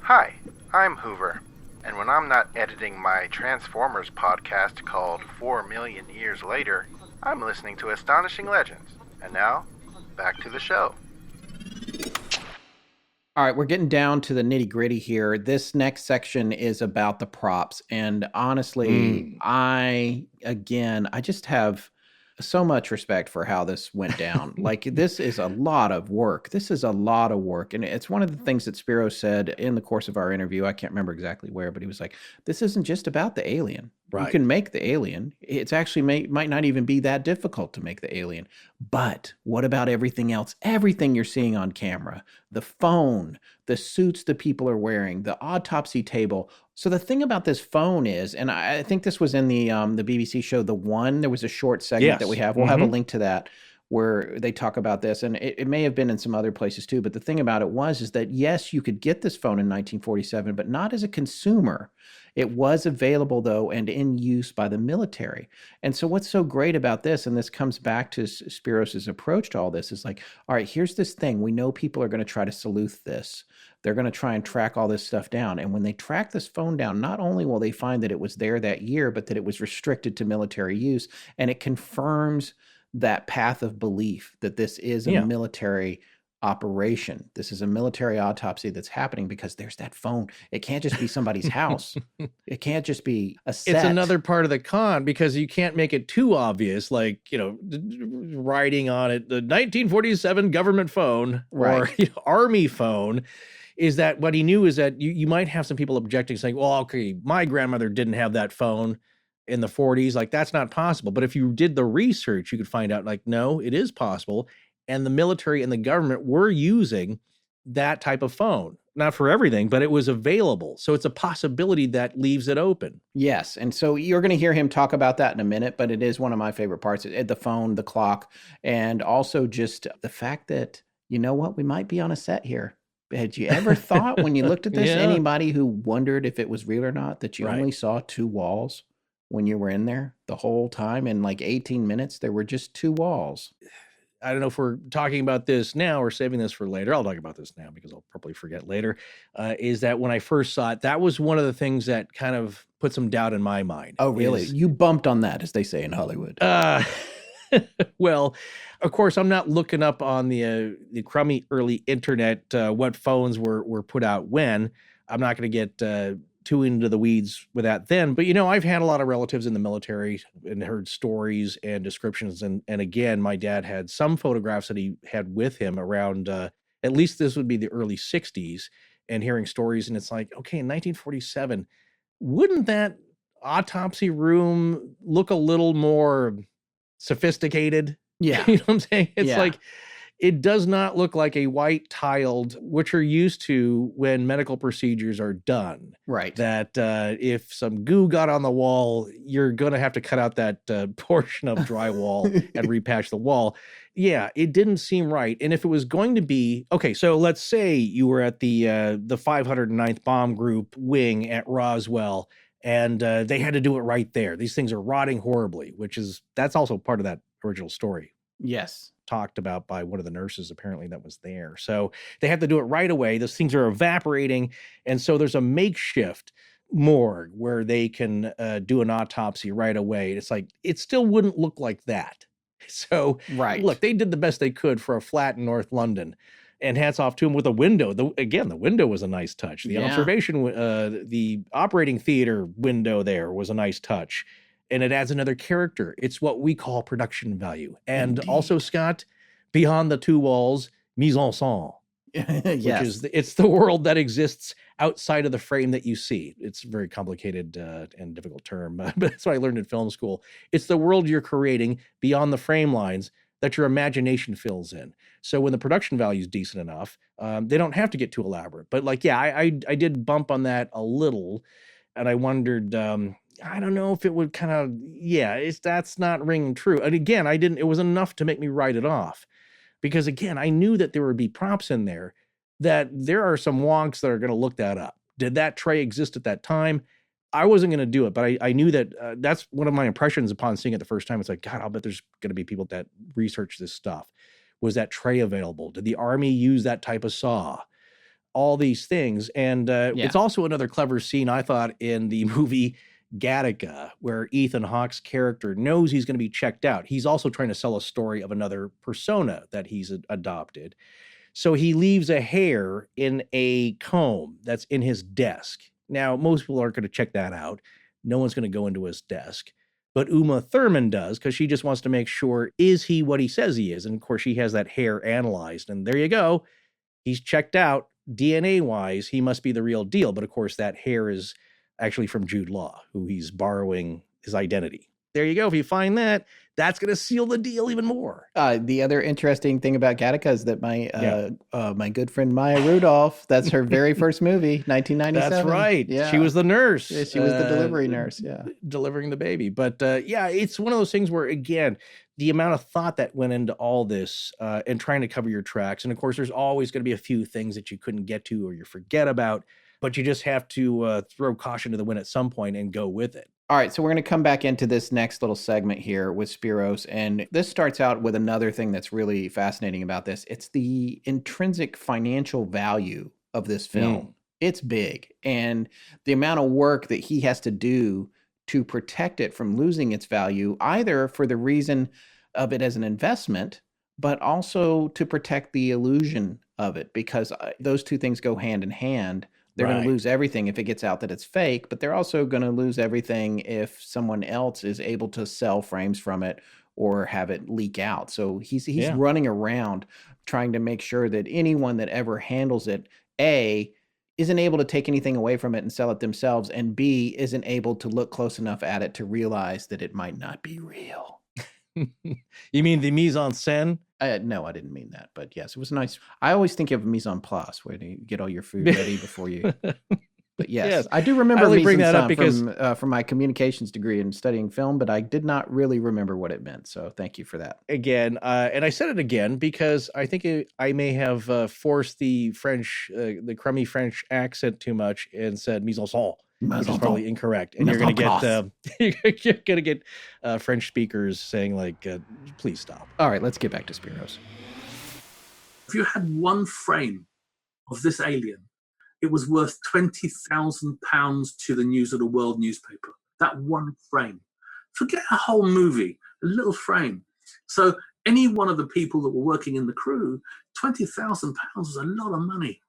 Hi, I'm Hoover, and when I'm not editing my Transformers podcast called 4 Million Years Later, I'm listening to Astonishing Legends. And now, back to the show. All right, we're getting down to the nitty gritty here. This next section is about the props. And honestly, I just have so much respect for how this went down. Like, this is a lot of work. And it's one of the things that Spiros said in the course of our interview. I can't remember exactly where, but he was like, this isn't just about the alien. Right. You can make the alien. It's actually might not even be that difficult to make the alien. But what about everything else? Everything you're seeing on camera, the phone, the suits the people are wearing, the autopsy table. So the thing about this phone is, and I think this was in the BBC show, The One, there was a short segment that we have. We'll have a link to that, where they talk about this, and it may have been in some other places too, but the thing about it is that yes, you could get this phone in 1947, but not as a consumer. It was available though and in use by the military. And so what's so great about this, and this comes back to Spiros's approach to all this, is like, all right, here's this thing. We know people are going to try to sleuth this. They're going to try and track all this stuff down. And when they track this phone down, not only will they find that it was there that year, but that it was restricted to military use. And it confirms that path of belief that this is a military operation. This is a military autopsy that's happening because there's that phone. It can't just be somebody's house. It can't just be a set. It's another part of the con because you can't make it too obvious, like, writing on it, the 1947 government phone or Army phone. Is that what he knew is that you might have some people objecting, saying, well, okay, my grandmother didn't have that phone in the 40s. Like, that's not possible. But if you did the research, you could find out, like, no, it is possible. And the military and the government were using that type of phone. Not for everything, but it was available. So it's a possibility that leaves it open. Yes. And so you're going to hear him talk about that in a minute, but it is one of my favorite parts. The phone, the clock, and also just the fact that, you know what, we might be on a set here. Had you ever thought when you looked at this, anybody who wondered if it was real or not, that you only saw two walls when you were in there the whole time? In like 18 minutes, there were just two walls. I don't know if we're talking about this now or saving this for later. I'll talk about this now because I'll probably forget later. Is that when I first saw it, that was one of the things that kind of put some doubt in my mind. Oh, really? You bumped on that, as they say in Hollywood. Well, of course, I'm not looking up on the crummy early internet what phones were put out when. I'm not going to get too into the weeds with that then. But, I've had a lot of relatives in the military and heard stories and descriptions. And again, my dad had some photographs that he had with him around, at least this would be the early 60s, and hearing stories. And it's like, okay, in 1947, wouldn't that autopsy room look a little more sophisticated? Yeah. You know what I'm saying? It's like, it does not look like a white tiled, which you're used to when medical procedures are done. Right. That if some goo got on the wall, you're going to have to cut out that portion of drywall and repatch the wall. Yeah, it didn't seem right. And if it was going to be, okay, so let's say you were at the 509th Bomb Group wing at Roswell, and they had to do it right there. These things are rotting horribly, that's also part of that original story. Yes. Talked about by one of the nurses apparently that was there. So they have to do it right away. Those things are evaporating. And so there's a makeshift morgue where they can do an autopsy right away. It's like, it still wouldn't look like that. So look, they did the best they could for a flat in North London. And hats off to him with a window. The window was a nice touch. The observation, the operating theater window there was a nice touch. And it adds another character. It's what we call production value. And also, Scott, beyond the two walls, mise en scène. Which is, it's the world that exists outside of the frame that you see. It's a very complicated and difficult term, but that's what I learned in film school. It's the world you're creating beyond the frame lines that your imagination fills in. So when the production value is decent enough, they don't have to get too elaborate. But I did bump on that a little, and I wondered, I don't know if it would kind of, that's not ringing true. And again, it was enough to make me write it off. Because again, I knew that there would be props in there, that there are some wonks that are going to look that up. Did that tray exist at that time? I wasn't going to do it, but I knew that that's one of my impressions upon seeing it the first time. It's like, God, I'll bet there's going to be people that research this stuff. Was that tray available? Did the Army use that type of saw? All these things. And it's also another clever scene, I thought, in the movie Gattaca, where Ethan Hawke's character knows he's going to be checked out. He's also trying to sell a story of another persona that he's adopted. So he leaves a hair in a comb that's in his desk. Now, most people aren't going to check that out. No one's going to go into his desk. But Uma Thurman does, because she just wants to make sure, is he what he says he is? And of course, she has that hair analyzed. And there you go. He's checked out. DNA-wise, he must be the real deal. But of course, that hair is actually from Jude Law, who he's borrowing his identity. There you go. If you find that, that's going to seal the deal even more. The other interesting thing about Gattaca is that my good friend Maya Rudolph, that's her very first movie, 1997. That's right. Yeah. She was the nurse. Yeah, she was the delivery nurse. Yeah. Delivering the baby. But yeah, it's one of those things where, again, the amount of thought that went into all this and trying to cover your tracks. And of course, there's always going to be a few things that you couldn't get to or you forget about, but you just have to throw caution to the wind at some point and go with it. All right, so we're going to come back into this next little segment here with Spiros, and this starts out with another thing that's really fascinating about this. It's the intrinsic financial value of this film. It's big, and the amount of work that he has to do to protect it from losing its value, either for the reason of it as an investment, but also to protect the illusion of it, because those two things go hand in hand. They're going to lose everything if it gets out that it's fake, but they're also going to lose everything if someone else is able to sell frames from it or have it leak out. So he's running around trying to make sure that anyone that ever handles it, A, isn't able to take anything away from it and sell it themselves, and B, isn't able to look close enough at it to realize that it might not be real. You mean the mise en scène? No, I didn't mean that, but yes, it was nice. I always think of mise en place, where you get all your food ready before you. But yes, I do remember mise en scène from my communications degree in studying film, but I did not really remember what it meant. So thank you for that. Again, and I said it again because I think I may have forced the French, the crummy French accent too much and said mise en scène. Which is probably incorrect, and you're going to get French speakers saying like, "Please stop." All right, let's get back to Spiros. If you had one frame of this alien, it was worth £20,000 to the News of the World newspaper. That one frame. Forget a whole movie, a little frame. So any one of the people that were working in the crew, £20,000 was a lot of money.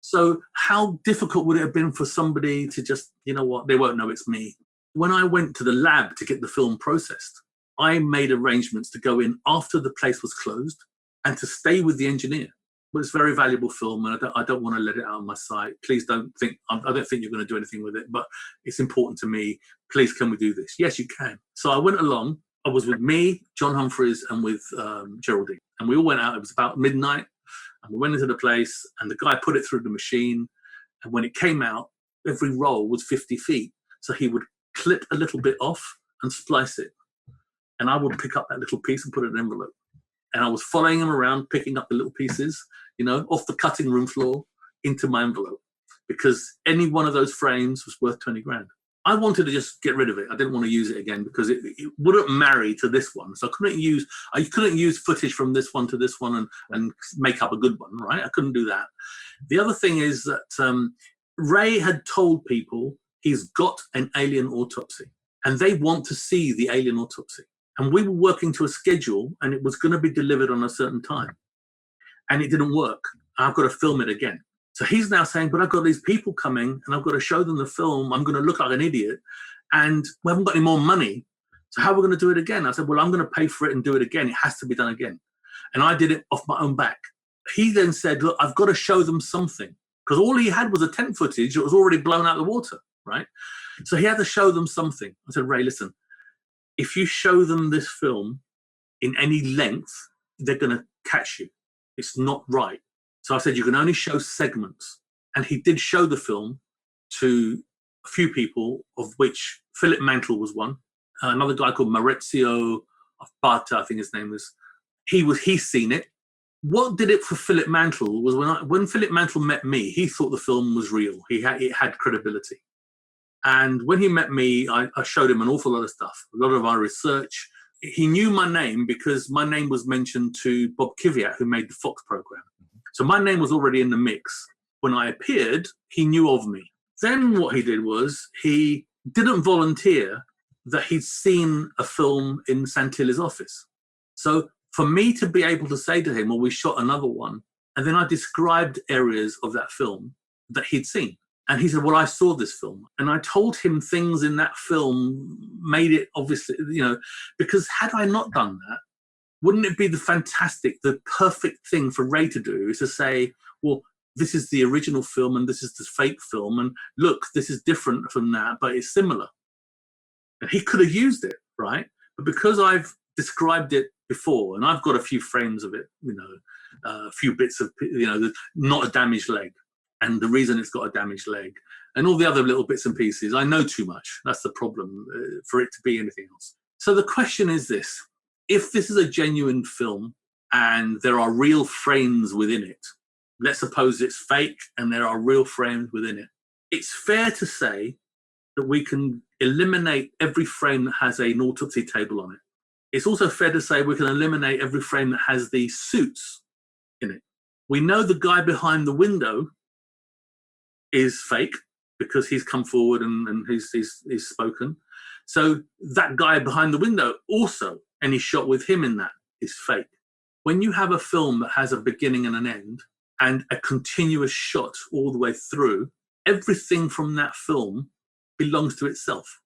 So how difficult would it have been for somebody to just, you know what, they won't know it's me. When I went to the lab to get the film processed, I made arrangements to go in after the place was closed and to stay with the engineer. But it's very valuable film, and I don't want to let it out of my sight. Please don't think, I don't think you're going to do anything with it, but it's important to me. Please, can we do this? Yes, you can. So I went along. I was with me, John Humphreys, and with Geraldine. And we all went out. It was about midnight. And we went into the place, and the guy put it through the machine. And when it came out, every roll was 50 feet. So he would clip a little bit off and splice it. And I would pick up that little piece and put it in an envelope. And I was following him around, picking up the little pieces, off the cutting room floor into my envelope, because any one of those frames was worth 20 grand. I wanted to just get rid of it. I didn't want to use it again because it wouldn't marry to this one. So I couldn't use footage from this one to this one and make up a good one, right? I couldn't do that. The other thing is that Ray had told people he's got an alien autopsy and they want to see the alien autopsy. And we were working to a schedule and it was going to be delivered on a certain time. And it didn't work. I've got to film it again. So he's now saying, but I've got these people coming and I've got to show them the film. I'm going to look like an idiot and we haven't got any more money. So how are we going to do it again? I said, well, I'm going to pay for it and do it again. It has to be done again. And I did it off my own back. He then said, look, I've got to show them something, because all he had was a tent footage that was already blown out of the water, right? So he had to show them something. I said, Ray, listen, if you show them this film in any length, they're going to catch you. It's not right. So I said, you can only show segments. And he did show the film to a few people, of which Philip Mantle was one. Another guy called Maurizio Bata, I think his name was. He's seen it. What did it for Philip Mantle was when Philip Mantle met me, he thought the film was real. It had credibility. And when he met me, I showed him an awful lot of stuff, a lot of our research. He knew my name because my name was mentioned to Bob Kiviat, who made the Fox program. So my name was already in the mix. When I appeared, he knew of me. Then what he did was he didn't volunteer that he'd seen a film in Santilli's office. So for me to be able to say to him, well, we shot another one, and then I described areas of that film that he'd seen. And he said, well, I saw this film. And I told him things in that film made it obviously, because had I not done that, wouldn't it be the perfect thing for Ray to do is to say, well, this is the original film and this is the fake film. And look, this is different from that, but it's similar. And he could have used it, right? But because I've described it before, and I've got a few frames of it, a few bits of, not a damaged leg. And the reason it's got a damaged leg and all the other little bits and pieces, I know too much. That's the problem for it to be anything else. So the question is this: if this is a genuine film and there are real frames within it, let's suppose it's fake and there are real frames within it, it's fair to say that we can eliminate every frame that has an autopsy table on it. It's also fair to say we can eliminate every frame that has the suits in it. We know the guy behind the window is fake because he's come forward and he's spoken. So that guy behind the window also, any shot with him in that, is fake. When you have a film that has a beginning and an end and a continuous shot all the way through, everything from that film belongs to itself.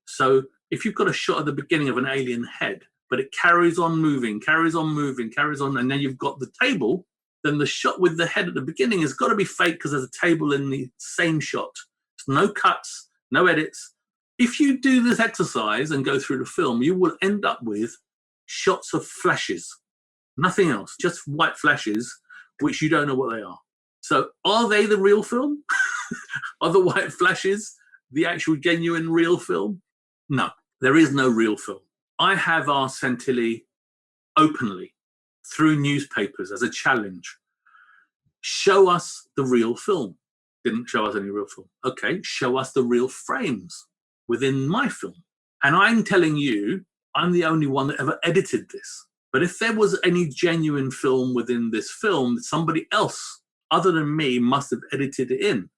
So if you've got a shot at the beginning of an alien head, but it carries on moving, and then you've got the table, then the shot with the head at the beginning has got to be fake because there's a table in the same shot. There's no cuts, no edits. If you do this exercise and go through the film, you will end up with shots of flashes, nothing else, just white flashes, which you don't know what they are. So are they the real film? Are the white flashes the actual genuine real film? No, there is no real film. I have asked Santilli openly through newspapers as a challenge, show us the real film. Didn't show us any real film. Okay, show us the real frames within my film. And I'm telling you, I'm the only one that ever edited this. But if there was any genuine film within this film, somebody else other than me must have edited it in.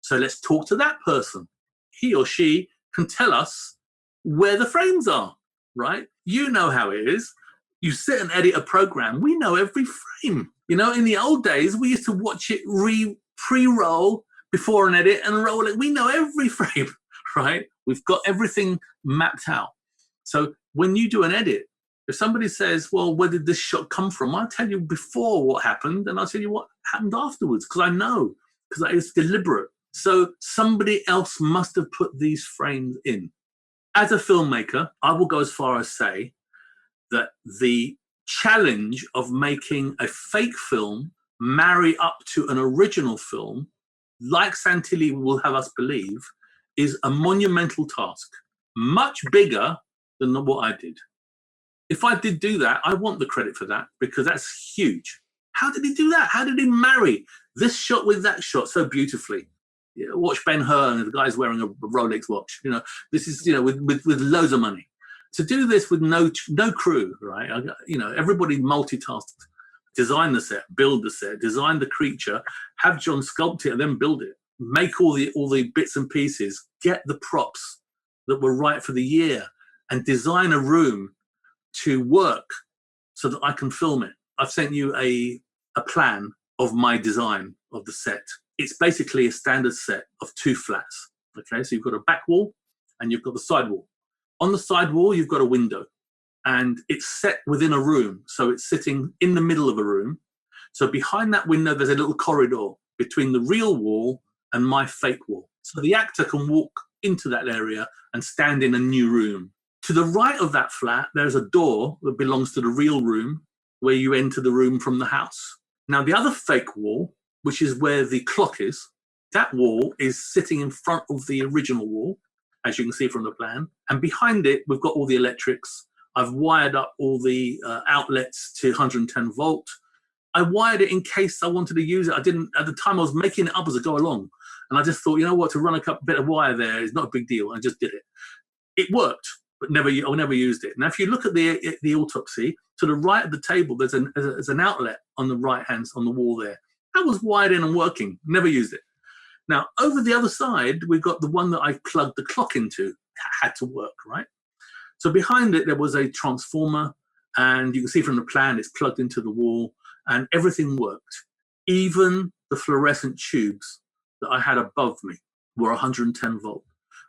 So let's talk to that person. He or she can tell us where the frames are, right? You know how it is. You sit and edit a program. We know every frame. In the old days, we used to watch it pre-roll before an edit and roll it. We know every frame, right? We've got everything mapped out. So when you do an edit, if somebody says, well, where did this shot come from? I'll tell you before what happened, and I'll tell you what happened afterwards, because I know, because it's deliberate. So somebody else must have put these frames in. As a filmmaker, I will go as far as say that the challenge of making a fake film marry up to an original film, like Santilli will have us believe, is a monumental task, much bigger than what I did. If I did do that, I want the credit for that, because that's huge. How did he do that? How did he marry this shot with that shot so beautifully? Watch Ben-Hur, the guy's wearing a Rolex watch. This is with loads of money. To do this with no crew, right? Everybody multitasked. Design the set, build the set, design the creature, have John sculpt it, and then build it. Make all the bits and pieces, get the props that were right for the year, and design a room to work so that I can film it. I've sent you a plan of my design of the set. It's basically a standard set of 2 flats. Okay, so you've got a back wall and you've got the side wall. On the side wall, you've got a window, and it's set within a room. So it's sitting in the middle of a room. So behind that window, there's a little corridor between the real wall and my fake wall. So the actor can walk into that area and stand in a new room. To the right of that flat, there's a door that belongs to the real room where you enter the room from the house. Now, the other fake wall, which is where the clock is, that wall is sitting in front of the original wall, as you can see from the plan. And behind it, we've got all the electrics. I've wired up all the outlets to 110 volt. I wired it in case I wanted to use it. I didn't, at the time I was making it up as I go along. And I just thought, to run a bit of wire there is not a big deal. I just did it. It worked, but I never used it. Now, if you look at the autopsy, to the right of the table, there's an outlet on the right hand, on the wall there. That was wired in and working, never used it. Now, over the other side, we've got the one that I plugged the clock into, had to work, right? So behind it, there was a transformer, and you can see from the plan, it's plugged into the wall, and everything worked. Even the fluorescent tubes that I had above me were 110 volt.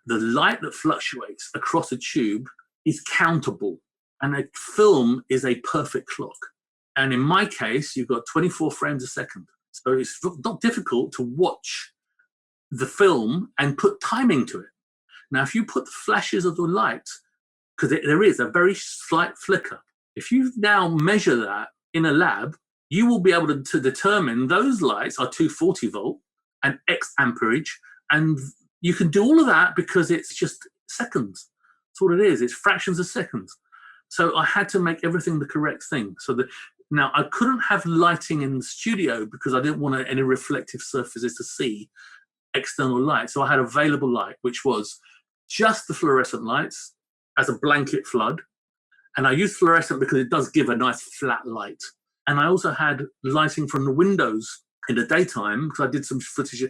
The light that fluctuates across a tube is countable, and a film is a perfect clock. And in my case, you've got 24 frames a second. So it's not difficult to watch the film and put timing to it. Now, if you put the flashes of the light because there is a very slight flicker. If you now measure that in a lab, you will be able to determine those lights are 240 volt and X amperage. And you can do all of that because it's just seconds. That's what it is. It's fractions of seconds. So I had to make everything the correct thing. Now I couldn't have lighting in the studio because I didn't want any reflective surfaces to see external light. So I had available light, which was just the fluorescent lights as a blanket flood. And I used fluorescent because it does give a nice flat light. And I also had lighting from the windows in the daytime, because I did some footage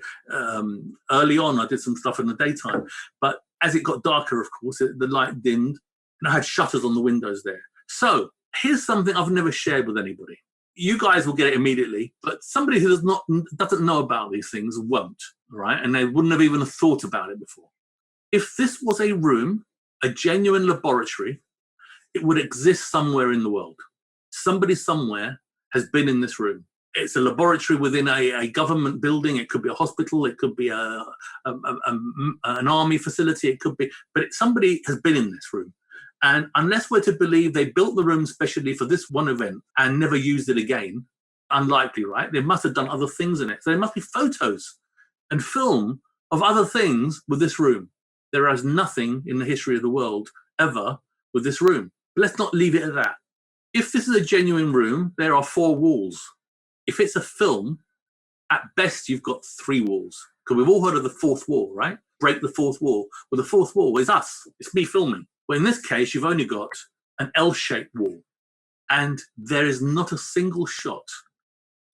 early on. I did some stuff in the daytime. But as it got darker, of course, the light dimmed. And I had shutters on the windows there. So here's something I've never shared with anybody. You guys will get it immediately, but somebody who doesn't know about these things won't, right? And they wouldn't have even thought about it before. If this was a room, a genuine laboratory, it would exist somewhere in the world. Somebody somewhere has been in this room. It's a laboratory within a government building. It could be a hospital. It could be an army facility. It could be, but somebody has been in this room. And unless we're to believe they built the room specially for this one event and never used it again, unlikely, right? They must have done other things in it. So there must be photos and film of other things with this room. There is nothing in the history of the world ever with this room. But let's not leave it at that. If this is a genuine room, there are 4 walls. If it's a film, at best you've got 3 walls. Because we've all heard of the 4th wall, right? Break the 4th wall. Well, the 4th wall is us. It's me filming. Well, in this case, you've only got an L-shaped wall. And there is not a single shot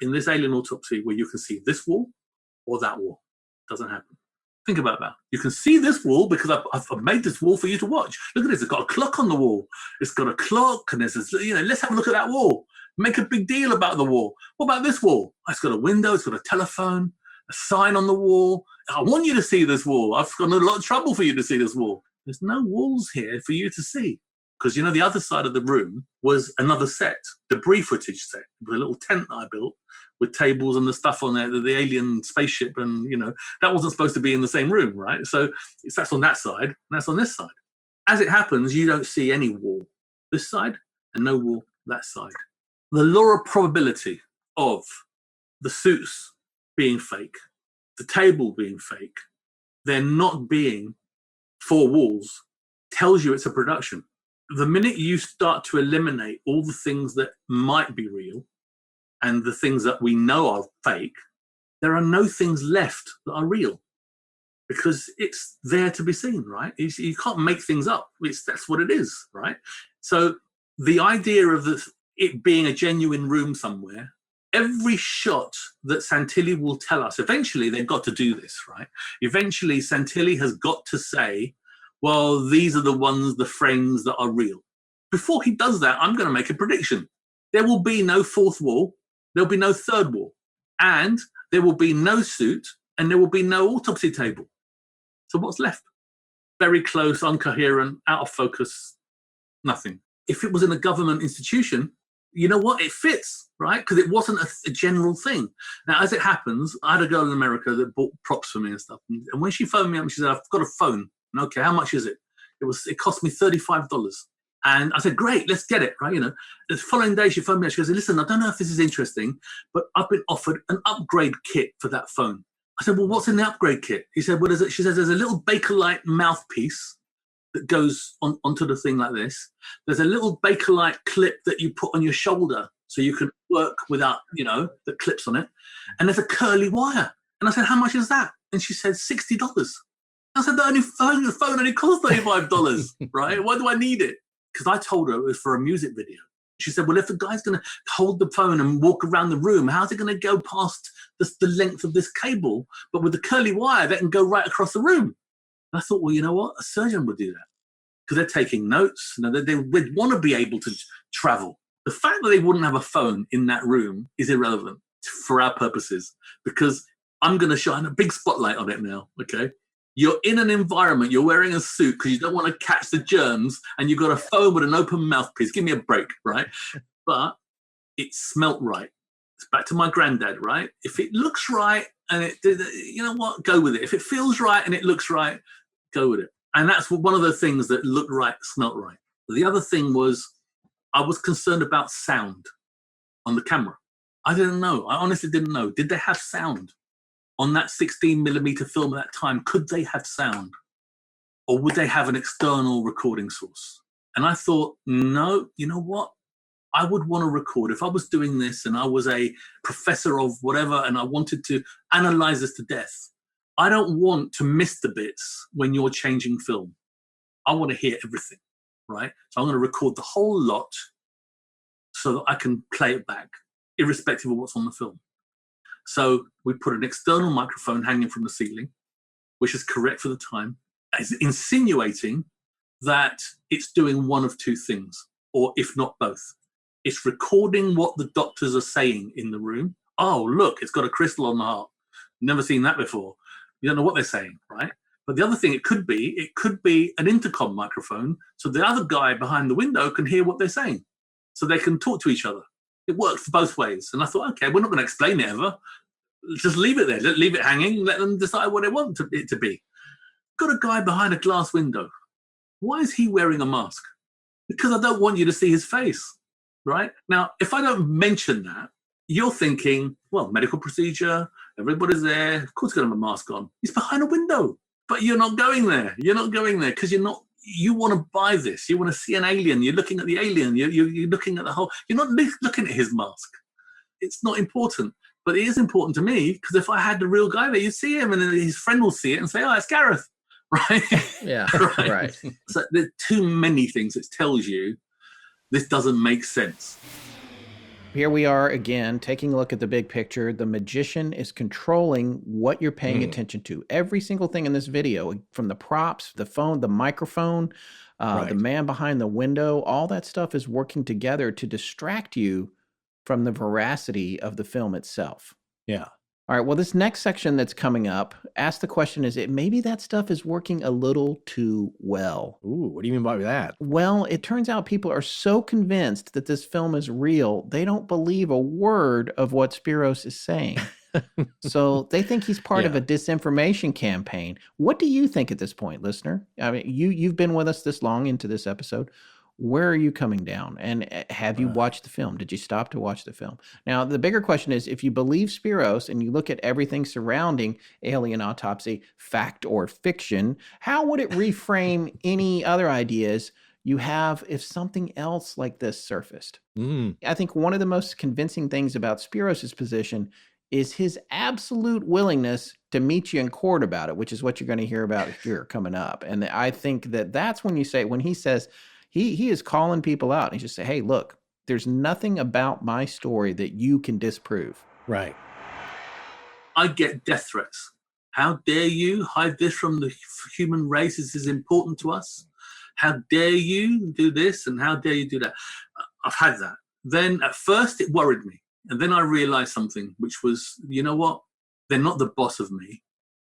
in this Alien Autopsy where you can see this wall or that wall. Doesn't happen. Think about that. You can see this wall because I've made this wall for you to watch. Look at this. It's got a clock on the wall. It's got a clock, and there's this, let's have a look at that wall. Make a big deal about the wall. What about this wall? It's got a window. It's got a telephone, a sign on the wall. I want you to see this wall. I've got a lot of trouble for you to see this wall. There's no walls here for you to see. Because, the other side of the room was another set, debris footage set, with a little tent that I built with tables and the stuff on there, the alien spaceship, and, that wasn't supposed to be in the same room, right? So that's on that side, and that's on this side. As it happens, you don't see any wall this side and no wall that side. The law of probability of the suits being fake, the table being fake, there not being 4 walls tells you it's a production. The minute you start to eliminate all the things that might be real and the things that we know are fake, there are no things left that are real because it's there to be seen, right? You can't make things up. That's what it is, right? So the idea of it being a genuine room somewhere, every shot that Santilli will tell us, eventually they've got to do this, right? Eventually Santilli has got to say, well, these are the frames that are real. Before he does that, I'm going to make a prediction. There will be no 4th wall. There'll be no 3rd wall. And there will be no suit, and there will be no autopsy table. So what's left? Very close, incoherent, out of focus, nothing. If it was in a government institution, you know what? It fits, right? Because it wasn't a general thing. Now, as it happens, I had a girl in America that bought props for me and stuff. And when she phoned me up, she said, I've got a phone. And okay, how much is it? It cost me $35. And I said, great, let's get it, right? The following day she phoned me up. She goes, listen, I don't know if this is interesting, but I've been offered an upgrade kit for that phone. I said, well, what's in the upgrade kit? He said, well, she says, there's a little Bakelite mouthpiece that goes onto the thing like this. There's a little Bakelite clip that you put on your shoulder so you can work without, that clips on it. And there's a curly wire. And I said, how much is that? And she said, $60. I said, the phone only costs $35, right? Why do I need it? Because I told her it was for a music video. She said, well, if the guy's going to hold the phone and walk around the room, how's it going to go past the length of this cable? But with the curly wire, that can go right across the room. And I thought, well, you know what? A surgeon would do that because they're taking notes. They would want to be able to travel. The fact that they wouldn't have a phone in that room is irrelevant for our purposes because I'm going to shine a big spotlight on it now, okay? You're in an environment, you're wearing a suit because you don't want to catch the germs and you've got a phone with an open mouthpiece. Give me a break, right? But it smelt right. It's back to my granddad, right? If it looks right and you know what? Go with it. If it feels right and it looks right, go with it. And that's one of the things that looked right, smelt right. The other thing was I was concerned about sound on the camera. I didn't know. I honestly didn't know. Did they have sound on that 16 millimeter film at that time? Could they have sound? Or would they have an external recording source? And I thought, no, you know what? I would want to record. If I was doing this and I was a professor of whatever and I wanted to analyze this to death, I don't want to miss the bits when you're changing film. I want to hear everything, right? So I'm going to record the whole lot so that I can play it back, irrespective of what's on the film. So we put an external microphone hanging from the ceiling, which is correct for the time, as insinuating that it's doing one of two things, or if not both. It's recording what the doctors are saying in the room. Oh, look, it's got a crystal on the heart. Never seen that before. You don't know what they're saying, right? But the other thing it could be an intercom microphone, so the other guy behind the window can hear what they're saying, so they can talk to each other. It worked both ways. And I thought, okay, we're not going to explain it ever. Just leave it there. Leave it hanging. Let them decide what they want it to be. Got a guy behind a glass window. Why is he wearing a mask? Because I don't want you to see his face, right? Now, if I don't mention that, you're thinking, well, medical procedure, everybody's there. Of course, he's got to have a mask on. He's behind a window. But you're not going there. You're not going there because you want to buy this. You want to see an alien. You're looking at the alien. You're looking at the whole. You're not looking at his mask. It's not important. But it is important to me because if I had the real guy there, you'd see him and then his friend will see it and say, oh, it's Gareth. Right? Yeah, right. So there's too many things that tells you this doesn't make sense. Here we are again, taking a look at the big picture. The magician is controlling what you're paying attention to. Every single thing in this video, from the props, the phone, the microphone, the man behind the window, all that stuff is working together to distract you from the veracity of the film itself. Yeah. All right, well, this next section that's coming up, ask the question, is it maybe that stuff is working a little too well? Ooh, what do you mean by that? Well, it turns out people are so convinced that this film is real, they don't believe a word of what Spiros is saying. So they think he's part of a disinformation campaign. What do you think at this point, listener? I mean, you've been with us this long into this episode. Where are you coming down? And have you watched the film? Did you stop to watch the film? Now, the bigger question is, if you believe Spiros and you look at everything surrounding Alien Autopsy, fact or fiction, how would it reframe any other ideas you have if something else like this surfaced? I think one of the most convincing things about Spiros' position is his absolute willingness to meet you in court about it, which is what you're going to hear about here coming up. And I think that's when he says, he is calling people out. And he just say, hey, look, there's nothing about my story that you can disprove. Right. I get death threats. How dare you hide this from the human race? This is important to us. How dare you do this and how dare you do that? I've had that. Then at first it worried me. And then I realized something, which was, you know what? They're not the boss of me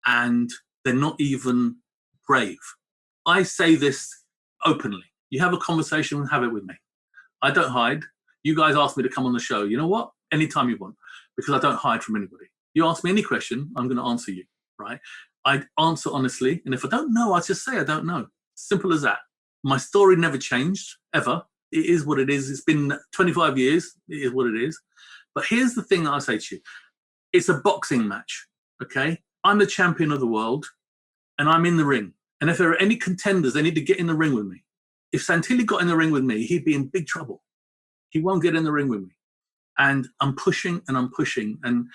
and they're not even brave. I say this openly. You have a conversation, have it with me. I don't hide. You guys ask me to come on the show. You know what? Anytime you want, because I don't hide from anybody. You ask me any question, I'm going to answer you, right? I answer honestly. And if I don't know, I just say I don't know. Simple as that. My story never changed, ever. It is what it is. It's been 25 years. It is what it is. But here's the thing that I say to you. It's a boxing match, okay? I'm the champion of the world, and I'm in the ring. And if there are any contenders, they need to get in the ring with me. If Santilli got in the ring with me, he'd be in big trouble. He won't get in the ring with me. And I'm pushing, and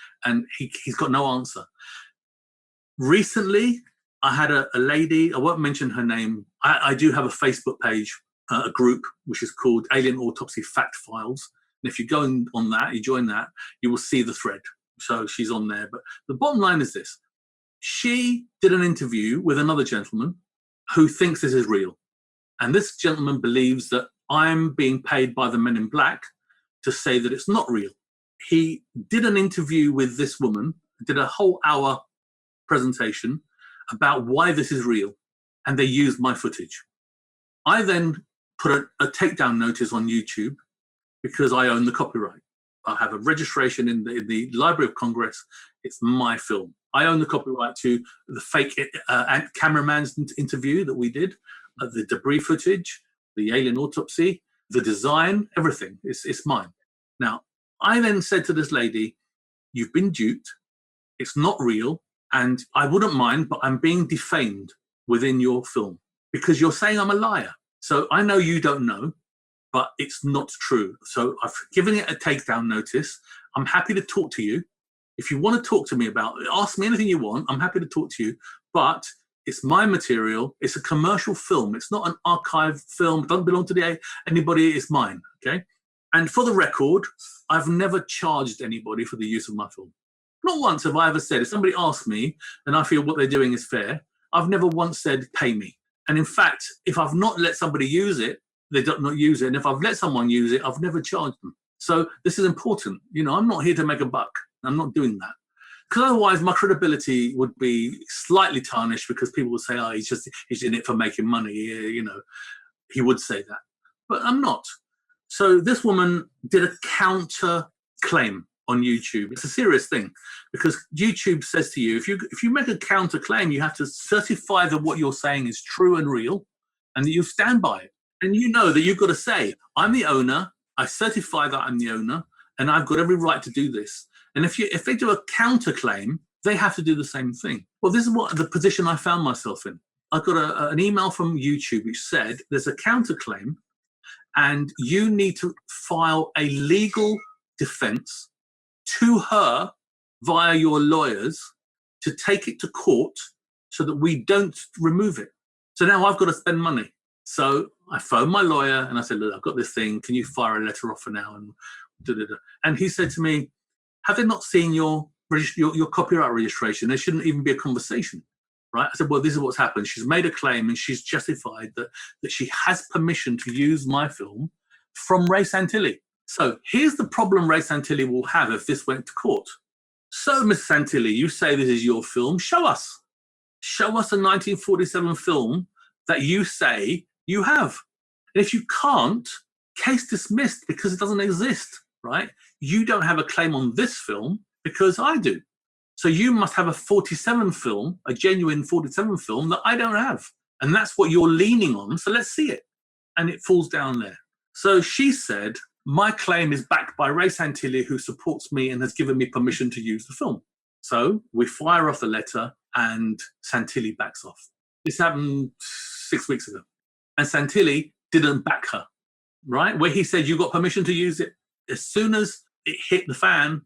he's got no answer. Recently, I had a lady, I won't mention her name. I do have a Facebook page, a group, which is called Alien Autopsy Fact Files. And if you go on that, you join that, you will see the thread. So she's on there. But the bottom line is this. She did an interview with another gentleman who thinks this is real. And this gentleman believes that I'm being paid by the Men in Black to say that it's not real. He did an interview with this woman, did a whole hour presentation about why this is real. And they used my footage. I then put a takedown notice on YouTube because I own the copyright. I have a registration in the Library of Congress. It's my film. I own the copyright to the fake cameraman's interview that we did, the debris footage, the Alien Autopsy, the design, everything. It's mine. Now, I then said to this lady, you've been duped. It's not real. And I wouldn't mind, but I'm being defamed within your film because you're saying I'm a liar. So I know you don't know, but it's not true. So I've given it a takedown notice. I'm happy to talk to you. If you want to talk to me about it, ask me anything you want. I'm happy to talk to you, but it's my material. It's a commercial film. It's not an archive film. It doesn't belong to anybody. It's mine, okay? And for the record, I've never charged anybody for the use of my film. Not once have I ever said, if somebody asks me and I feel what they're doing is fair, I've never once said, pay me. And in fact, if I've not let somebody use it, they don't not use it. And if I've let someone use it, I've never charged them. So this is important. You know, I'm not here to make a buck. I'm not doing that. Because otherwise my credibility would be slightly tarnished because people would say, oh, he's in it for making money. You know, he would say that. But I'm not. So this woman did a counter claim on YouTube. It's a serious thing because YouTube says to you, if you make a counter claim, you have to certify that what you're saying is true and real and that you stand by it. And you know that you've got to say, I'm the owner, I certify that I'm the owner, and I've got every right to do this. And if they do a counterclaim, they have to do the same thing. Well, this is what the position I found myself in. I got an email from YouTube which said there's a counterclaim and you need to file a legal defense to her via your lawyers to take it to court so that we don't remove it. So now I've got to spend money. So I phoned my lawyer and I said, look, I've got this thing. Can you fire a letter off for now? And he said to me, have they not seen your copyright registration? There shouldn't even be a conversation, right? I said, well, this is what's happened. She's made a claim and she's justified that she has permission to use my film from Ray Santilli. So here's the problem Ray Santilli will have if this went to court. So, Mr. Santilli, you say this is your film. Show us. Show us a 1947 film that you say you have. And if you can't, case dismissed because it doesn't exist, right? You don't have a claim on this film because I do. So you must have a 47 film, a genuine 47 film that I don't have. And that's what you're leaning on. So let's see it. And it falls down there. So she said, my claim is backed by Ray Santilli, who supports me and has given me permission to use the film. So we fire off the letter and Santilli backs off. This happened 6 weeks ago. And Santilli didn't back her, right? Where he said, you got permission to use it. As soon as it hit the fan,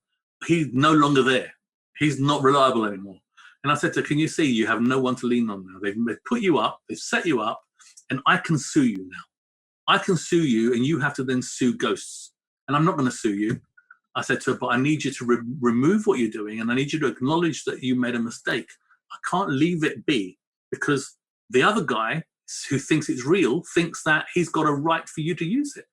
he's no longer there. He's not reliable anymore. And I said to her, can you see you have no one to lean on now? They've put you up, they've set you up, and I can sue you now. I can sue you, and you have to then sue ghosts. And I'm not going to sue you. I said to her, but I need you to remove what you're doing, and I need you to acknowledge that you made a mistake. I can't leave it be because the other guy who thinks it's real thinks that he's got a right for you to use it.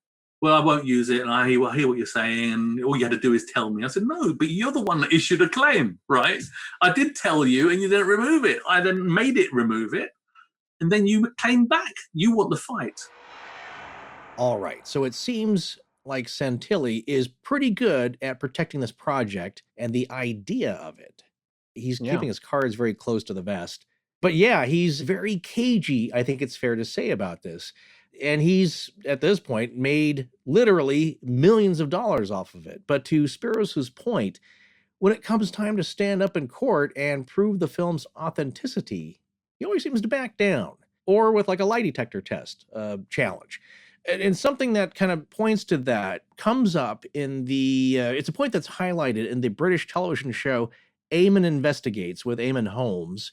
Well, I won't use it, and I hear what you're saying, and all you had to do is tell me. I said, no, but you're the one that issued a claim, right? I did tell you, and you didn't remove it. I then made it remove it, and then you came back. You want the fight. All right, so it seems like Santilli is pretty good at protecting this project and the idea of it. He's keeping his cards very close to the vest. But yeah, he's very cagey, I think it's fair to say, about this. And he's, at this point, made literally millions of dollars off of it. But to Spiros's point, when it comes time to stand up in court and prove the film's authenticity, he always seems to back down. Or with like a lie detector test challenge. And something that kind of points to that comes up in the, it's a point that's highlighted in the British television show Eamon Investigates with Eamon Holmes,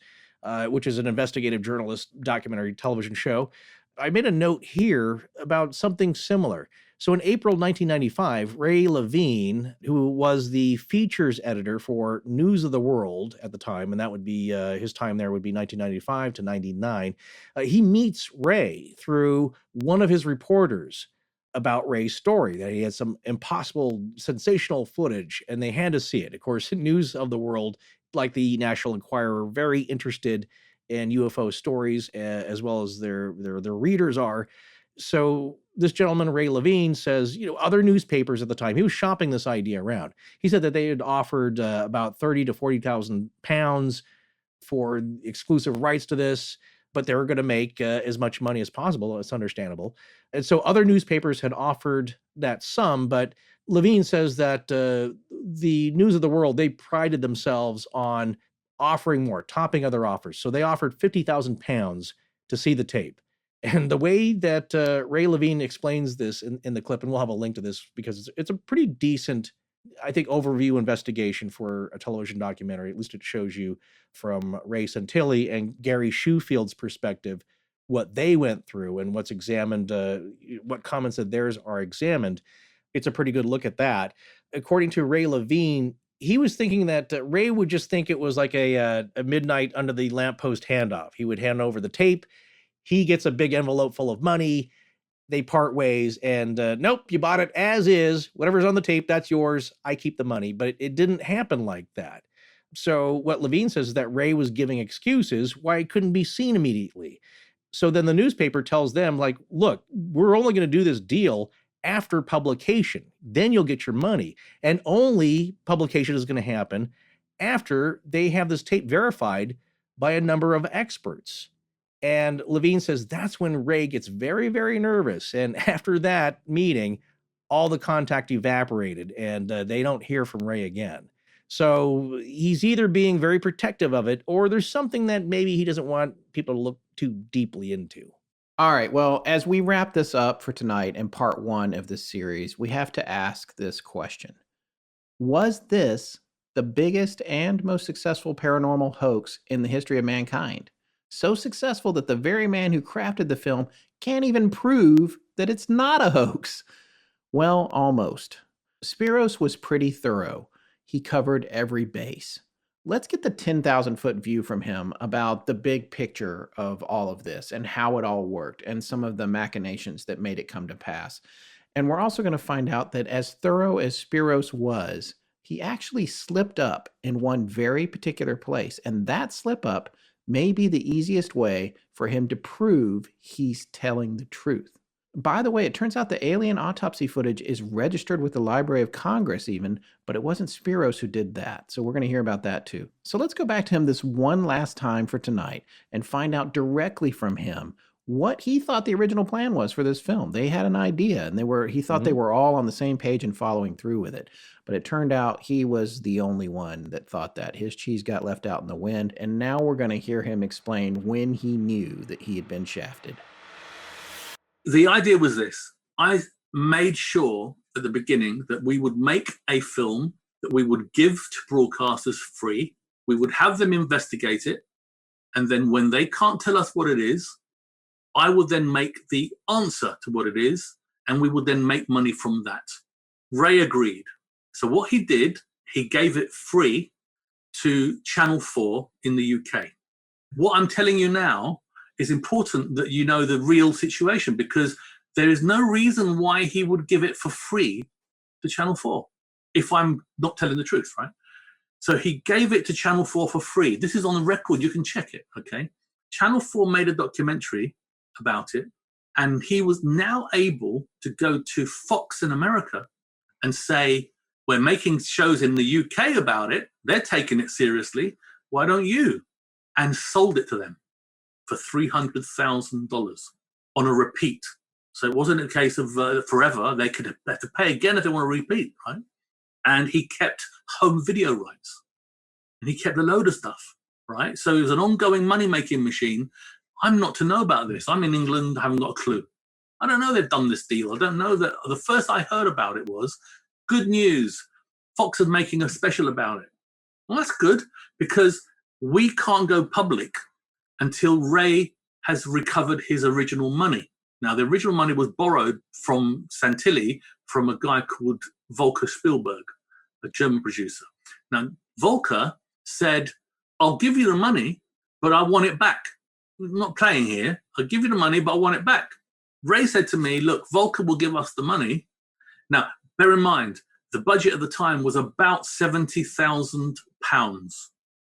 which is an investigative journalist documentary television show. I made a note here about something similar. So in April 1995, Ray Levine, who was the features editor for News of the World at the time, and that would be his time there would be 1995 to 99, he meets Ray through one of his reporters about Ray's story, that he had some impossible, sensational footage, and they had to see it. Of course, News of the World, like the National Enquirer, very interested in UFO stories, as well as their readers are. So this gentleman, Ray Levine, says, other newspapers at the time, he was shopping this idea around. He said that they had offered about 30 to 40,000 pounds for exclusive rights to this. but they were going to make as much money as possible. It's understandable. And so other newspapers had offered that sum, but Levine says that the News of the World, they prided themselves on offering more, topping other offers. So they offered £50,000 to see the tape. And the way that Ray Levine explains this in the clip, and we'll have a link to this because it's a pretty decent, I think, overview investigation for a television documentary. At least it shows you from Ray Santilli and Gary Shoefield's perspective what they went through and what's examined, what comments of theirs are examined. It's a pretty good look at that. According to Ray Levine, he was thinking that Ray would just think it was like a midnight under the lamppost handoff. He would hand over the tape. He gets a big envelope full of money. They part ways, and nope, you bought it as is. Whatever's on the tape, that's yours. I keep the money. But it didn't happen like that. So what Levine says is that Ray was giving excuses why it couldn't be seen immediately. So then the newspaper tells them, like, look, we're only going to do this deal after publication. Then you'll get your money. And only publication is going to happen after they have this tape verified by a number of experts. And Levine says that's when Ray gets very, very nervous. And after that meeting, all the contact evaporated and they don't hear from Ray again. So he's either being very protective of it or there's something that maybe he doesn't want people to look too deeply into. All right. Well, as we wrap this up for tonight and part one of this series, we have to ask this question. Was this the biggest and most successful paranormal hoax in the history of mankind? So successful that the very man who crafted the film can't even prove that it's not a hoax. Well, almost. Spiros was pretty thorough. He covered every base. Let's get the 10,000-foot view from him about the big picture of all of this and how it all worked and some of the machinations that made it come to pass. And we're also going to find out that as thorough as Spiros was, he actually slipped up in one very particular place. And that slip up may be the easiest way for him to prove he's telling the truth. By the way, it turns out the alien autopsy footage is registered with the Library of Congress even, but it wasn't Spiros who did that. So we're going to hear about that too. So let's go back to him this one last time for tonight and find out directly from him what he thought the original plan was for this film. They had an idea and he thought they were all on the same page and following through with it. But it turned out he was the only one that thought that. His cheese got left out in the wind. And now we're going to hear him explain when he knew that he had been shafted. The idea was this. I made sure at the beginning that we would make a film that we would give to broadcasters free. We would have them investigate it. And then when they can't tell us what it is, I would then make the answer to what it is. And we would then make money from that. Ray agreed. So what he did, he gave it free to Channel 4 in the UK. What I'm telling you now is important that you know the real situation because there is no reason why he would give it for free to Channel 4 if I'm not telling the truth, right? So he gave it to Channel 4 for free. This is on the record. You can check it, okay? Channel 4 made a documentary about it, and he was now able to go to Fox in America and say, we're making shows in the UK about it. They're taking it seriously. Why don't you? And sold it to them for $300,000 on a repeat. So it wasn't a case of forever. They could have to pay again if they want to repeat, right? And he kept home video rights. And he kept a load of stuff, right? So it was an ongoing money-making machine. I'm not to know about this. I'm in England, I haven't got a clue. I don't know they've done this deal. I don't know that. The first I heard about it was, good news, Fox is making a special about it. Well, that's good because we can't go public until Ray has recovered his original money. Now, the original money was borrowed from Santilli from a guy called Volker Spielberg, a German producer. Now, Volker said, I'll give you the money, but I want it back. I'm not playing here. I'll give you the money, but I want it back. Ray said to me, look, Volker will give us the money. Now, bear in mind, the budget at the time was about £70,000.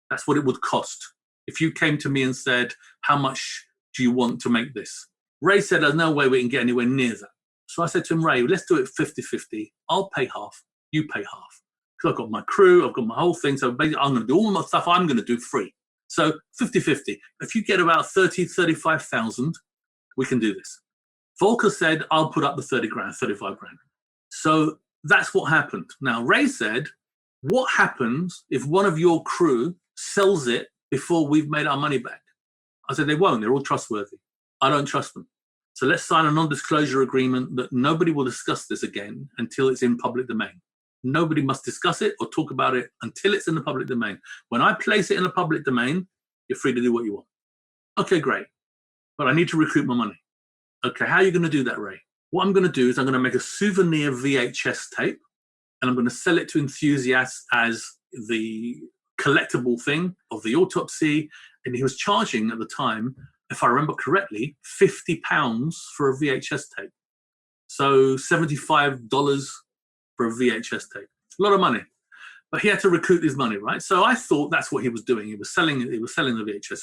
That's what it would cost. If you came to me and said, how much do you want to make this? Ray said, there's no way we can get anywhere near that. So I said to him, Ray, let's do it 50-50. I'll pay half, you pay half. Because I've got my crew, I've got my whole thing. So basically, I'm going to do all my stuff I'm going to do free. So 50-50. If you get about 30, 35,000, we can do this. Volker said, I'll put up the 30 grand, 35 grand. So that's what happened. Now, Ray said, what happens if one of your crew sells it before we've made our money back? I said, they won't. They're all trustworthy. I don't trust them. So let's sign a non-disclosure agreement that nobody will discuss this again until it's in public domain. Nobody must discuss it or talk about it until it's in the public domain. When I place it in the public domain, you're free to do what you want. Okay, great. But I need to recoup my money. Okay, how are you going to do that, Ray? What I'm going to do is I'm going to make a souvenir VHS tape, and I'm going to sell it to enthusiasts as the collectible thing of the autopsy. And he was charging at the time, if I remember correctly, £50 for a VHS tape. So $75 for a VHS tape. A lot of money. But he had to recoup his money, right? So I thought that's what he was doing. He was selling the VHS.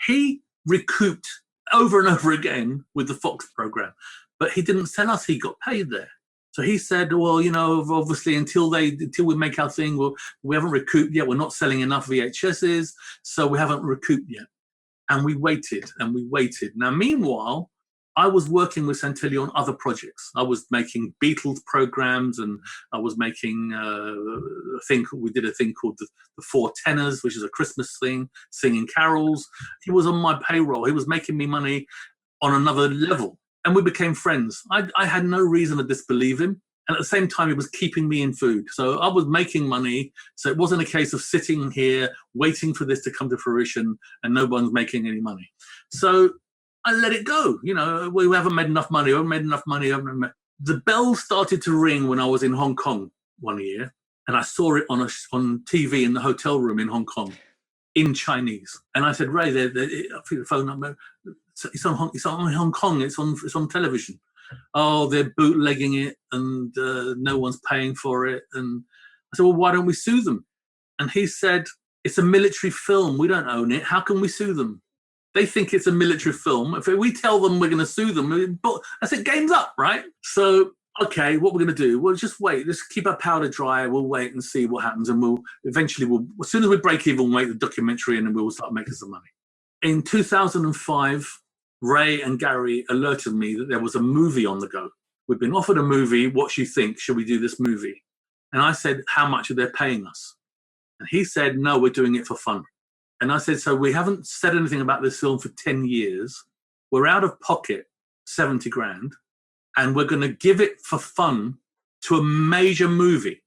He recouped over and over again with the Fox program. But he didn't sell us, he got paid there. So he said, well, you know, obviously until we make our thing, we haven't recouped yet. We're not selling enough VHSs, so we haven't recouped yet. And we waited and we waited. Now, meanwhile, I was working with Santilli on other projects. I was making Beatles programs, and I was making we did a thing called the Four Tenors, which is a Christmas thing, singing carols. He was on my payroll. He was making me money on another level. And we became friends. I had no reason to disbelieve him. And at the same time, he was keeping me in food. So I was making money. So it wasn't a case of sitting here waiting for this to come to fruition and no one's making any money. So I let it go. You know, we haven't made enough money. The bell started to ring when I was in Hong Kong one year. And I saw it on TV in the hotel room in Hong Kong in Chinese. And I said, Ray, I think the phone number. It's on Hong Kong. It's on television. Oh, they're bootlegging it, and no one's paying for it. And I said, well, why don't we sue them? And he said, it's a military film. We don't own it. How can we sue them? They think it's a military film. If we tell them we're going to sue them, I said, game's up, right? So, okay, what we're going to do? We'll just wait. Let's keep our powder dry. We'll wait and see what happens. And we'll as soon as we break even, we'll make the documentary, and then we'll start making some money. In 2005, Ray and Gary alerted me that there was a movie on the go. We've been offered a movie. What do you think? Should we do this movie? And I said, how much are they paying us? And he said, no, we're doing it for fun. And I said, so we haven't said anything about this film for 10 years. We're out of pocket 70 grand, and we're going to give it for fun to a major movie,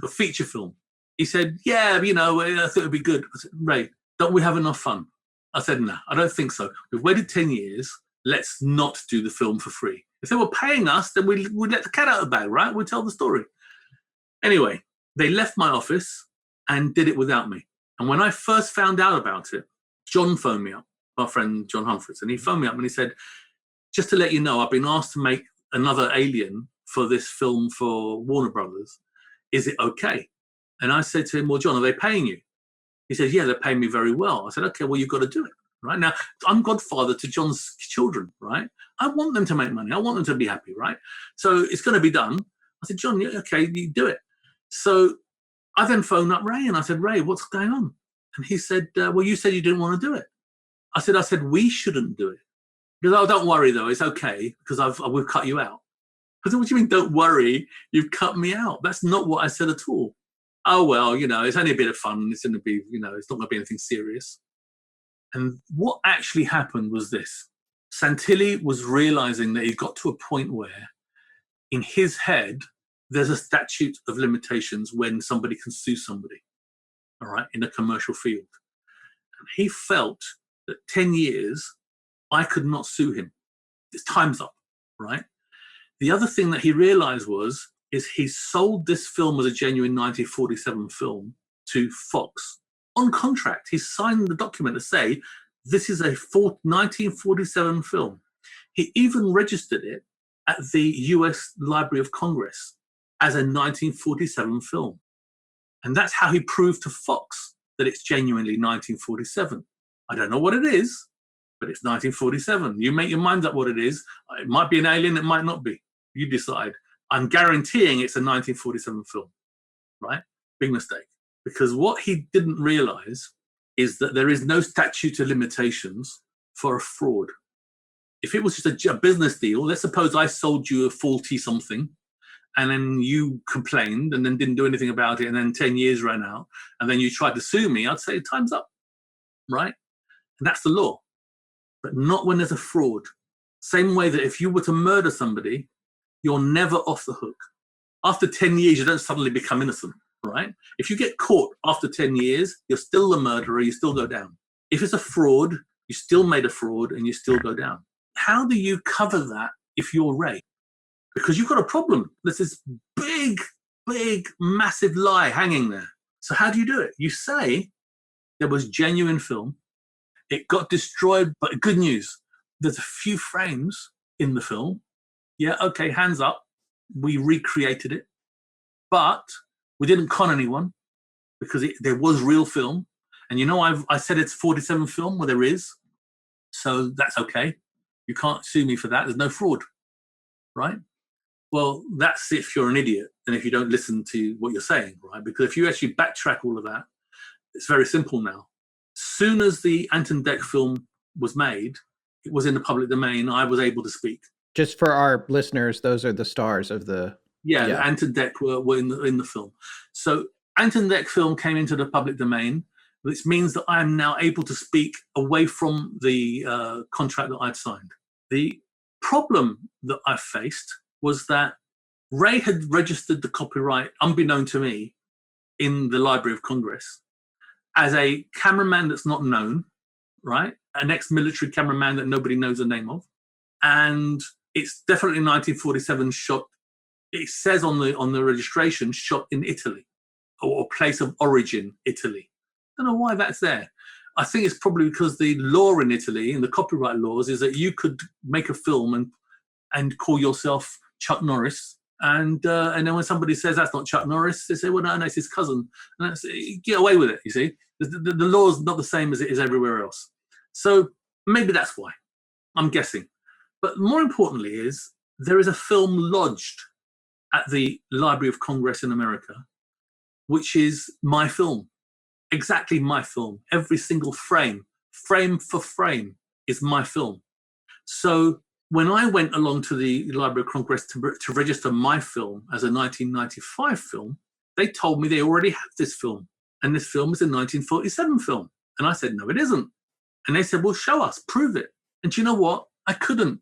a feature film. He said, yeah, you know, I thought it'd be good. I said, Ray, don't we have enough fun? I said, no, I don't think so. We've waited 10 years. Let's not do the film for free. If they were paying us, then we'd let the cat out of the bag, right? We'd tell the story. Anyway, they left my office and did it without me. And when I first found out about it, John phoned me up, our friend John Humphreys, and he phoned me up and he said, just to let you know, I've been asked to make another Alien for this film for Warner Brothers. Is it okay? And I said to him, well, John, are they paying you? He said, yeah, they're paying me very well. I said, okay, well, you've got to do it, right? Now, I'm godfather to John's children, right? I want them to make money. I want them to be happy, right? So it's going to be done. I said, John, yeah, okay, you do it. So I then phoned up Ray and I said, Ray, what's going on? And he said, well, you said you didn't want to do it. I said, we shouldn't do it. He goes, oh, don't worry, though. It's okay because we've cut you out. I said, what do you mean, don't worry? You've cut me out. That's not what I said at all. Oh, well, you know, it's only a bit of fun. It's going to be, you know, it's not going to be anything serious. And what actually happened was this. Santilli was realizing that he got to a point where in his head, there's a statute of limitations when somebody can sue somebody, all right, in a commercial field. And he felt that 10 years, I could not sue him. It's time's up, right? The other thing that he realized is he sold this film as a genuine 1947 film to Fox on contract. He signed the document to say, this is a 1947 film. He even registered it at the US Library of Congress as a 1947 film. And that's how he proved to Fox that it's genuinely 1947. I don't know what it is, but it's 1947. You make your mind up what it is. It might be an alien, it might not be. You decide. I'm guaranteeing it's a 1947 film, right? Big mistake. Because what he didn't realize is that there is no statute of limitations for a fraud. If it was just a business deal, let's suppose I sold you a faulty something, and then you complained and then didn't do anything about it, and then 10 years ran out, and then you tried to sue me, I'd say time's up, right? And that's the law. But not when there's a fraud. Same way that if you were to murder somebody, you're never off the hook. After 10 years, you don't suddenly become innocent, right? If you get caught after 10 years, you're still the murderer, you still go down. If it's a fraud, you still made a fraud and you still go down. How do you cover that if you're Ray? Because you've got a problem. There's this big, massive lie hanging there. So how do you do it? You say there was genuine film. It got destroyed, but good news. There's a few frames in the film. Yeah, okay, hands up. We recreated it. But we didn't con anyone because there was real film. And you know, I said it's 47 film, well, there is. So that's okay. You can't sue me for that. There's no fraud, right? Well, that's if you're an idiot and if you don't listen to what you're saying, right? Because if you actually backtrack all of that, it's very simple now. Soon as the Anton Deck film was made, it was in the public domain, I was able to speak. Just for our listeners, those are the stars of the... Yeah. Anton Deck were in the film. So Anton Deck film came into the public domain, which means that I am now able to speak away from the contract that I'd signed. The problem that I faced was that Ray had registered the copyright, unbeknown to me, in the Library of Congress as a cameraman that's not known, right? An ex-military cameraman that nobody knows the name of. And it's definitely 1947 shot. It says on the registration, shot in Italy, or place of origin, Italy. I don't know why that's there. I think it's probably because the law in Italy, and the copyright laws, is that you could make a film and call yourself Chuck Norris. And then when somebody says that's not Chuck Norris, they say, well, no, it's his cousin. And get away with it, you see. The law is not the same as it is everywhere else. So maybe that's why, I'm guessing. But more importantly is there is a film lodged at the Library of Congress in America, which is my film, exactly my film. Every single frame for frame, is my film. So when I went along to the Library of Congress to register my film as a 1995 film, they told me they already had this film. And this film is a 1947 film. And I said, no, it isn't. And they said, well, show us, prove it. And do you know what? I couldn't.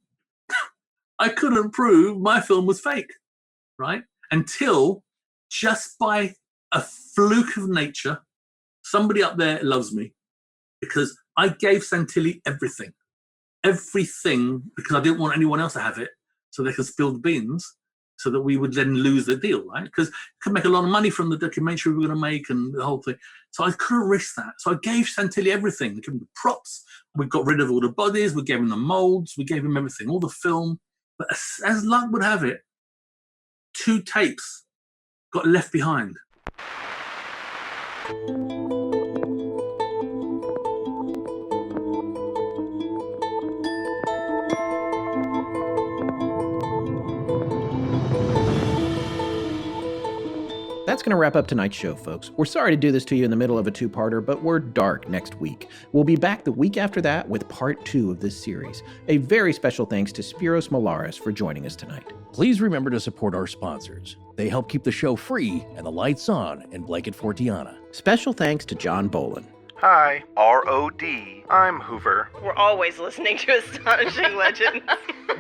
I couldn't prove my film was fake, right? Until just by a fluke of nature, somebody up there loves me because I gave Santilli everything, because I didn't want anyone else to have it so they could spill the beans so that we would then lose the deal, right? Because we could make a lot of money from the documentary we were going to make and the whole thing. So I couldn't risk that. So I gave Santilli everything. We gave him the props. We got rid of all the bodies. We gave him the molds. We gave him everything, all the film. But as luck would have it, 2 tapes got left behind. That's going to wrap up tonight's show, folks. We're sorry to do this to you in the middle of a 2-parter, but we're dark next week. We'll be back the week after that with part 2 of this series. A very special thanks to Spiros Melaris for joining us tonight. Please remember to support our sponsors. They help keep the show free and the lights on in Blanket Fortiana. Special thanks to John Bolin. Hi, R.O.D. I'm Hoover. We're always listening to Astonishing Legends.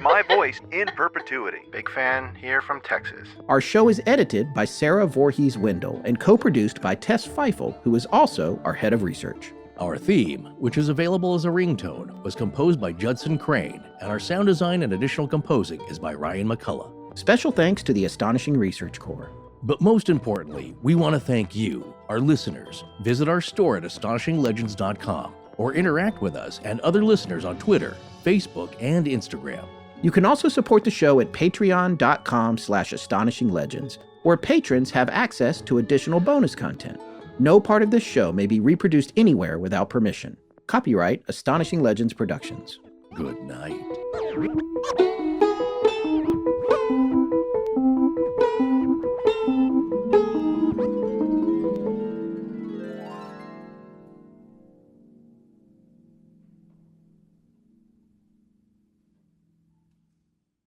My voice in perpetuity. Big fan here from Texas. Our show is edited by Sarah Voorhees Wendell and co-produced by Tess Feifel, who is also our head of research. Our theme, which is available as a ringtone, was composed by Judson Crane, and our sound design and additional composing is by Ryan McCullough. Special thanks to the Astonishing Research Corps. But most importantly, we want to thank you, our listeners. Visit our store at astonishinglegends.com or interact with us and other listeners on Twitter, Facebook, and Instagram. You can also support the show at patreon.com/astonishinglegends, where patrons have access to additional bonus content. No part of this show may be reproduced anywhere without permission. Copyright Astonishing Legends Productions. Good night.